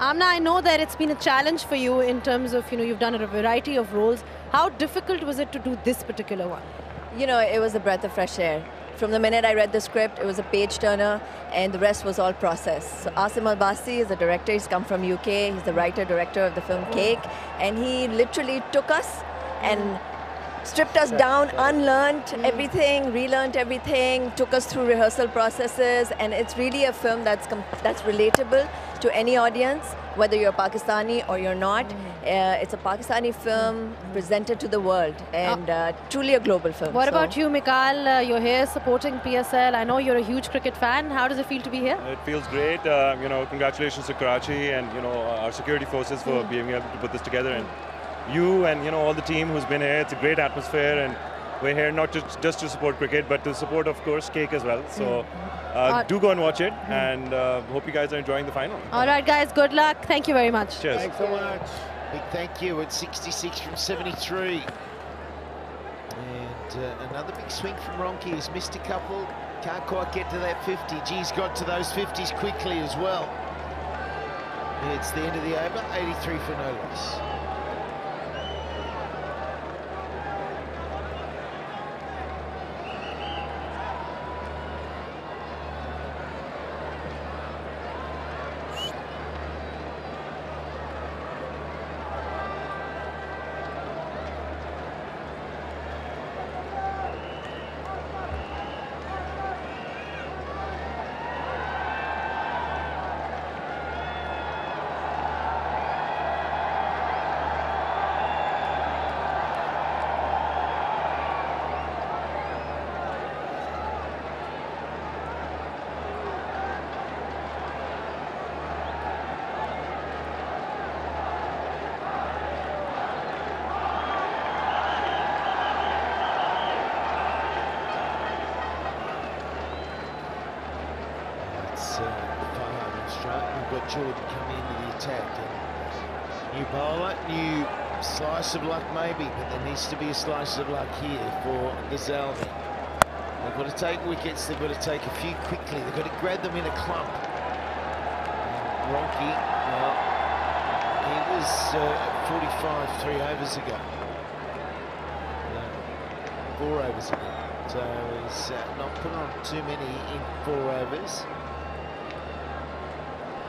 Amna, I know that it's been a challenge for you in terms of, you've done a variety of roles. How difficult was it to do this particular one? It was a breath of fresh air. From the minute I read the script, it was a page turner, and the rest was all process. So Asim Al-Basi is the director. He's come from UK. He's the writer-director of the film Cake, and he literally took us and stripped us down, unlearned everything, relearned everything, took us through rehearsal processes, and it's really a film that's relatable to any audience, whether you're Pakistani or you're not. It's a Pakistani film presented to the world, and truly a global film. What about you, Mikal? You're here supporting PSL. I know you're a huge cricket fan. How does it feel to be here? It feels great. Congratulations to Karachi and our security forces for being able to put this together, and you and all the team who's been here. It's a great atmosphere, and we're here not just to support cricket, but to support, of course, Cake as well. So do go and watch it, and hope you guys are enjoying the final. All right, guys, good luck. Thank you very much. Cheers. Thanks so much. Big thank you at 66 from 73. And another big swing from Ronke. He's missed a couple. Can't quite get to that 50. G's got to those 50s quickly as well. It's the end of the over. 83 for no loss. We've got Jordan coming into the attack. And new bowler, new slice of luck maybe, but there needs to be a slice of luck here for the Zalmi. They've got to take wickets, they've got to take a few quickly, they've got to grab them in a clump. Ronke, well, he was 45 3 overs ago. 4 overs ago. So he's not put on too many in 4 overs.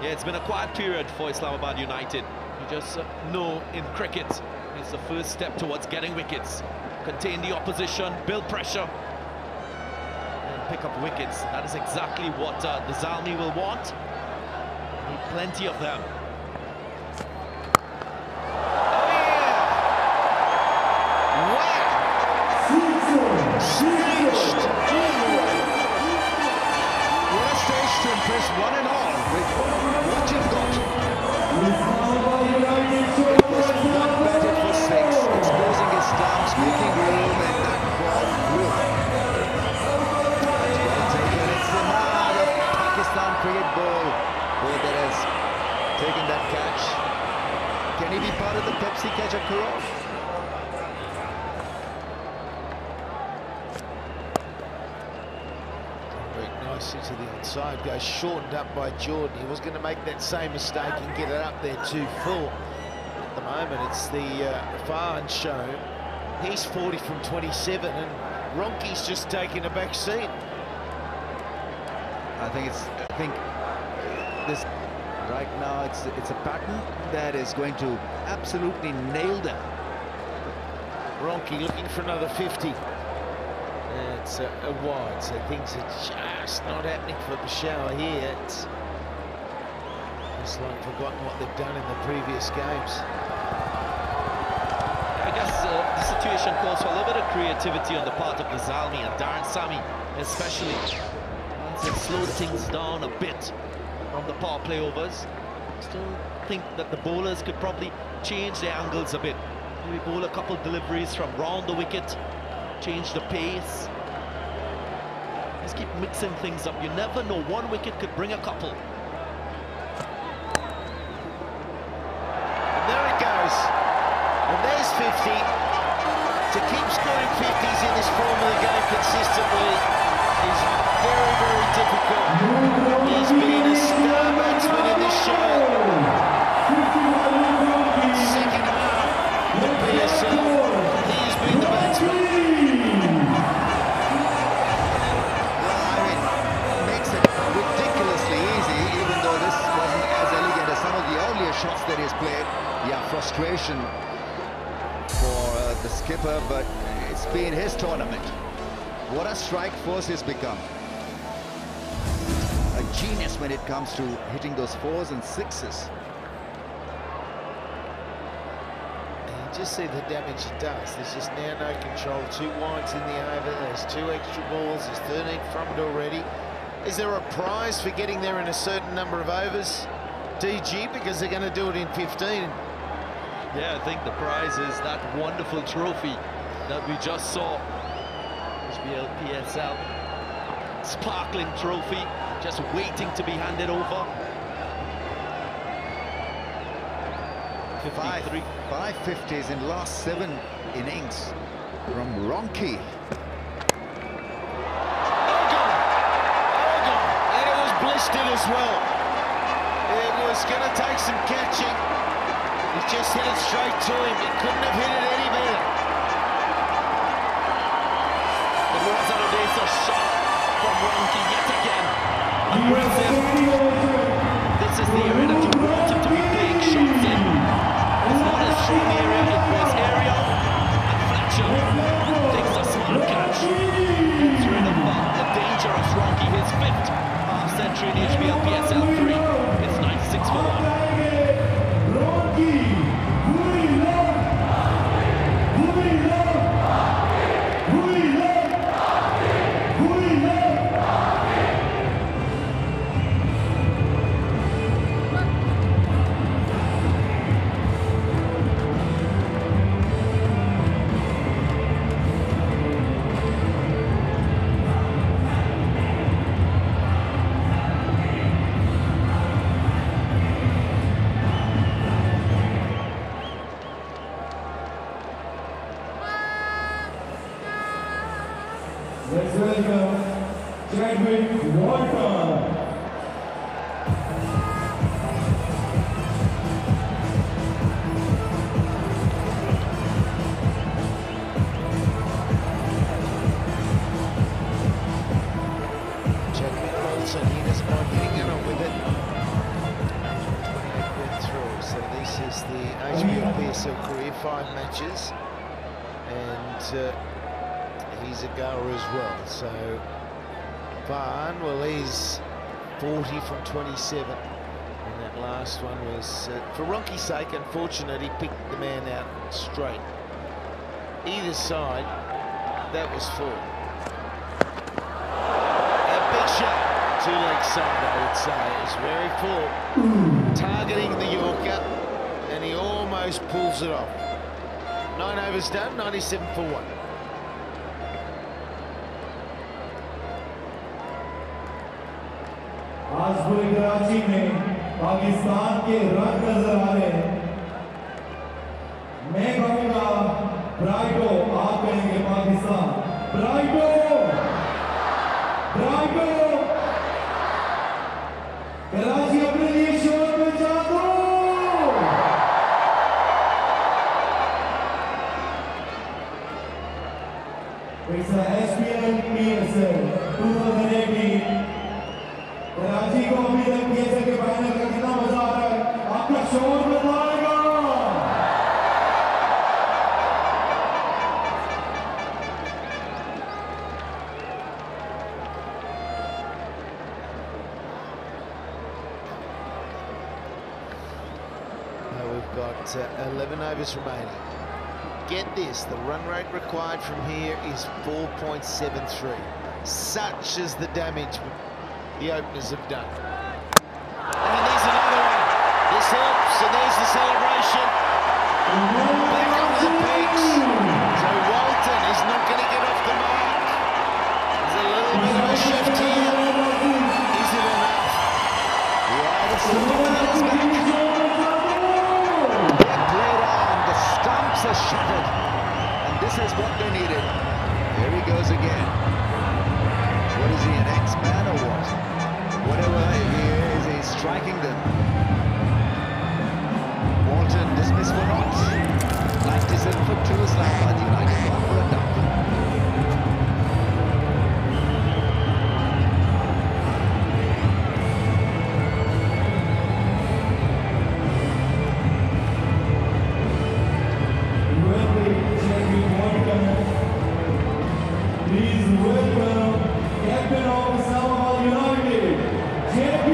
Yeah, it's been a quiet period for Islamabad United. You just know in cricket, it's the first step towards getting wickets. Contain the opposition, build pressure, and pick up wickets. That is exactly what the Zalmi will want. Need plenty of them. What a stage to impress one and all with what you've got. It was not batted for 6. Its closing is stumps, making room, and that ball flew. That's well taken. It's Simad of Pakistan cricket ball that has taken that catch. Can he be part of the Pepsi catch at Karov? Nicely to the outside, goes shortened up by Jordan. He was going to make that same mistake and get it up there too full. At the moment, it's the Farhan show. He's 40 from 27, and Ronke's just taking a back seat. I think this right now it's a pattern that is going to absolutely nail them. Ronke looking for another 50. It's a wide, so things are just not happening for Peshawar here. It's like forgotten what they've done in the previous games. I guess the situation calls for a little bit of creativity on the part of the Zalmi and Darren Sami, especially once they slow things down a bit on the power play overs. Still think that the bowlers could probably change their angles a bit. Maybe bowl a couple deliveries from round the wicket, change the pace. Just keep mixing things up. You never know, one wicket could bring a couple. And there it goes. And there's 50. To keep scoring 50s in this form of the game consistently is very, very difficult. He's been a star batsman in this show. Second half, the PSL, he's been the batsman. Shots that he's played, yeah, frustration for the skipper, but it's been his tournament. What a strike force he's become. A genius when it comes to hitting those 4s and 6s. And you just see the damage he does. There's just now no control. 2 wides in the over. There's 2 extra balls. There's 13 from it already. Is there a prize for getting there in a certain number of overs, DG, because they're going to do it in 15? Yeah, I think the prize is that wonderful trophy that we just saw. HBL PSL, sparkling trophy, just waiting to be handed over. 53. 5 50s in last 7 innings from Ronke. And it was blistered as well. It was going to take some catching. He just hit it straight to him. He couldn't have hit it any better. It was an audacious shot from Ronke yet again. Aggressive. This is the area that you want him to be playing shots in. It's not a strong area, it was aerial. And Fletcher takes a smart catch. Gets rid of the dangerous Ronke, his 5th half-century in HBL PSL 3. It's 96 for 1. Let's welcome Chadwick Walton. Chadwick Walton, he doesn't mind getting in with it. 28 went through, so this is the HBL PSL career, 5 matches. And he's a goer as well, so Farhan, well, he's 40 from 27, and that last one was for Ronke's sake unfortunate. He picked the man out straight. Either side, that was 4. A big shot, 2-leg side, I would say. It's very full, targeting the Yorker, and he almost pulls it off. 9 overs done, 97 for 1. आज पूरे कराची में पाकिस्तान के रंग नजर आ रहे हैं। मैं कहूँगा ब्राइटो, आप कहेंगे पाकिस्तान। ब्राइटो, ब्राइटो, कराची अपने लिए शोर मचा दो। It's a HBL PSL 2018। Karachi को अभी तक PSL के फाइनल का कितना मजा आ रहा है, आपका शोर बताएगा। Now we've got 11 overs remaining. Get this, the run rate required from here is 4.73. Such is the damage the openers have done. And there's another one. This helps, and there's the celebration. Back on the peaks. So Walton is not going to get off the mark. There's a little bit of a shift here. Is it enough? Yeah, the Superman is back. They played on, the stumps are shattered. And this is what they needed. Here he goes again. What is he, an X-Man or what? Whatever he is, he's striking them. Walton dismissed for not. 97 for 2, Islamabad United gone for a dumping. Please welcome Captain of Islamabad United, JP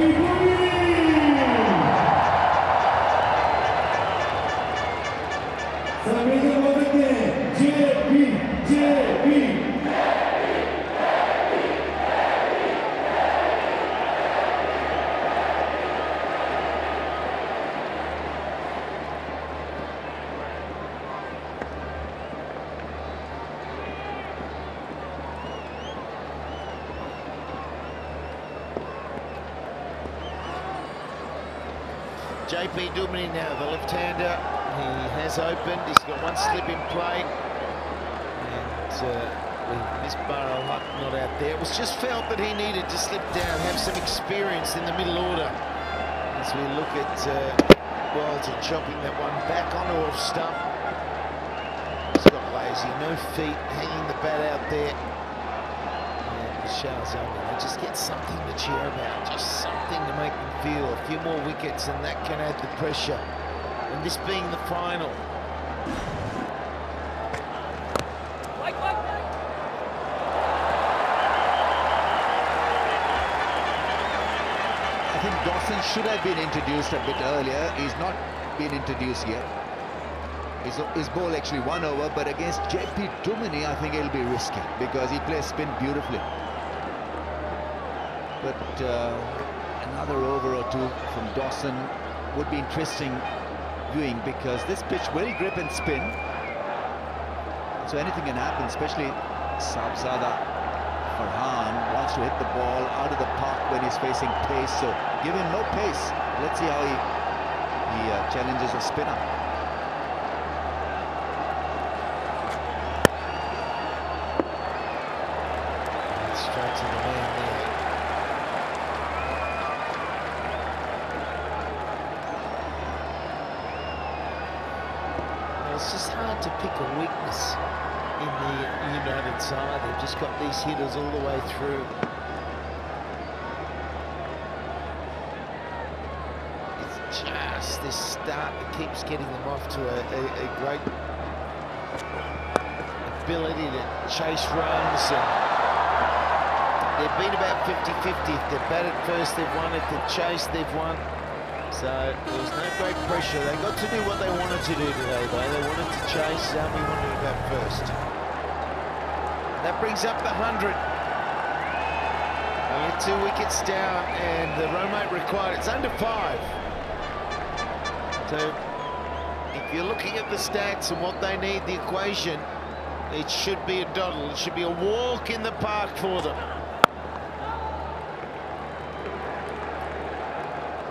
सब बोल सकते हैं JP JP Dumini now, the left-hander. He has opened, he's got one slip in play. And this Barrel Huck not out there. It was just felt that he needed to slip down, have some experience in the middle order. As we look at Walton chopping that one back onto off stump. He's got lazy, no feet, hanging the bat out there. Peshawar Zalmi, they just get something to cheer about, just something to make them feel. A few more wickets and that can add the pressure. And this being the final. I think Dawson should have been introduced a bit earlier. He's not been introduced yet. His ball actually 1 over, but against JP Dumini, I think it'll be risky because he plays spin beautifully. But another over or two from Dawson would be interesting viewing because this pitch will grip and spin. So anything can happen, especially Sabzada Farhan wants to hit the ball out of the park when he's facing pace. So give him no pace. Let's see how he challenges a spinner. Straight to the man there. It's just hard to pick a weakness in the United side. They've just got these hitters all the way through. It's just this start that keeps getting them off to a great ability to chase runs. And they've been about 50-50. If they've batted first, they've won. If they've chased, they've won. So there was no great pressure. They got to do what they wanted to do today, though. They wanted to chase. Zalmi wanted to bat first. That brings up the 100. Only 2 wickets down, and the run rate required, it's under 5. So it If you're looking at the stats and what they need, the equation, it should be a doddle. It should be a walk in the park for them.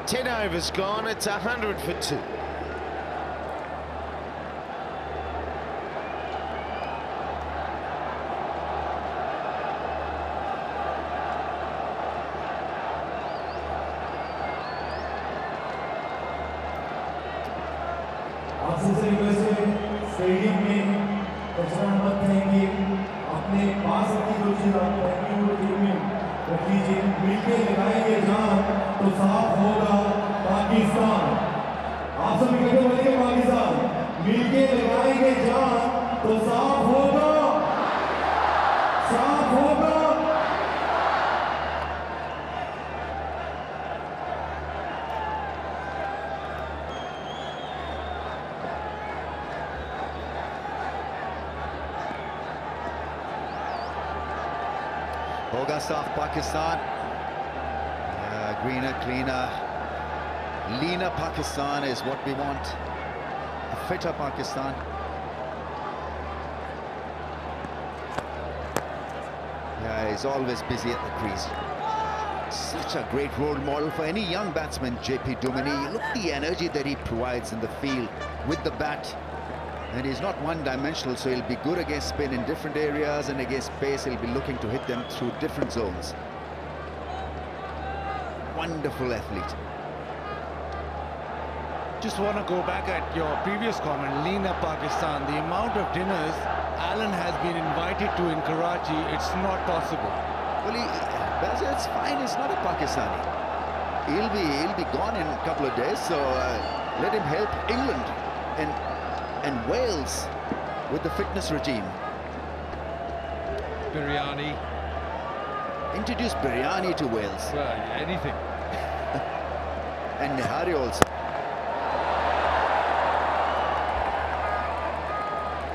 10 overs gone, it's 100 for 2. आपसे request है stadium में कचरा मत फेंकिए, अपने पास अपनी जो चीज आप फेंकी वो टीम में रख लीजिए, मिलके लगाएंगे जान तो साफ होगा पाकिस्तान। आप सब इकट्ठे बोलिए पाकिस्तान, मिलके लगाएंगे जान तो साफ होगा, साफ होगा। Hoga South Pakistan. Greener, cleaner, leaner Pakistan is what we want. A fitter Pakistan. Yeah, he's always busy at the crease. Such a great role model for any young batsman, JP Duminy. Look at the energy that he provides in the field with the bat. And he's not one-dimensional, so he'll be good against spin in different areas, and against pace he'll be looking to hit them through different zones. Wonderful athlete. Just want to go back at your previous comment, leaner Pakistan. The amount of dinners Alan has been invited to in Karachi, it's not possible. Well, it's fine. He's not a Pakistani. He'll be gone in a couple of days, so let him help England and Wales with the fitness regime. Biryani. Introduce biryani to Wales. Well, anything. And Nihari also.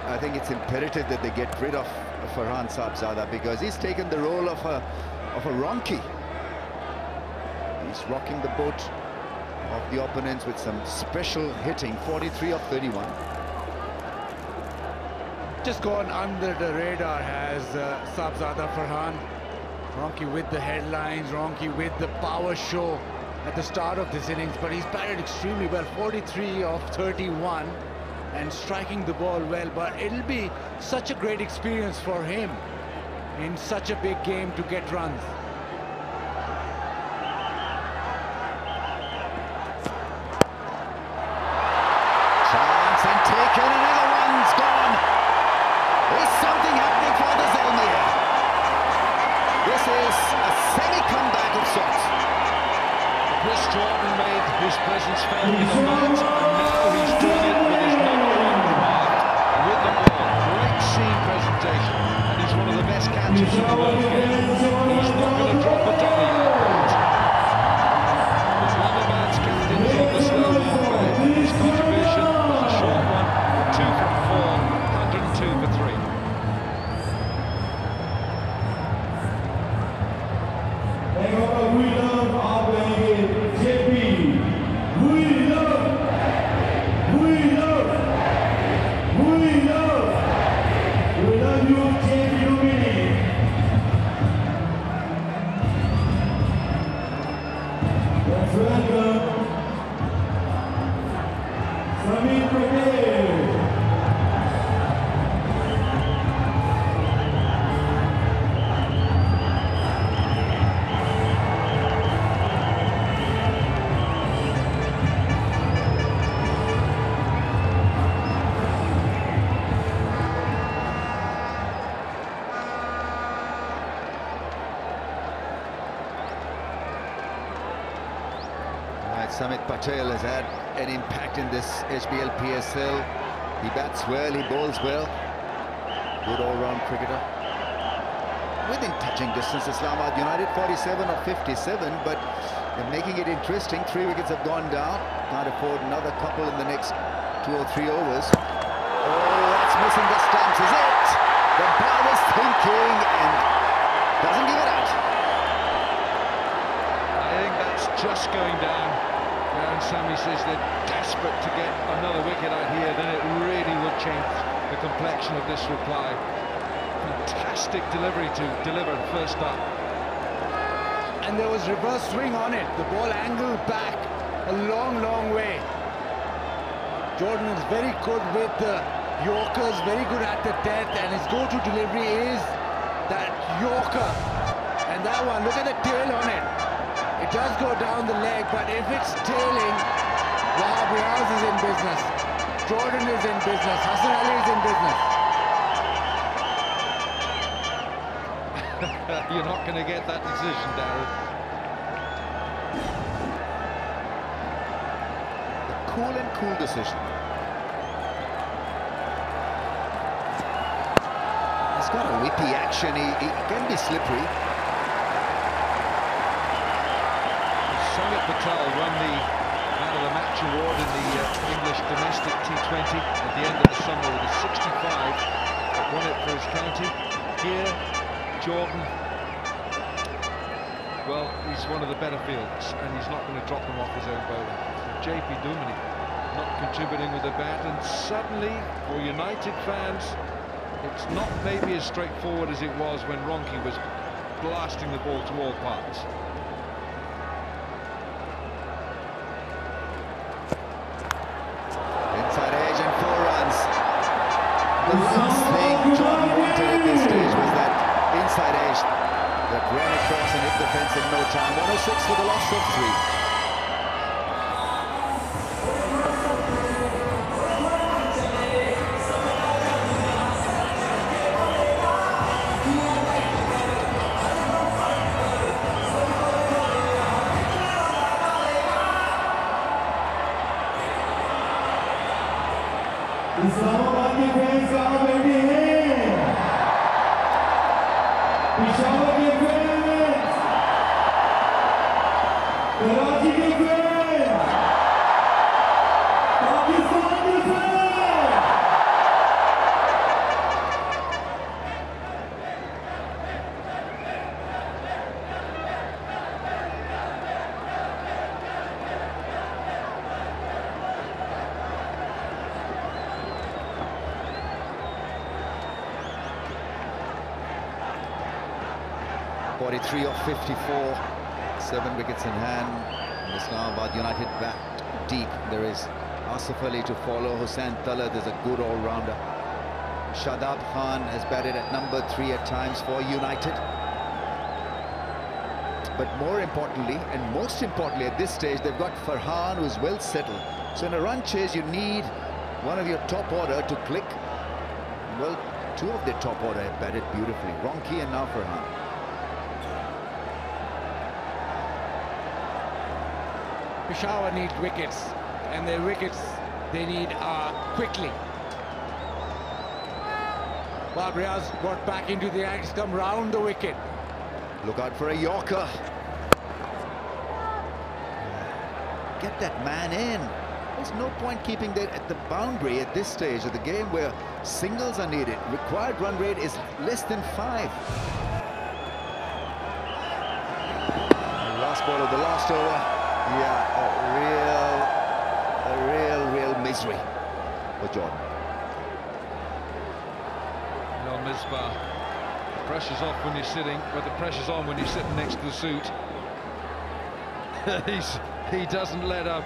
I think it's imperative that they get rid of Farhan Saabzada, because he's taken the role of a Ronki. He's rocking the boat of the opponents with some special hitting. 43 of 31. Just gone under the radar has Saabzada Farhan. Ronki with the headlines, Ronki with the power show at the start of this innings, but he's batted extremely well. 43 of 31 and striking the ball well, but it'll be such a great experience for him in such a big game to get runs. Chance and taken, another one's gone. There's something happening for the Zalmi here. This is a semi-comeback of sorts. Chris Jordan made his presence felt in the night, and now he's doing it with his number one craft with the ball. Great seam presentation, and he's one of the best catchers in the world game. He's not going to drop a dolly. Islamabad's captain's on the slow play. His contribution was a short one, 2 from 4, 102 for 3. Samit Patel has had an impact in this HBL PSL. He bats well, he bowls well. Good all-round cricketer. Within touching distance, Islamabad United 47 of 57, but they're making it interesting. 3 wickets have gone down. Can't afford another couple in the next 2 or 3 overs. Oh, that's missing the stumps, is it? The ball is thinking and doesn't give it out. I think that's just going down. And Sami says they're desperate to get another wicket out here, then it really would change the complexion of this reply. Fantastic delivery to deliver first up. And there was reverse swing on it. The ball angled back a long, long way. Jordan is very good with the Yorkers, very good at the death, and his go-to delivery is that Yorker. And that one, look at the tail on it. It does go down the leg, but if it's tailing, Wahab Riaz is in business. Jordan is in business. Hassan Ali is in business. You're not going to get that decision, Darren. The cool and cool decision. He's got a whippy action. He can be slippery. Sumit Patel won the Man of the Match award in the English domestic T20 at the end of the summer with a 65. Won it for his county. Here, Jordan, well, he's one of the better fields, and he's not going to drop them off his own bowling. So JP Dumini not contributing with a bat, and suddenly, for United fans, it's not maybe as straightforward as it was when Ronke was blasting the ball to all parts. Inside edge and 4 runs. The last thing John wanted at this stage was that inside edge that ran across and hit the fence in no time. 106 for the loss of 3. Islamabad के fans कहाँ बैठे हैं? पेशावर के fans, Karachi के fans, Pakistan के fans. Three off 54, 7 wickets in hand. Islamabad United backed deep. There is Asif Ali to follow, Hussain Talad is a good all-rounder. Shadab Khan has batted at number 3 at times for United. But more importantly, and most importantly at this stage, they've got Farhan, who is well settled. So in a run chase, you need one of your top order to click. Well, 2 of their top order have batted beautifully, Ronke and now Farhan. Peshawar need wickets, and their wickets they need quickly. Wahab Riaz got back into the act, come round the wicket. Look out for a Yorker. Get that man in. There's no point keeping that at the boundary at this stage of the game where singles are needed. Required run rate is less than 5. Last ball of the last over. Yeah, a real misery for Jordan. Well, Misbah, the pressure's off when you're sitting, but the pressure's on when you're sitting next to the suit. He doesn't let up.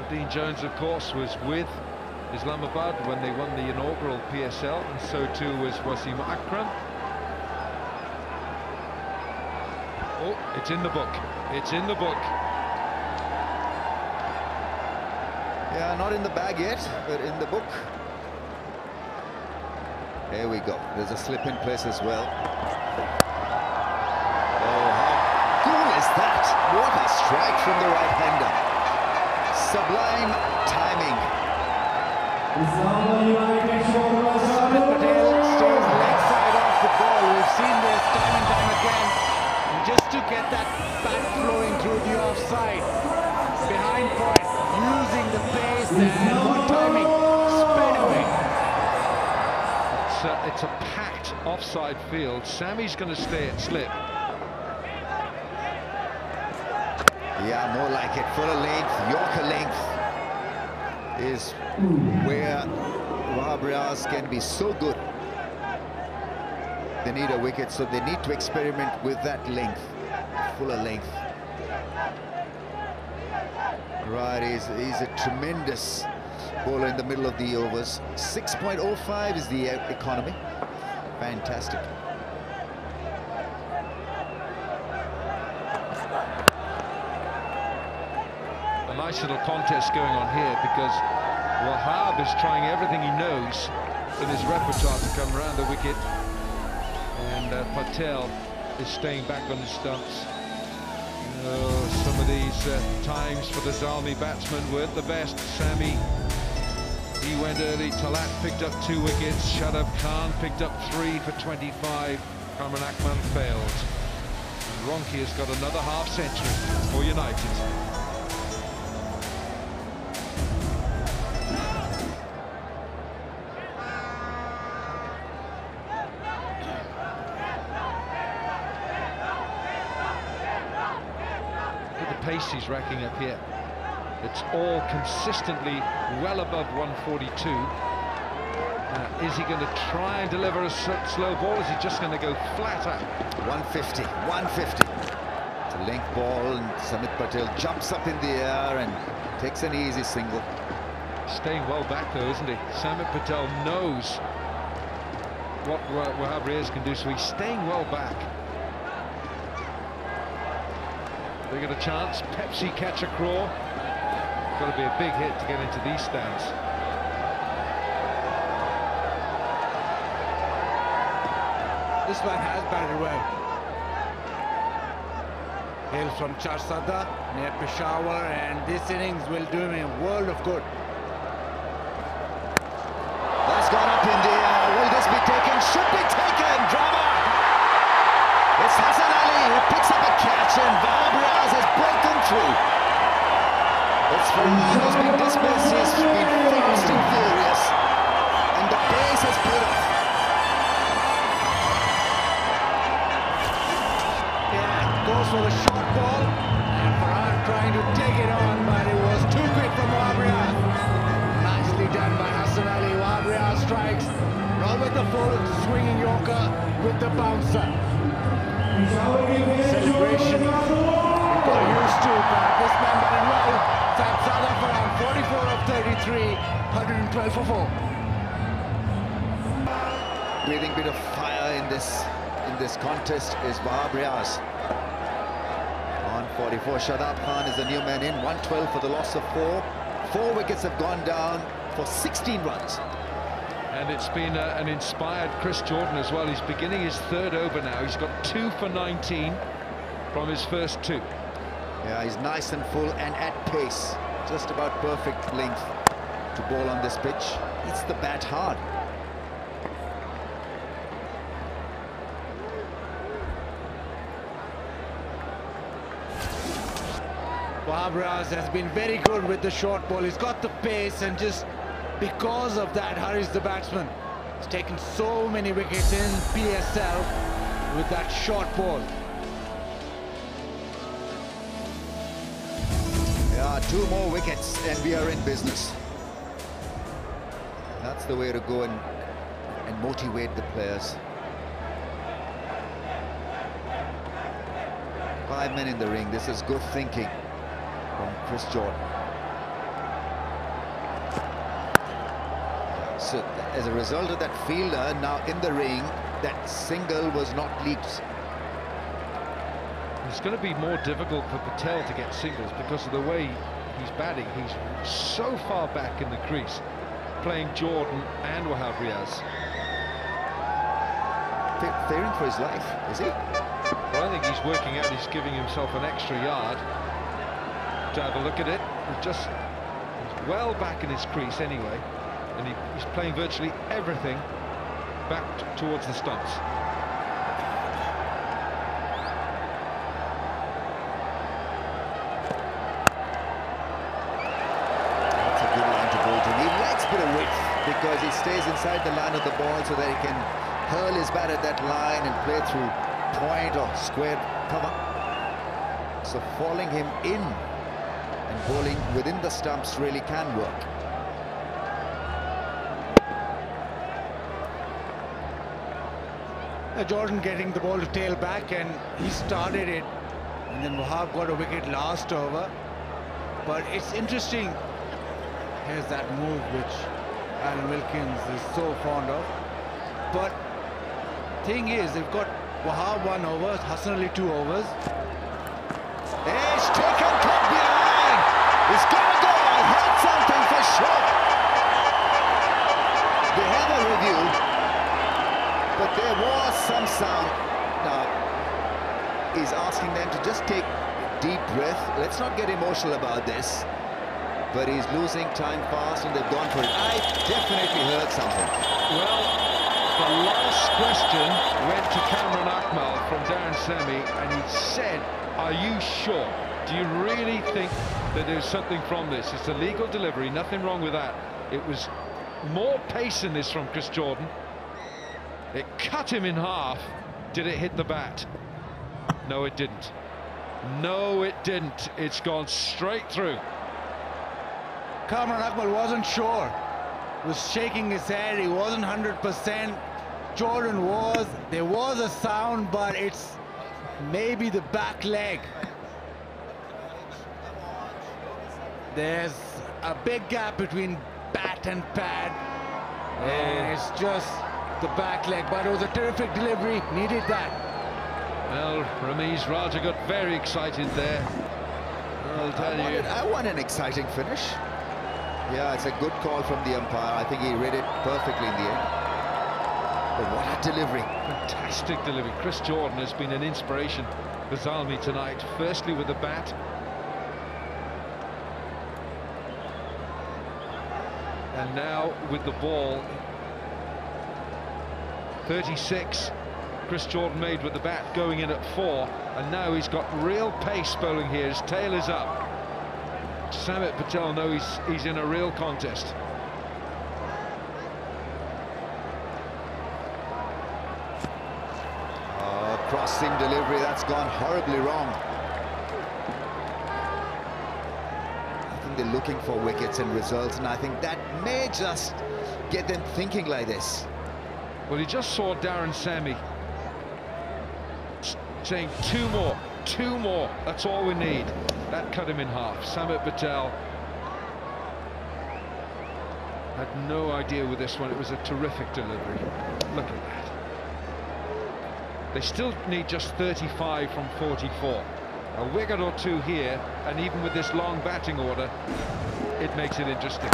Dean Jones, of course, was with Islamabad when they won the inaugural PSL, and so too was Wasim Akram. Oh, it's in the book. It's in the book. Yeah, not in the bag yet, but in the book. Here we go. There's a slip in place as well. Oh, how cool is that? What a strike from the right-hander. Sublime timing. Sumit Patel stays leg side off the ball. We've seen this time and time again. And just to get that bat flowing through the offside, behind point, using the pace and good timing, sped away. It's a packed offside field. Sammy's going to stay at slip. Yeah, more like it. Full length, Yorker length is where Wahab Riaz can be so good. They need a wicket, so they need to experiment with that length, fuller length. Right, he's a tremendous bowler in the middle of the overs. 6.05 is the economy. Fantastic. A nice little contest going on here because Wahab is trying everything he knows in his repertoire to come around the wicket, and Patel is staying back on his stumps. Some of these times for the Zalmi batsmen weren't the best. Sami, he went early. Talat picked up 2 wickets. Shadab Khan picked up 3 for 25. Kamran Akmal failed. And Ronki has got another half century for United. Pace he's racking up here. It's all consistently well above 142. Is he going to try and deliver a slow ball? Is he just going to go flatter? 150, 150. It's a length ball, and Samit Patel jumps up in the air and takes an easy single. Staying well back though, isn't he? Samit Patel knows what Wahab Riaz can do, so he's staying well back. They get a chance. Pepsi catch a craw. Got to be a big hit to get into these stands. This man has batted well. Hails from Charsada near Peshawar, and this innings will do him a world of good. That's gone up in the air. Will this be taken? Should be taken. Drama. It's Hassan Ali who picks up a catch, and Wahab Riaz has broken through. It's from he's been dismissed. He's been fast and furious, and the pace has paid off. Yeah, goes for the short ball, and Farhan trying to take it on, but it was too quick from Wahab Riaz. Nicely done by Hassan Ali. Wahab Riaz strikes, not with the full swinging Yorker, with the bouncer. Celebration we got used to, but this man batted well. Sabzada for around 44 of 33, 112 for 4. Breathing bit of fire in this contest is Wahab Riaz. On 44, Shadab Khan is the new man in. 112 for the loss of 4. 4 wickets have gone down for 16 runs. And it's been an inspired Chris Jordan as well. He's beginning his 3rd over now. He's got 2 for 19 from his first 2. Yeah, he's nice and full and at pace. Just about perfect length to bowl on this pitch. Hits the bat hard. Wahab Riaz has been very good with the short ball. He's got the pace, and just because of that hurries the batsman. He's taken so many wickets in PSL with that short ball. Yeah, 2 more wickets and we are in business. That's the way to go and motivate the players. 5 men in the ring. This is good thinking from Chris Jordan. So as a result of that fielder now in the ring, that single was not leaked. It's going to be more difficult for Patel to get singles because of the way he's batting. He's so far back in the crease, playing Jordan and Wahab Riaz. Fearing for his life, is he? Well, I think he's working out, he's giving himself an extra yard to have a look at it. He's well back in his crease anyway, and he's playing virtually everything back towards the stumps. That's a good line to bowl to. He likes a bit of width because he stays inside the line of the ball so that he can hurl his bat at that line and play through point or square cover. So falling him in and bowling within the stumps really can work. Jordan getting the ball to tail back, and he started it, and then Wahab got a wicket last over. But it's interesting. Here's that move which Alan Wilkins is so fond of. But thing is, they've got Wahab 1 over, Hassan Ali 2 overs. It's taken cut behind. It's gonna go. I heard something for sure. They have a review, but there was some sound. Now he's asking them to just take a deep breath. Let's not get emotional about this. But he's losing time fast, and they've gone for it. I definitely heard something. Well, the last question went to Cameron Akmal from Darren Semi, and he said, are you sure? Do you really think that there's something from this? It's a legal delivery, nothing wrong with that. It was more pace in this from Chris Jordan. It cut him in half. Did it hit the bat? No, it didn't. No, it didn't. It's gone straight through. Cameron Akmal wasn't sure. Was shaking his head. He wasn't 100%. Jordan was. There was a sound, but it's maybe the back leg. There's a big gap between bat and pad. And it's just the back leg. But it was a terrific delivery. Needed that. Well, Ramiz Raja got very excited there. I'll tell you. I want an exciting finish. Yeah, it's a good call from the umpire. I think he read it perfectly in the end. But what a delivery. Fantastic delivery. Chris Jordan has been an inspiration for Zalmi tonight. Firstly with the bat. And now with the ball. 36. Chris Jordan made with the bat, going in at 4. And now he's got real pace bowling here. His tail is up. Samit Patel knows he's in a real contest. Crossing delivery, that's gone horribly wrong. I think they're looking for wickets and results, and I think that may just get them thinking like this. Well, he just saw Darren Sami saying 2 more, that's all we need. That cut him in half. Samit Patel had no idea with this one. It was a terrific delivery. Look at that. They still need just 35 from 44. A wicket or 2 here, and even with this long batting order, it makes it interesting.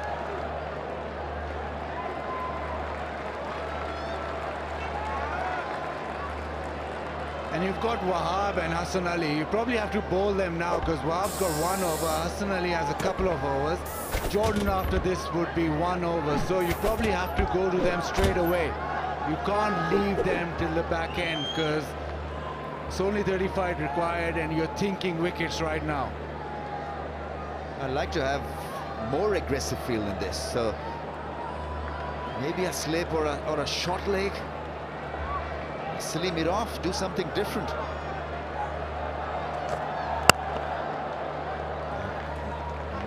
And you've got Wahab and Hassan Ali. You probably have to bowl them now because Wahab's got 1 over. Hassan Ali has a couple of overs. Jordan after this would be 1 over. So you probably have to go to them straight away. You can't leave them till the back end because it's only 35 required and you're thinking wickets right now. I'd like to have more aggressive feel in this. So maybe a slip or a short leg. Slim it off, do something different.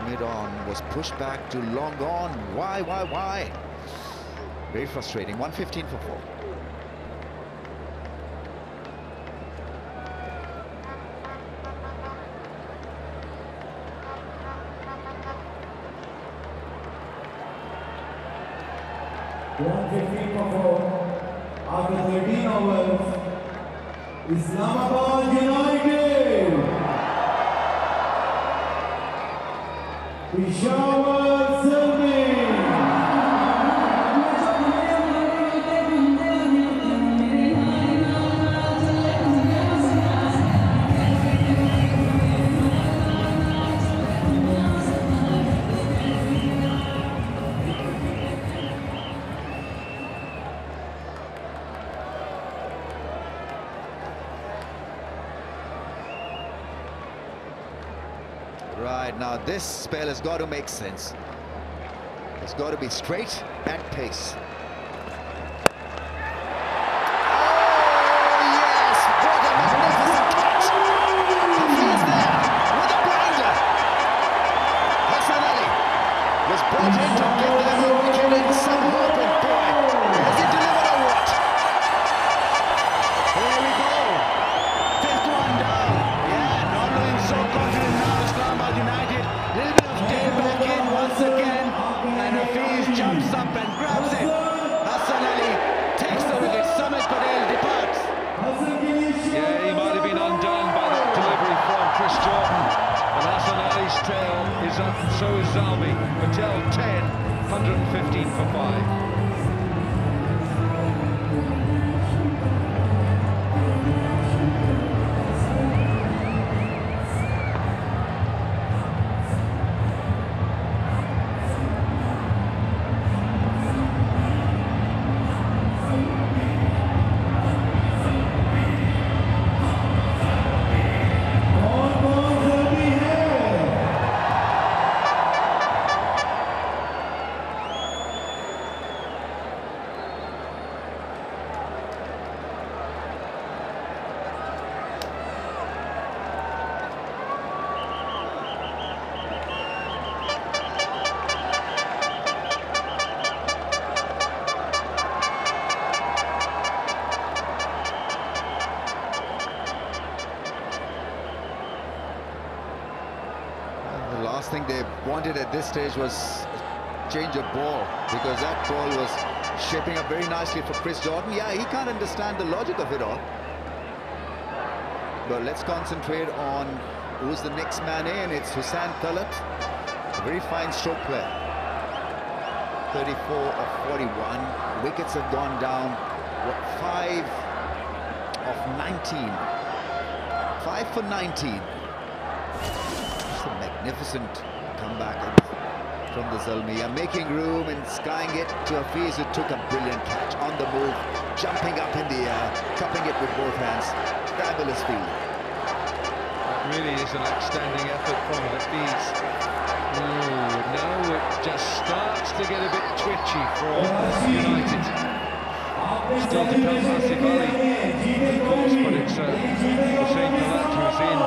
Mid-on was pushed back to long on. Why? Very frustrating. 115 for 4. After 13 overs, Islamabad United, Peshawar Zalmi. Right, now this spell has got to make sense. It's got to be straight and pace. Oh, yes! What a magnificent catch! He is there! 15 for 5. last thing they wanted at this stage was a change of ball, because that ball was shaping up very nicely for Chris Jordan. Yeah, he can't understand the logic of it all. But let's concentrate on who's the next man in. It's Hussain Talat, a very fine stroke player. 34 of 41. Wickets have gone down, what, 5 of 19. 5 for 19. It's a magnificent comeback from the Zalmi. Making room and skying it to Hafiz, who took a brilliant catch on the move, jumping up in the air, cupping it with both hands. Fabulous field. That really is an outstanding effort from Hafiz. Now it just starts to get a bit twitchy for United. Still to come, Asif Ali, of course, but it's Hussain Talat who's in.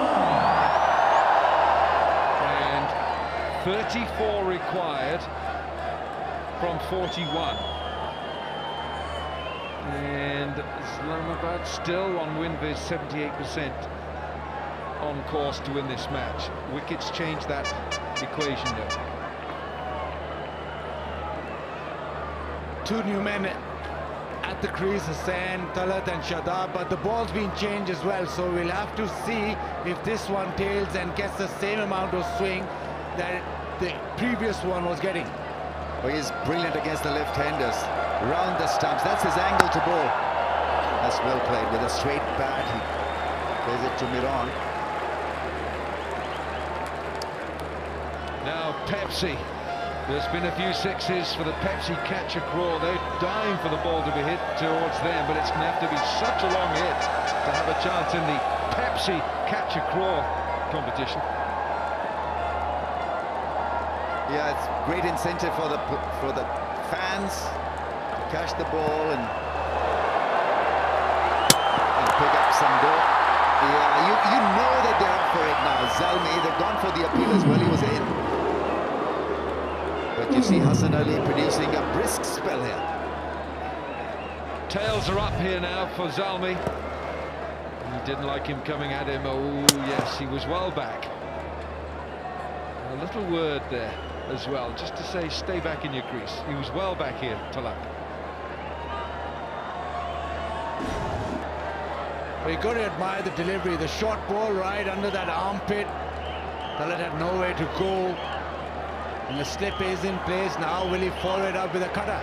And 34 required from 41. And Islamabad still on win-vis 78% on course to win this match. Wickets change that equation though. Two new men at the crease, Hussain Talat and Shadab, but the ball's been changed as well, so we'll have to see if this one tails and gets the same amount of swing that the previous one was getting. Oh, he's brilliant against the left-handers. Round the stumps, that's his angle to bowl. That's well played with a straight bat. He plays it to mid-on. Now Pepsi. There's been a few sixes for the Pepsi catcher crawl. They're dying for the ball to be hit towards them, but it's going to have to be such a long hit to have a chance in the Pepsi catcher crawl competition. Yeah, it's great incentive for the fans to catch the ball and pick up some dough. Yeah, you know that they're up for it now. Zalmi, they've gone for the appeal as well. He was in. But you see Hassan Ali producing a brisk spell here. Tails are up here now for Zalmi. He didn't like him coming at him. Oh, yes, he was well back. A little word there as well, just to say stay back in your crease. He was well back here, Talat. Well, you got to admire the delivery. The short ball right under that armpit. Talat had nowhere to go. And the slip is in place now. Will he follow it up with a cutter?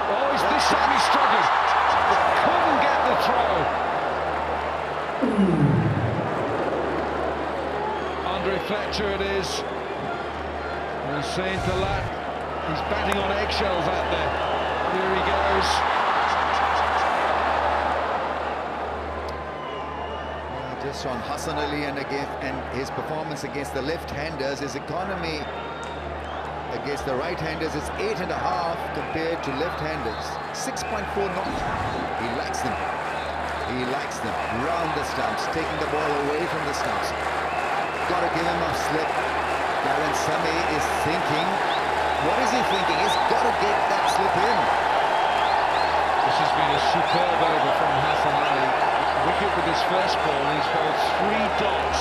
Oh, this time he's struggling. Couldn't get the throw. Andre Fletcher it is. Hussain Talat, he's batting on eggshells out there. Here he goes. Just on Hassan Ali and his performance against the left-handers, his economy against the right-handers is 8.5 compared to left-handers. 6.4 not. He likes them. He likes them. Round the stumps, taking the ball away from the stumps. Got to give him a slip. Darren Sami is thinking. What is he thinking? He's got to get that slip in. This has been a superb over from Hassan Ali. Wicket with his first ball, and he's bowled 3 dots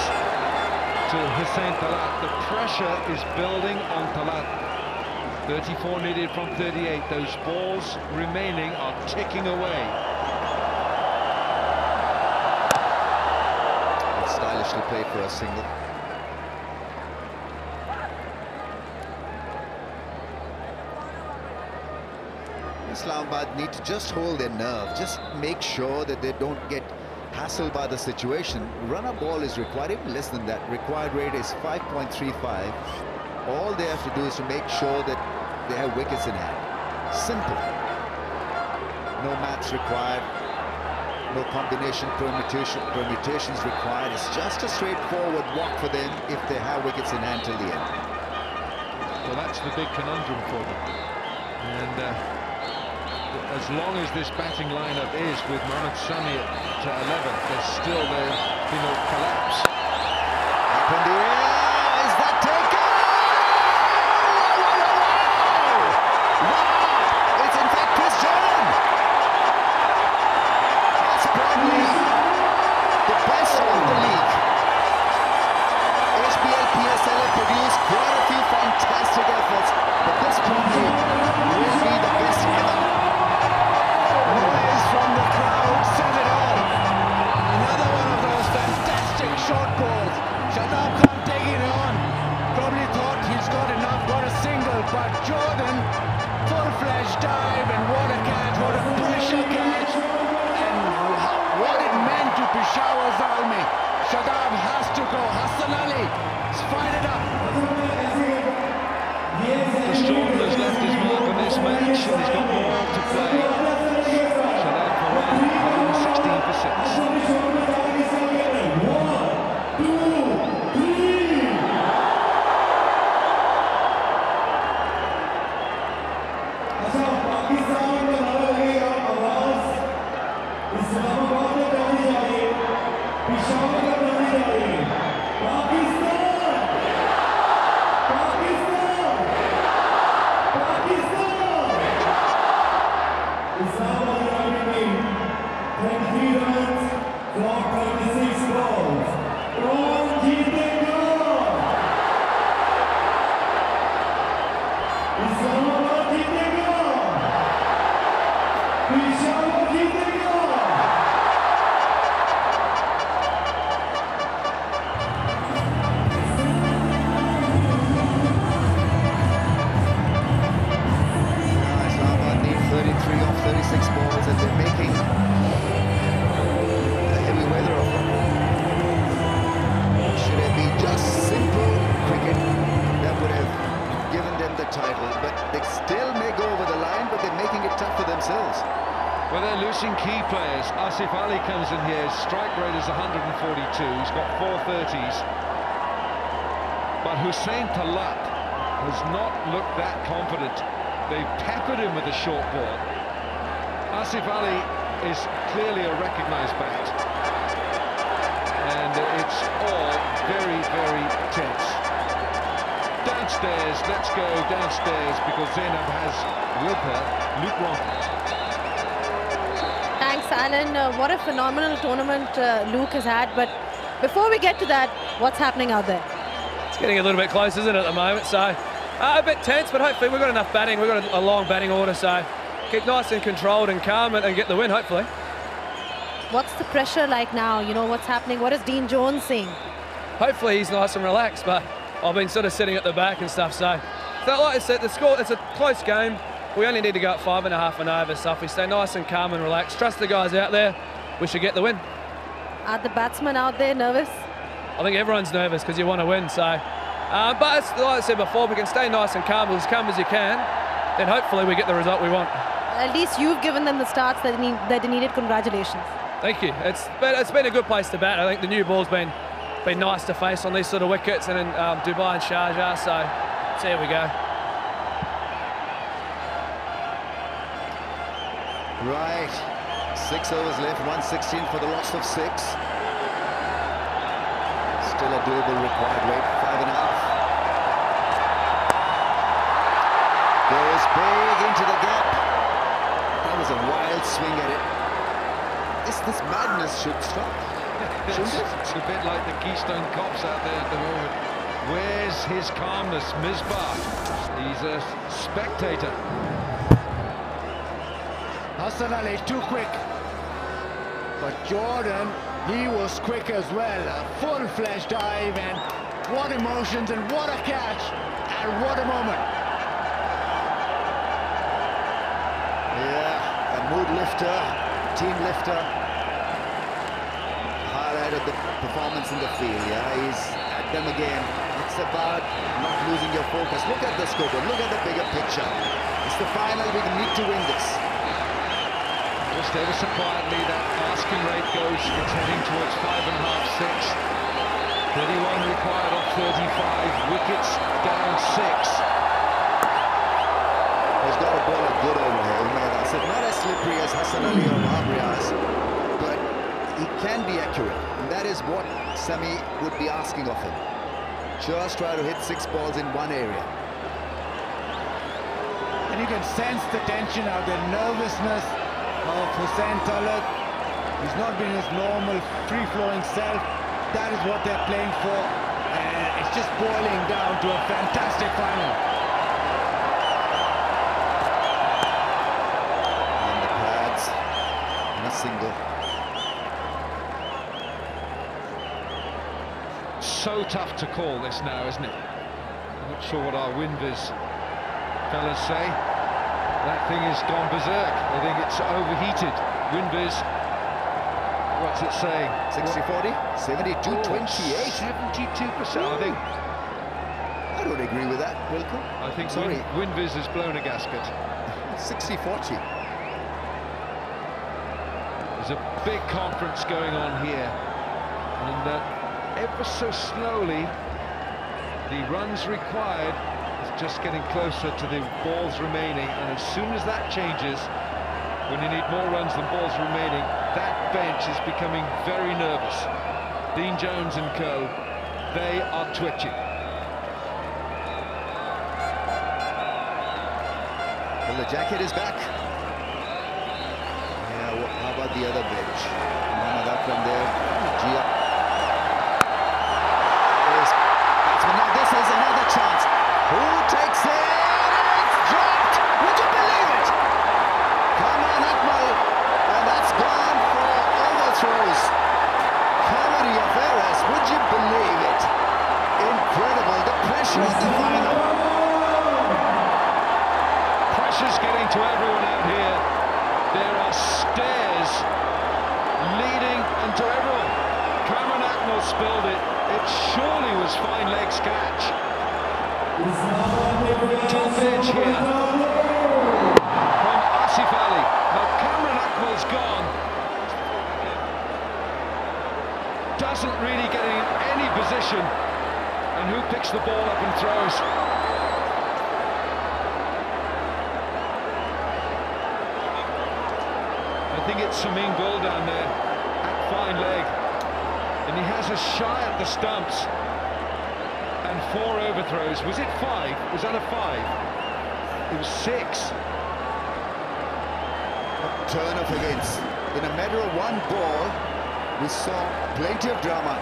to Hussain Talat. The pressure is building on Talat. 34 needed from 38. Those balls remaining are ticking away. It's stylishly played for a single. Islamabad need to just hold their nerve, just make sure that they don't get hassled by the situation. Run a ball is required, even less than that. Required rate is 5.35. All they have to do is to make sure that they have wickets in hand. Simple. No maths required. No combination permutations required. It's just a straightforward walk for them if they have wickets in hand till the end. Well, that's the big conundrum for them. And as long as this batting lineup is with Mohammad Shami at 11, there's still no collapse. Up in the air, is that taken? Wow! It's in fact Chris Jordan. That's probably the best of the league. HBL PSL have produced quite a few fantastic efforts, but this probably will be the best ever. Noise from the crowd said it all. Another one of those fantastic short balls. Shadab Khan taking it on. Probably thought he's got enough, got a single, but Jordan, full-fledged dive, and what a catch, what a pressure catch, and what it meant to Peshawar Zalmi. Shadab has to go. Hassan Ali, find it up. Chris Jordan has left his mark on this match, and he's got more to play. Shadab for 16 for 6. Well, they're losing key players. Asif Ali comes in here, strike rate is 142, he's got 430s. But Hussain Talat has not looked that confident. They've peppered him with a short ball. Asif Ali is clearly a recognised bat. And it's all very, very tense. Downstairs, let's go downstairs, because Zainab has with her Luke Ronald. Thanks, Alan. What a phenomenal tournament Luke has had. But before we get to that, what's happening out there? It's getting a little bit close, isn't it, at the moment? So a bit tense, but hopefully we've got enough batting. We've got a long batting order, so keep nice and controlled and calm and get the win, hopefully. What's the pressure like now? You know, what's happening? What is Dean Jones saying? Hopefully he's nice and relaxed, but I've been sort of sitting at the back and stuff. So like I said, the score, it's a close game. We only need to go up 5.5 and over, so if we stay nice and calm and relaxed, trust the guys out there, we should get the win. Are the batsmen out there nervous? I think everyone's nervous because you want to win, so. But it's, like I said before, we can stay nice and calm as you can, then hopefully we get the result we want. At least you've given them the starts that they needed. Congratulations. Thank you. It's been a good place to bat. I think the new ball's been nice to face on these sort of wickets, and in Dubai and Sharjah, so here we go. Right, 6 overs left, 116 for the loss of 6. Still a doable required rate, 5.5. Goes big into the gap. That was a wild swing at it. This madness should stop, shouldn't it? It's a bit like the Keystone Cops out there at the moment. Where's his calmness, Misbah? He's a spectator. Hassan Ali too quick, but Jordan, he was quick as well. A full-fledged dive, and what emotions, and what a catch, and what a moment. good lifter, team lifter. Highlight of the performance in the field, yeah, he's at them again. It's about not losing your focus. Look at the scoreboard, look at the bigger picture. It's the final, we need to win this. Just ever so quietly, that asking rate goes, it's heading towards 5.5, 6. 31 required off 35, wickets down 6. He's got a ball of good over here, Asif. Not as slippery as Hassan Ali or Abrias, but he can be accurate, and that is what Sami would be asking of him. Just try to hit 6 balls in one area. And you can sense the tension out, the nervousness of Hussain Talat. He's not been his normal free-flowing self. That is what they're playing for, and it's just boiling down to a fantastic final. And the pads, and a single. So tough to call this now, isn't it? I'm not sure what our Winviz fellas say. That thing has gone berserk. I think it's overheated. Winviz, what's it saying? 60-40? 72-28? 72%, I think. I don't agree with that, Wilco. I think Sorry. Winviz has blown a gasket. 60-40. There's a big conference going on here. And ever so slowly, the runs required is just getting closer to the balls remaining, and as soon as that changes, when you need more runs than balls remaining, that bench is becoming very nervous. Dean Jones and co, they are twitching. Well, the jacket is back. Yeah, how about the other bench? Mohammad Akram there. Gia. Now this is another chance. Who takes it? It's dropped. Would you believe it? Kamran Akmal, and that's gone for overthrows. Comedy of errors. Would you believe it? Incredible. The pressure of the final. Pressure's getting to everyone out here. There are stairs leading into everyone. Kamran Akmal spilled it. It surely was fine legs catch. Top edge here from Asif Ali. Now Kamran Akmal's gone. Doesn't really get in any position. And who picks the ball up and throws? I think it's Samin Gul down there at fine leg. And he has a shy at the stumps and 4 overthrows. Was it 5? Was that a 5? It was 6. A turn of events. In a matter of 1 ball, we saw plenty of drama.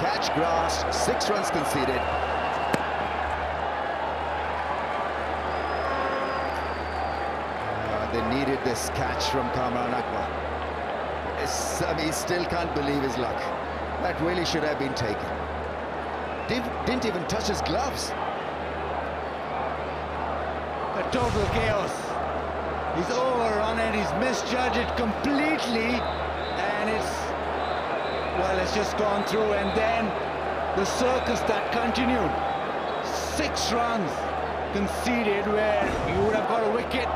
Catch grasped, 6 runs conceded. They needed this catch from Kamran Akmal. He still can't believe his luck. That really should have been taken. Didn't even touch his gloves. A total chaos. He's overrun it, he's misjudged it completely, and it's just gone through, and then the circus that continued. 6 runs conceded where you would have got a wicket.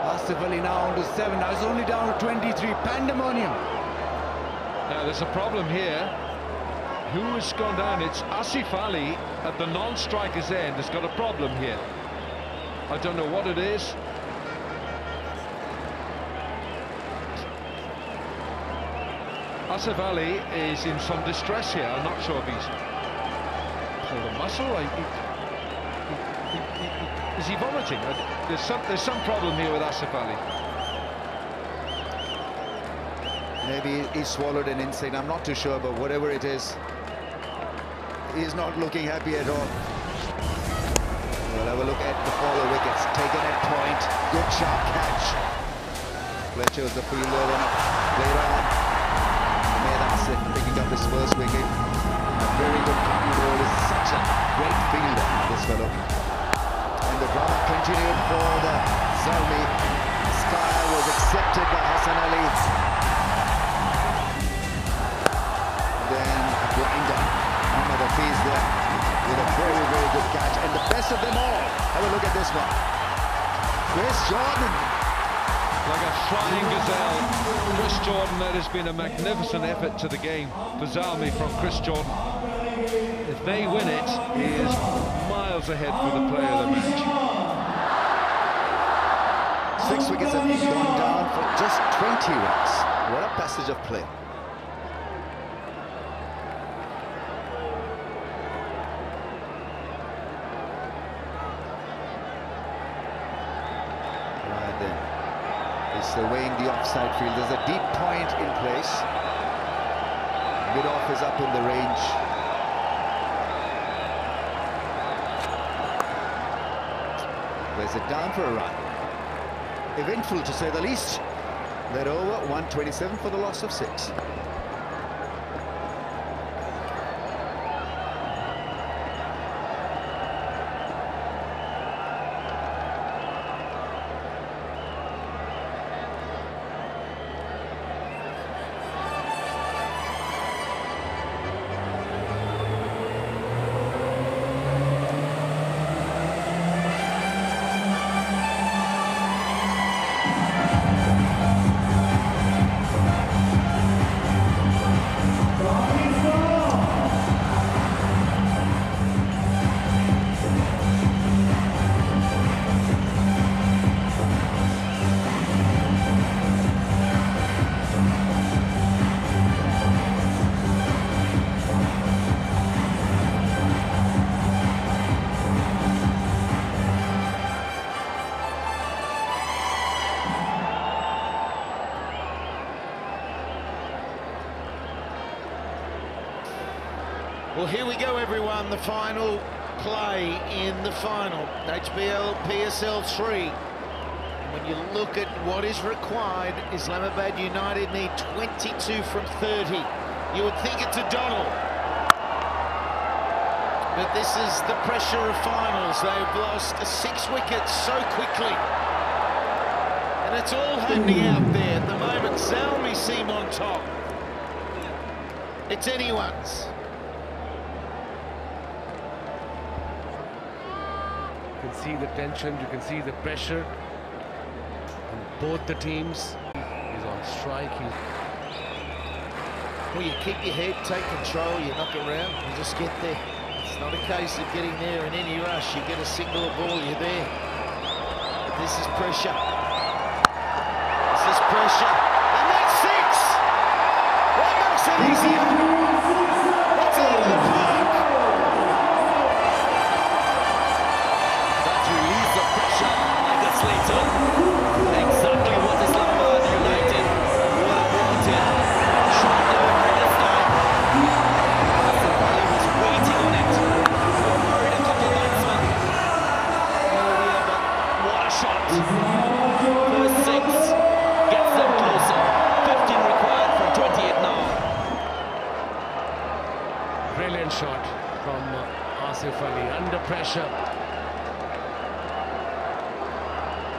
Asif Ali now on to 7, now it's only down to 23, pandemonium. Now there's a problem here. Who has gone down? It's Asif Ali at the non-striker's end has got a problem here. I don't know what it is. Asif Ali is in some distress here. I'm not sure if he's pulled a muscle. Is he vomiting? There's some problem here with Asif Ali. Maybe he swallowed an insect, I'm not too sure, but whatever it is, he's not looking happy at all. We'll have a look at the follow wickets. Taken at point. Good sharp catch. Fletcher's the fielder, then played on. Ahmed Asif picking up his first wicket. A very good control. Is such a great fielder, this fellow. And the drama continued for the Zalmi. Style was accepted by best of them all. Have a look at this one. Chris Jordan. Like a flying gazelle. Chris Jordan, that has been a magnificent effort to the game for Zalmi from Chris Jordan. If they win it, he is miles ahead for the player of the match. 6 wickets have gone down for just 20 runs. What a passage of play. Right then. He's surveying the offside field. There's a deep point in place. Mid-off is up in the range. There's it down for a run. Eventful to say the least. That over, 127 for the loss of 6. Well, here we go, everyone. The final play in the final. HBL PSL 3. When you look at what is required, Islamabad United need 22 from 30. You would think it's a Donald. But this is the pressure of finals. They've lost 6 wickets so quickly. And it's all happening out there. At the moment, Zalmi seem on top. It's anyone's. You can see the tension, you can see the pressure on both the teams. He's on strike. Well, you keep your head, take control, you knock around, you just get there. It's not a case of getting there in any rush. You get a single ball, you're there. But this is pressure. This is pressure. And that's 6! What makes it easier? That's out of the park. That release of pressure like a Slater. Exactly what Islamabad United would have wanted. Shot delivery this time. He was waiting on it. Worried a couple of batsmen. But what a shot. First 6 gets them closer. 15 required from 28 now. Brilliant shot from Asif Ali under pressure.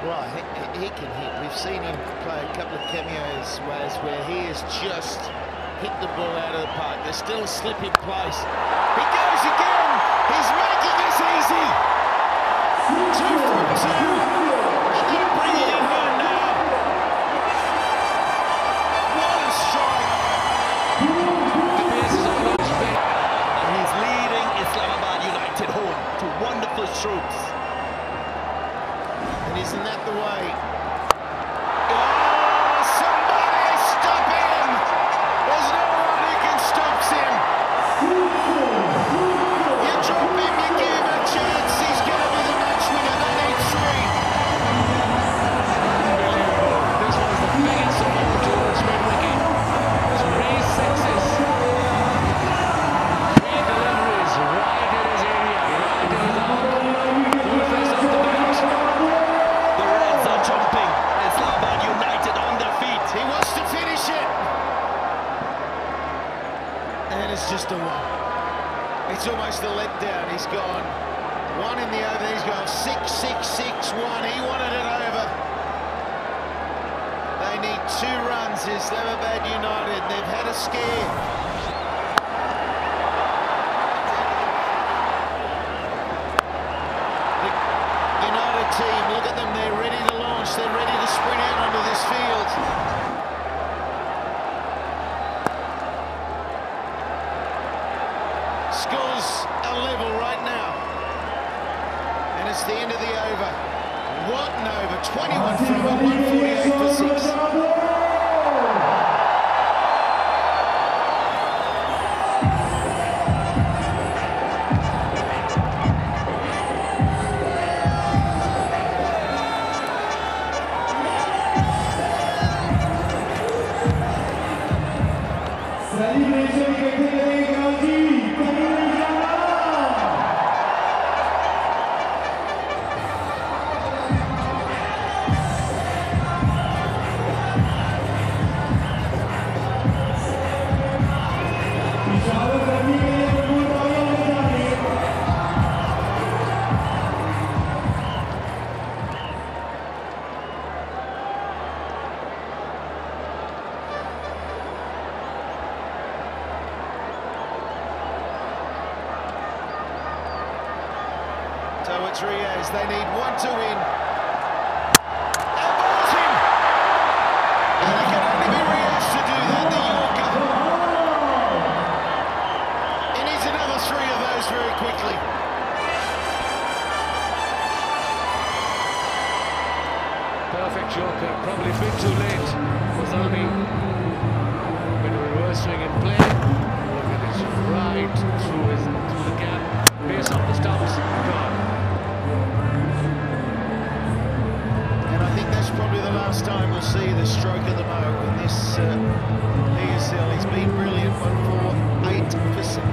Well, he can hit. We've seen him play a couple of cameos where he has just hit the ball out of the park. There's still a slip in place. He goes again. He's making this easy. 2 from 2. And they're bringing it home now. What a strike. And he's leading Islamabad United home to wonderful strokes. And isn't that the way? Oh, somebody stop him! There's no one who can stop him. You drop him, you give him a chance. He's going to be the match winner. They need 3. This was the biggest support towards mid-wicket. 3 sixes. 3 deliveries right in his area, right in his arm. Full face off the bat. The Reds are jumping. Islamabad United on their feet. He wants to finish it. And it's just a 1. It's almost a letdown. He's gone 1 in the over. He's gone 6, 6, 6, 1. He wanted it over. They need 2 runs, Islamabad United. They've had a scare. It's the end of the over. What an over, 21 from it, 148 for 6. So it's Riaz, they need one to win. And balls him! And it can only be Riaz to do that, the Yorker. He needs another 3 of those very quickly. Perfect Yorker, probably a bit too late for Zalmi. With a reverse swing in play. Look at this, right through the gap. Base off the stumps, gone. And I think that's probably the last time we'll see the stroke of the mow in this PSL. He's been brilliant, 1 for 8 for 7.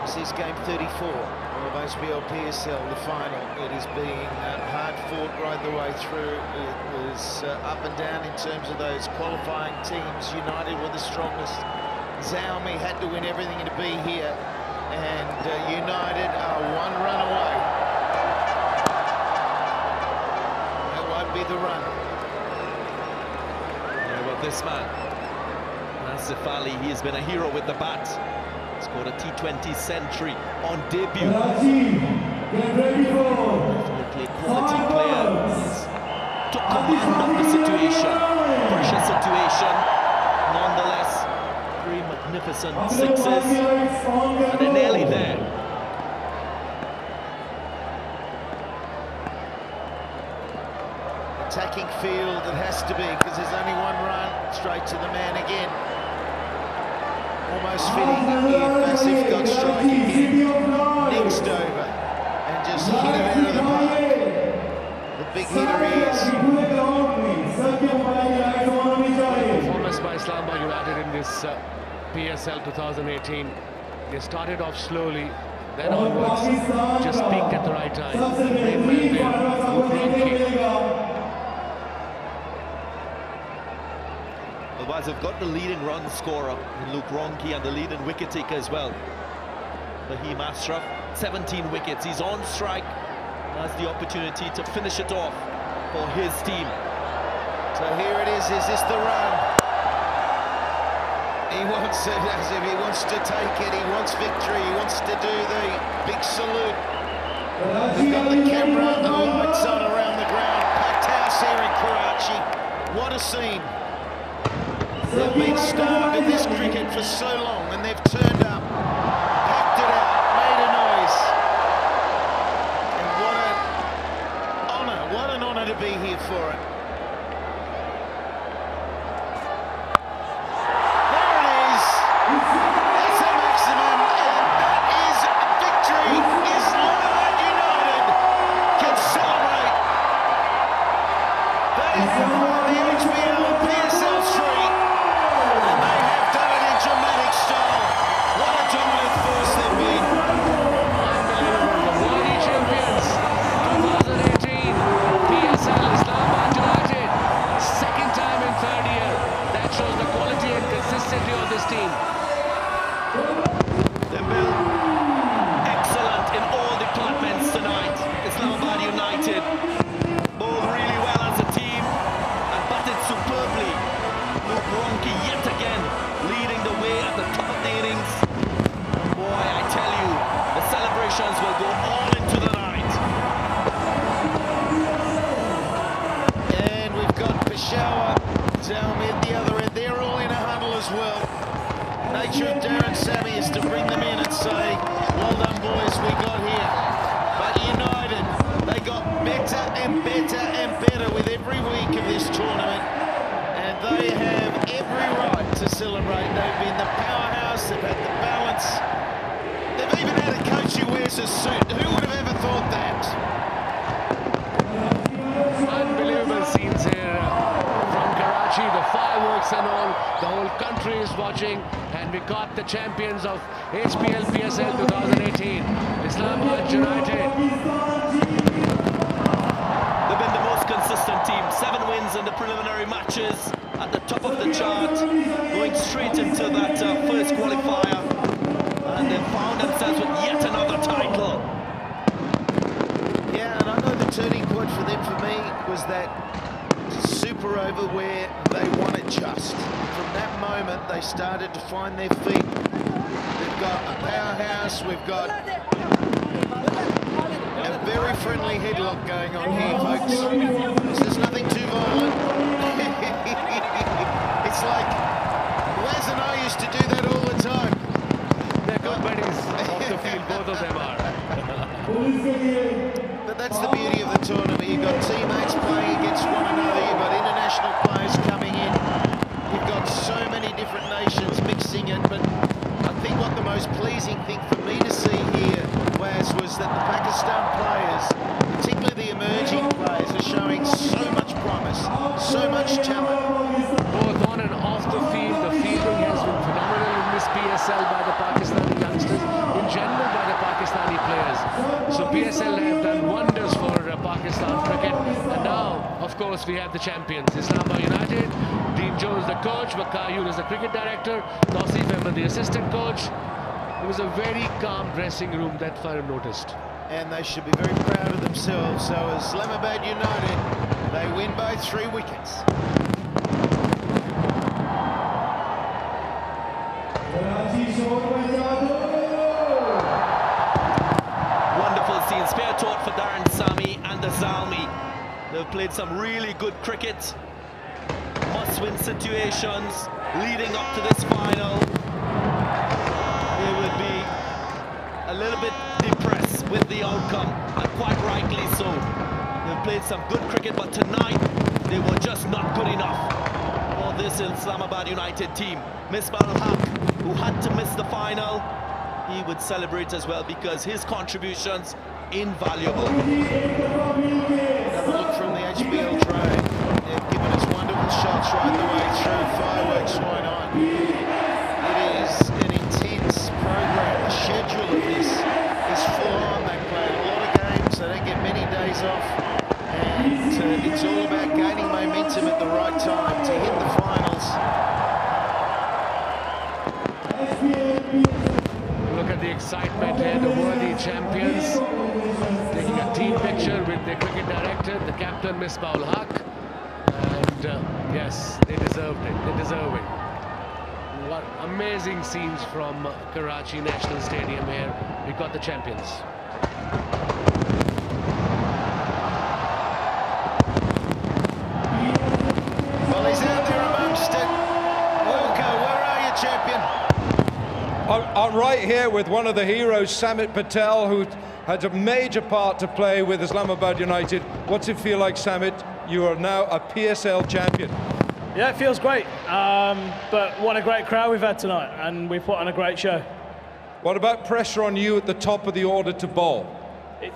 This is game 34 of HBL PSL, the final. It is being hard fought right the way through. It was up and down in terms of those qualifying teams. United were the strongest. Zalmi had to win everything to be here, and United are 1 run away. That won't be the run. Yeah, well, this man, Nasif Ali, he has been a hero with the bat. Scored a T20 century on debut. Definitely a quality player. He's took command of the situation. Pressure situation. Nonetheless, 3 magnificent 6s. And they're nearly there. Attacking field, it has to be, because there's only 1 run. Straight to the man again. Almost fitting if Asif got striking again. Next over. And just hit it out of the park. The big hitter he is. Performance by Islamabad United in this PSL 2018. They started off slowly, then onwards, just peaked at the right time. Played well there. Otherwise, they've got the leading run scorer in Luke Ronke and the leading wicket taker as well. Fahim Ashraf, 17 wickets. He's on strike. Has the opportunity to finish it off for his team. So here it is this the run? He wants it, as if he wants to take it, he wants victory, he wants to do the big salute. We've got the camera and the lights on around the ground. Packed house here in Karachi. What a scene. They've been starved of this cricket for so long, and they've turned up, packed it out, made a noise. And what an honour to be here for it. There it is. That's the maximum, and that is victory. Islamabad United can celebrate. They have won the HBL PSL 3. to celebrate. They've been the powerhouse, they've had the balance. They've even had a coach who wears a suit. Who would have ever thought that? Unbelievable scenes here from Karachi, the fireworks and all. The whole country is watching, and we got the champions of HBL PSL 2018, Islamabad United. They've been the most consistent team. 7 wins in the preliminary matches, at the top of the chart, going straight into that first qualifier, and they've found themselves with yet another title. Yeah, and I know the turning point for them, for me, was that super over where they won it just. From that moment, they started to find their feet. We've got a powerhouse, we've got a very friendly headlock going on here, folks. There's nothing too violent. It's like Wes and I used to do that all the time. They're good buddies off the field, both of them are. But that's the beauty of the tournament. You've got teammates playing against one another, you've got international players coming in. You've got so many different nations mixing it, but I think what the most pleasing thing for me to see here, Waz, was that the Pakistan players, particularly the emerging players, are showing so much promise, so much talent. Both on and off the field, the fielding has been phenomenal in this PSL by the Pakistani youngsters, in general by the Pakistani players. So PSL have done wonders for Pakistan cricket, and now, of course, we have the champions, Islamabad United. Dean Jones the coach, Bakayun is the cricket director, Tausif Ahmed the assistant coach. It was a very calm dressing room that I noticed. And they should be very proud of themselves. So Islamabad United, they win by 3 wickets. Wonderful scene. Spare taught for Darren Sami and the Zalmi. They've played some really good cricket. Must-win situations leading up to this final. They would be a little bit depressed with the outcome, and quite rightly so. They've played some good cricket, but tonight they were just not good enough for this Islamabad United team. Misbah al-Haq, who had to miss the final, he would celebrate as well because his contributions invaluable. Have a look from the HBL drone. They've given us wonderful shots right the way through. Fireworks going on. It is an intense program. The schedule of this is full on. They played a lot of games. They don't get many days off. And it's all about gaining momentum at the right time to hit the finals. Look at the excitement here, the worthy champions taking a team picture with their cricket director, the captain Misbah al-Haq, and yes, they deserved it, they deserve it. What amazing scenes from Karachi National Stadium here. We got the champions. Well, he's out there amongst it. Walker, where are you, champion? I'm right here with one of the heroes, Samit Patel, who had a major part to play with Islamabad United. What's it feel like, Samit? You are now a PSL champion. Yeah, it feels great. But what a great crowd we've had tonight, and we've put on a great show. What about pressure on you at the top of the order to bowl?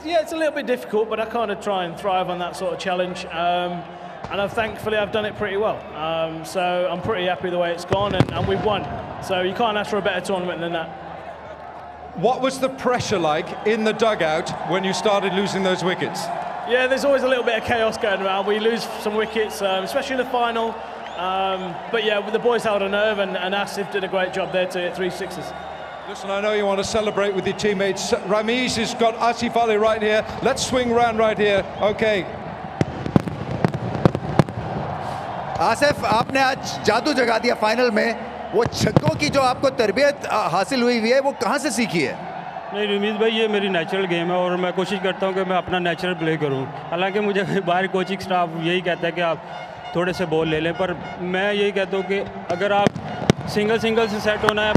Yeah, it's a little bit difficult, but I kind of try and thrive on that sort of challenge. And thankfully I've done it pretty well. So I'm pretty happy the way it's gone, and we've won. So you can't ask for a better tournament than that. What was the pressure like in the dugout when you started losing those wickets? Yeah, there's always a little bit of chaos going around. We lose some wickets, especially in the final. But yeah, the boys held a nerve, and Asif did a great job there to hit 3 sixes. Listen, I know you want to celebrate with your teammates. Ramiz has got Asif Ali right here. Let's swing round right here. Okay. Asif, आपने आज जादू जगा दिया final में. वो छक्कों की जो आपको तरबियत हासिल हुई है, वो कहाँ से सीखी है? नहीं रमीज भाई, ये मेरी नेचुरल गेम है और मैं कोशिश करता हूँ कि मैं अपना नेचुरल प्ले करूँ. हालांकि मुझे बाहर कोचिंग स्टाफ यही कहता है कि आप थोड़े से बॉल ले लें, पर मैं यही कहता हूँ कि अगर आप सिंगल से सेट होना है,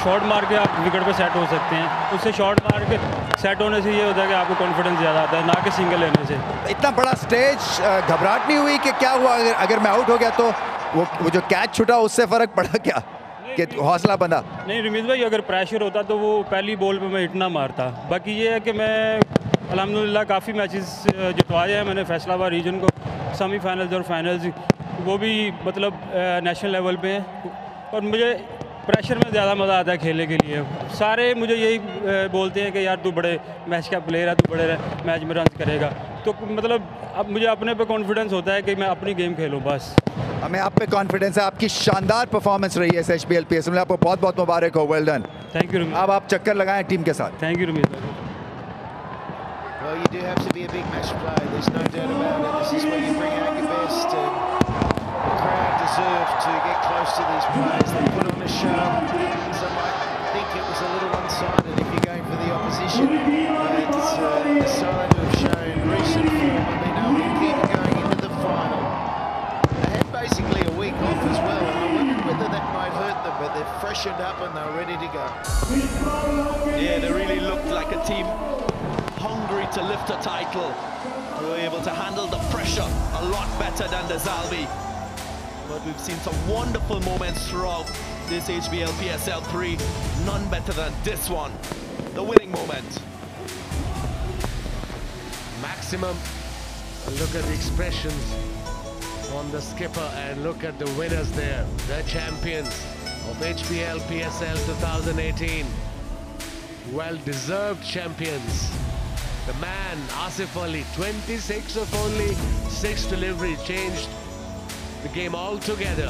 शॉट मार के आप विकेट पे सेट हो सकते हैं. उससे शॉट मार के सेट होने से ये होता है कि आपको कॉन्फिडेंस ज़्यादा आता है, ना कि सिंगल लेने से. इतना बड़ा स्टेज, घबराहट नहीं हुई कि क्या हुआ अगर मैं आउट हो गया तो? वो जो कैच छूटा उससे फर्क पड़ा क्या कि हौसला बंधा? नहीं रमीज भाई, अगर प्रेशर होता तो वो पहली बॉल पे मैं हिट ना मारता। बाकी ये है कि मैं अल्हम्दुलिल्लाह काफ़ी मैचेस जितवाए हैं मैंने फैसलाबाद रीजन को, सेमीफाइनल्स और फाइनल्स, वो भी मतलब नेशनल लेवल पे हैं। और मुझे प्रेशर में ज़्यादा मज़ा आता है खेलने के लिए। सारे मुझे यही बोलते हैं कि यार तू बड़े मैच का प्लेयर है, तू बड़े मैच में रन करेगा। तो मतलब अब मुझे अपने पे कॉन्फिडेंस होता है कि मैं अपनी गेम खेलूँ बस। हमें आप पे कॉन्फिडेंस है। आपकी शानदार परफॉर्मेंस रही है इस HBL PSL में, आपको बहुत बहुत मुबारक हो। Well done. Thank you Ramiz. अब आप चक्कर लगाएं टीम के साथ। Thank you Ramiz. Well, you do have to be a big match player, there's no doubt about it. This is where you bring out your best, and the crowd deserve to get close to these players. They put on a show. Some might think it was a little one-sided if you're going for the opposition. It's a side who have shown recent form and been able to keep going into the final. They had basically a week off as well, and I wondered whether that might hurt them, but they're freshened up and they're ready to go. Yeah, they really looked like a team hungry to lift a title. They were able to handle the pressure a lot better than the Zalmi. But we've seen some wonderful moments throughout this HBL PSL 3. None better than this one, the winning moment. Maximum. Look at the expressions on the skipper and look at the winners there. The champions of HBL PSL 2018. Well-deserved champions. The man, Asif Ali, 26 of only 6 deliveries, changed the game altogether.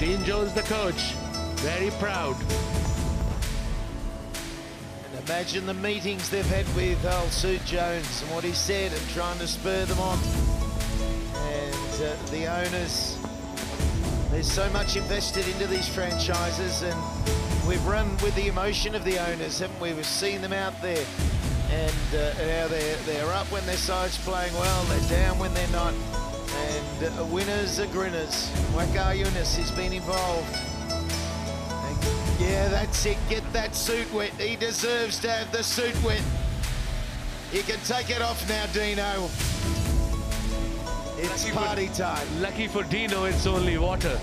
Dean Jones, the coach, very proud. And imagine the meetings they've had with Suit Jones and what he said and trying to spur them on. And the owners, there's so much invested into these franchises, and we've run with the emotion of the owners, haven't we? We've seen them out there. And how they're up when their side's playing well, they're down when they're not. And winners are grinners. Wakar Yunus has been involved. And yeah, that's it. Get that suit wet. He deserves to have the suit wet. You can take it off now, Dino. It's party time. Lucky for Dino, it's only water.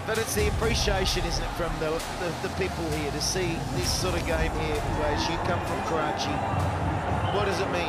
But it's the appreciation, isn't it, from the people here to see this sort of game here. As you come from Karachi, what does it mean?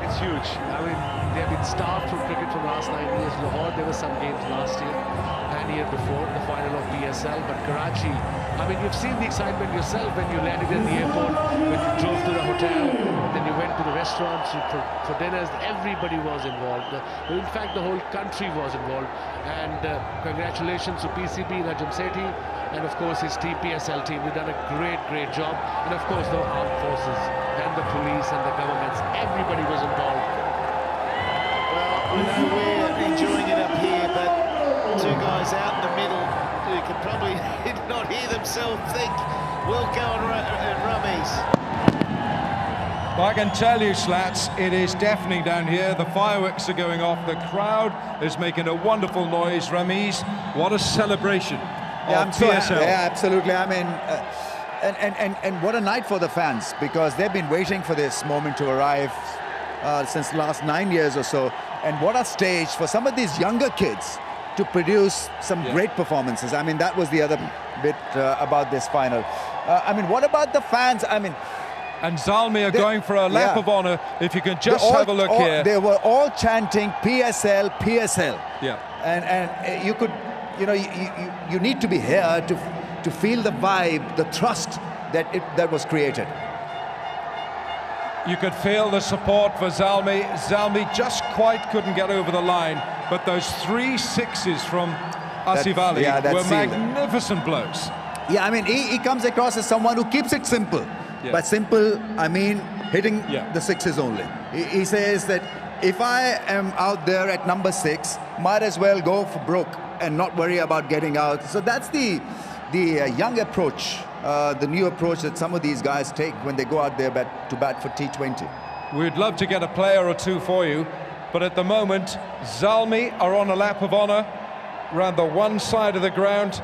It's huge. I mean, they have been starved from cricket for the last 9 years. Lahore, there were some games last year and year before, the final of PSL. But Karachi, I mean, you've seen the excitement yourself when you landed at the airport, when you drove to the hotel, then you went to the restaurants for dinners. Everybody was involved. In fact, the whole country was involved. And congratulations to PCB, Najam Sethi, and of course his PSL team. We've done a great job. And of course the armed forces and the police and the governments, everybody was involved. Well, we know we're enjoying it up here, but two guys out in the middle who can probably not hear themselves think, Wilco and Rummies. I can tell you, Slats, it is deafening down here. The fireworks are going off. The crowd is making a wonderful noise. Ramiz, what a celebration of PSL. Yeah, absolutely. I mean, and what a night for the fans, because they've been waiting for this moment to arrive since the last 9 years or so. And what a stage for some of these younger kids to produce some great performances. I mean, that was the other bit about this final. I mean, what about the fans? I mean, and Zalmi are going for a lap of honour. If you can just have a look here. They were all chanting PSL, PSL. Yeah. And you could, you know, you need to be here to feel the vibe, the trust that was created. You could feel the support for Zalmi. Zalmi just quite couldn't get over the line, but those 3 sixes from Asif Ali were magnificent blows. Yeah, I mean, he comes across as someone who keeps it simple. Yeah. By simple, I mean hitting the sixes only. He says that if I am out there at number 6, might as well go for broke and not worry about getting out. So that's the young approach, the new approach that some of these guys take when they go out there to bat for T20. We'd love to get a player or two for you, but at the moment, Zalmi are on a lap of honour around the one side of the ground.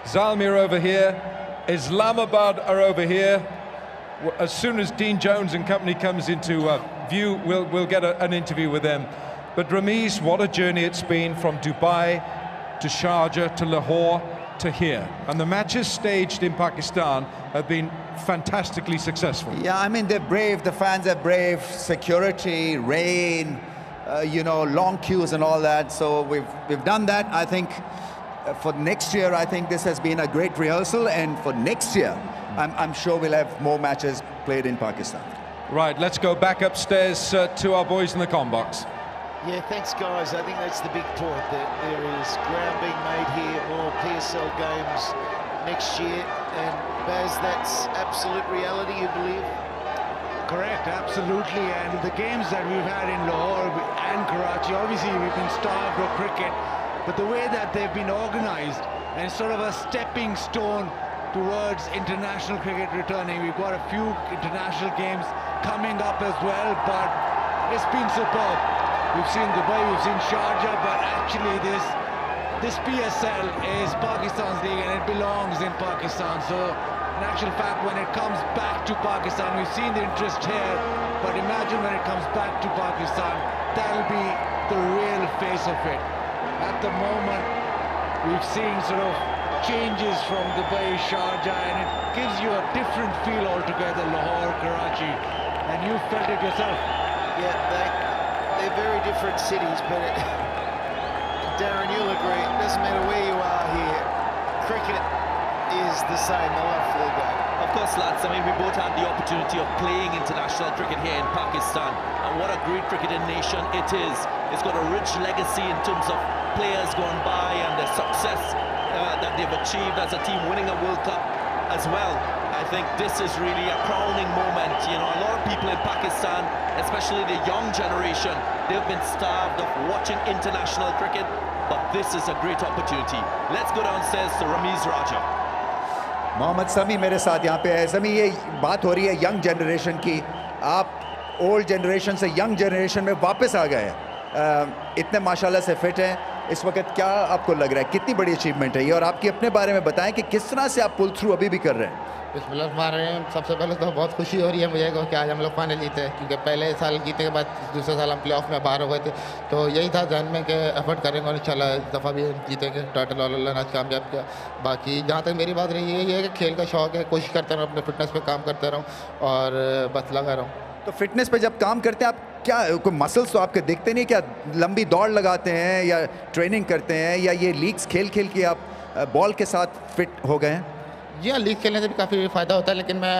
Zalmi are over here. Islamabad are over here. As soon as Dean Jones and company comes into view, we'll get an interview with them. But Ramiz, what a journey it's been from Dubai to Sharjah to Lahore to here. And the matches staged in Pakistan have been fantastically successful. Yeah, I mean, they're brave, the fans are brave, security, rain, you know, long queues and all that. So we've done that. I think for next year, I think this has been a great rehearsal. And for next year, I'm sure we'll have more matches played in Pakistan. Right, let's go back upstairs to our boys in the comm box. Yeah, thanks, guys. I think that's the big point, that there is ground being made here, more PSL games next year. And Baz, that's absolute reality, you believe? Correct, absolutely. And the games that we've had in Lahore and Karachi, obviously we've been starved of cricket, but the way that they've been organised and sort of a stepping stone towards international cricket returning. We've got a few international games coming up as well, but it's been superb. We've seen Dubai, we've seen Sharjah, but actually this PSL is Pakistan's league and it belongs in Pakistan. So in actual fact, when it comes back to Pakistan, we've seen the interest here, but imagine when it comes back to Pakistan, that'll be the real face of it. At the moment, we've seen sort of changes from Dubai, Sharjah, and it gives you a different feel altogether, Lahore, Karachi, and you felt it yourself. Yeah, they're very different cities, but Darren, you'll agree, it doesn't matter where you are here, cricket is the same, the love for the game. Of course, lads, I mean, we both had the opportunity of playing international cricket here in Pakistan, and what a great cricketing nation it is. It's got a rich legacy in terms of players gone by and the success that they've achieved as a team, winning a World Cup as well. I think this is really a crowning moment. You know, a lot of people in Pakistan, especially the young generation, they've been starved of watching international cricket, but this is a great opportunity. Let's go downstairs to Ramiz Raja. Mohammad Sami मेरे साथ यहाँ पे है। समी, ये बात हो रही है यंग जनरेशन की, आप ओल्ड जनरेशन से यंग जनरेशन में वापस आ गए हैं, इतने माशाल्लाह से फिट हैं इस वक्त, क्या आपको लग रहा है, कितनी बड़ी अचीवमेंट है ये, और आपकी अपने बारे में बताएं कि किस तरह से आप पुल थ्रू अभी भी कर रहे हैं? बिस्मिल्लाह मार रहे हैं। सबसे पहले तो बहुत खुशी हो रही है मुझे कि आज हम लोग फाइनल जीते, क्योंकि पहले साल जीते के बाद दूसरे साल हम प्लेऑफ में बाहर हो गए थे, तो यही था ध्यान में कि एफर्ट करेंगे और इंशाल्लाह इस दफ़ा भी जीतेंगे। टाइटल अल्लाह ने आज कामयाब किया। बाकी जहाँ तक मेरी बात रही है ये है कि खेल का शौक़ है, कोशिश करता रहूँ, अपने फिटनेस पर काम करता रहूँ और बस लगा रहूँ। तो फिटनेस पे जब काम करते हैं आप, क्या कोई मसल्स तो आपके दिखते नहीं, क्या लंबी दौड़ लगाते हैं या ट्रेनिंग करते हैं, या ये लीग्स खेल खेल के आप बॉल के साथ फिट हो गए हैं? जी हाँ, लीग खेलने से भी काफ़ी फ़ायदा होता है, लेकिन मैं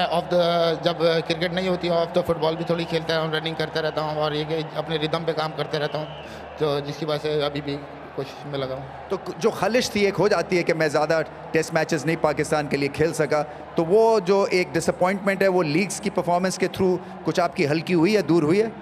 जब क्रिकेट नहीं होती ऑफ द फुटबॉल भी थोड़ी खेलता हूँ, रनिंग करता रहता हूँ और ये कि अपने रिदम पे काम करते रहता हूँ, तो जिसकी वजह से अभी भी कोशिश में लगा हूँ। तो जो ख़लिश थी एक हो जाती है कि मैं ज़्यादा टेस्ट मैचेस नहीं पाकिस्तान के लिए खेल सका, तो वो जो एक डिसअपॉइंटमेंट है वो लीग्स की परफॉर्मेंस के थ्रू कुछ आपकी हल्की हुई है, दूर हुई है?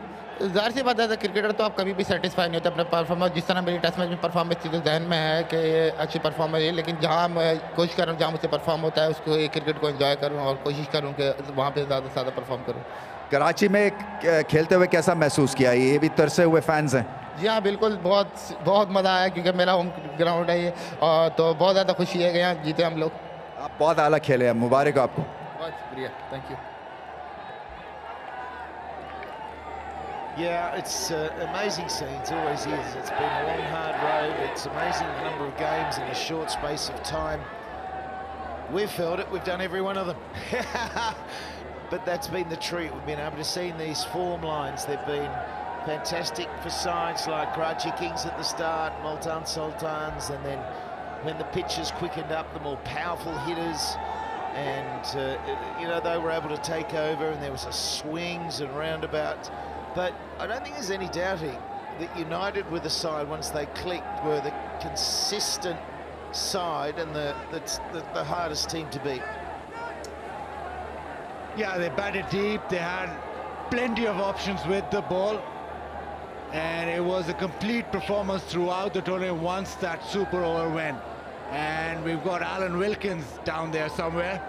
ज़ाहिर सी बात है, क्रिकेटर तो आप कभी भी सेटिस्फाई नहीं होते अपने परफॉर्मेंस। जिस तरह मेरी टेस्ट मैच में परफॉर्मेंस थी तो जहन में है कि ये अच्छी परफॉर्मेंस है, लेकिन जहाँ मैं कोशिश कर रहा हूँ, जहाँ मुझसे परफॉर्म होता है उसको क्रिकेट को एंजॉय करूँ और कोशिश करूँ कि वहाँ पे ज़्यादा से ज़्यादा परफॉर्म करूँ। कराची में खेलते हुए कैसा महसूस किया? ये भी तरसे हुए फैंस हैं? जी हाँ, बिल्कुल, बहुत मज़ा आया, क्योंकि मेरा होम ग्राउंड है ये, और तो बहुत ज़्यादा खुशी है कि यहाँ जीते हम लोग। आप बहुत आला खेले हैं, मुबारक आपको। बहुत शुक्रिया, thank you. Yeah, it's amazing scenes, always is. It's been a long, hard road. It's amazing the number of games in a short space of time. We've felt it, we've done every one of them. But that's been the treat. We've been able to see these form lines. They've been fantastic for sides like Karachi Kings at the start, Multan Sultans, and then when the pitch has quickened up, the more powerful hitters. And, you know, they were able to take over, and there was a swings and roundabouts. But I don't think there's any doubting that United were the side, once they clicked, were the consistent side and the hardest team to beat. Yeah, they batted deep, they had plenty of options with the ball, and it was a complete performance throughout the tournament once that super over went. And we've got Alan Wilkins down there somewhere.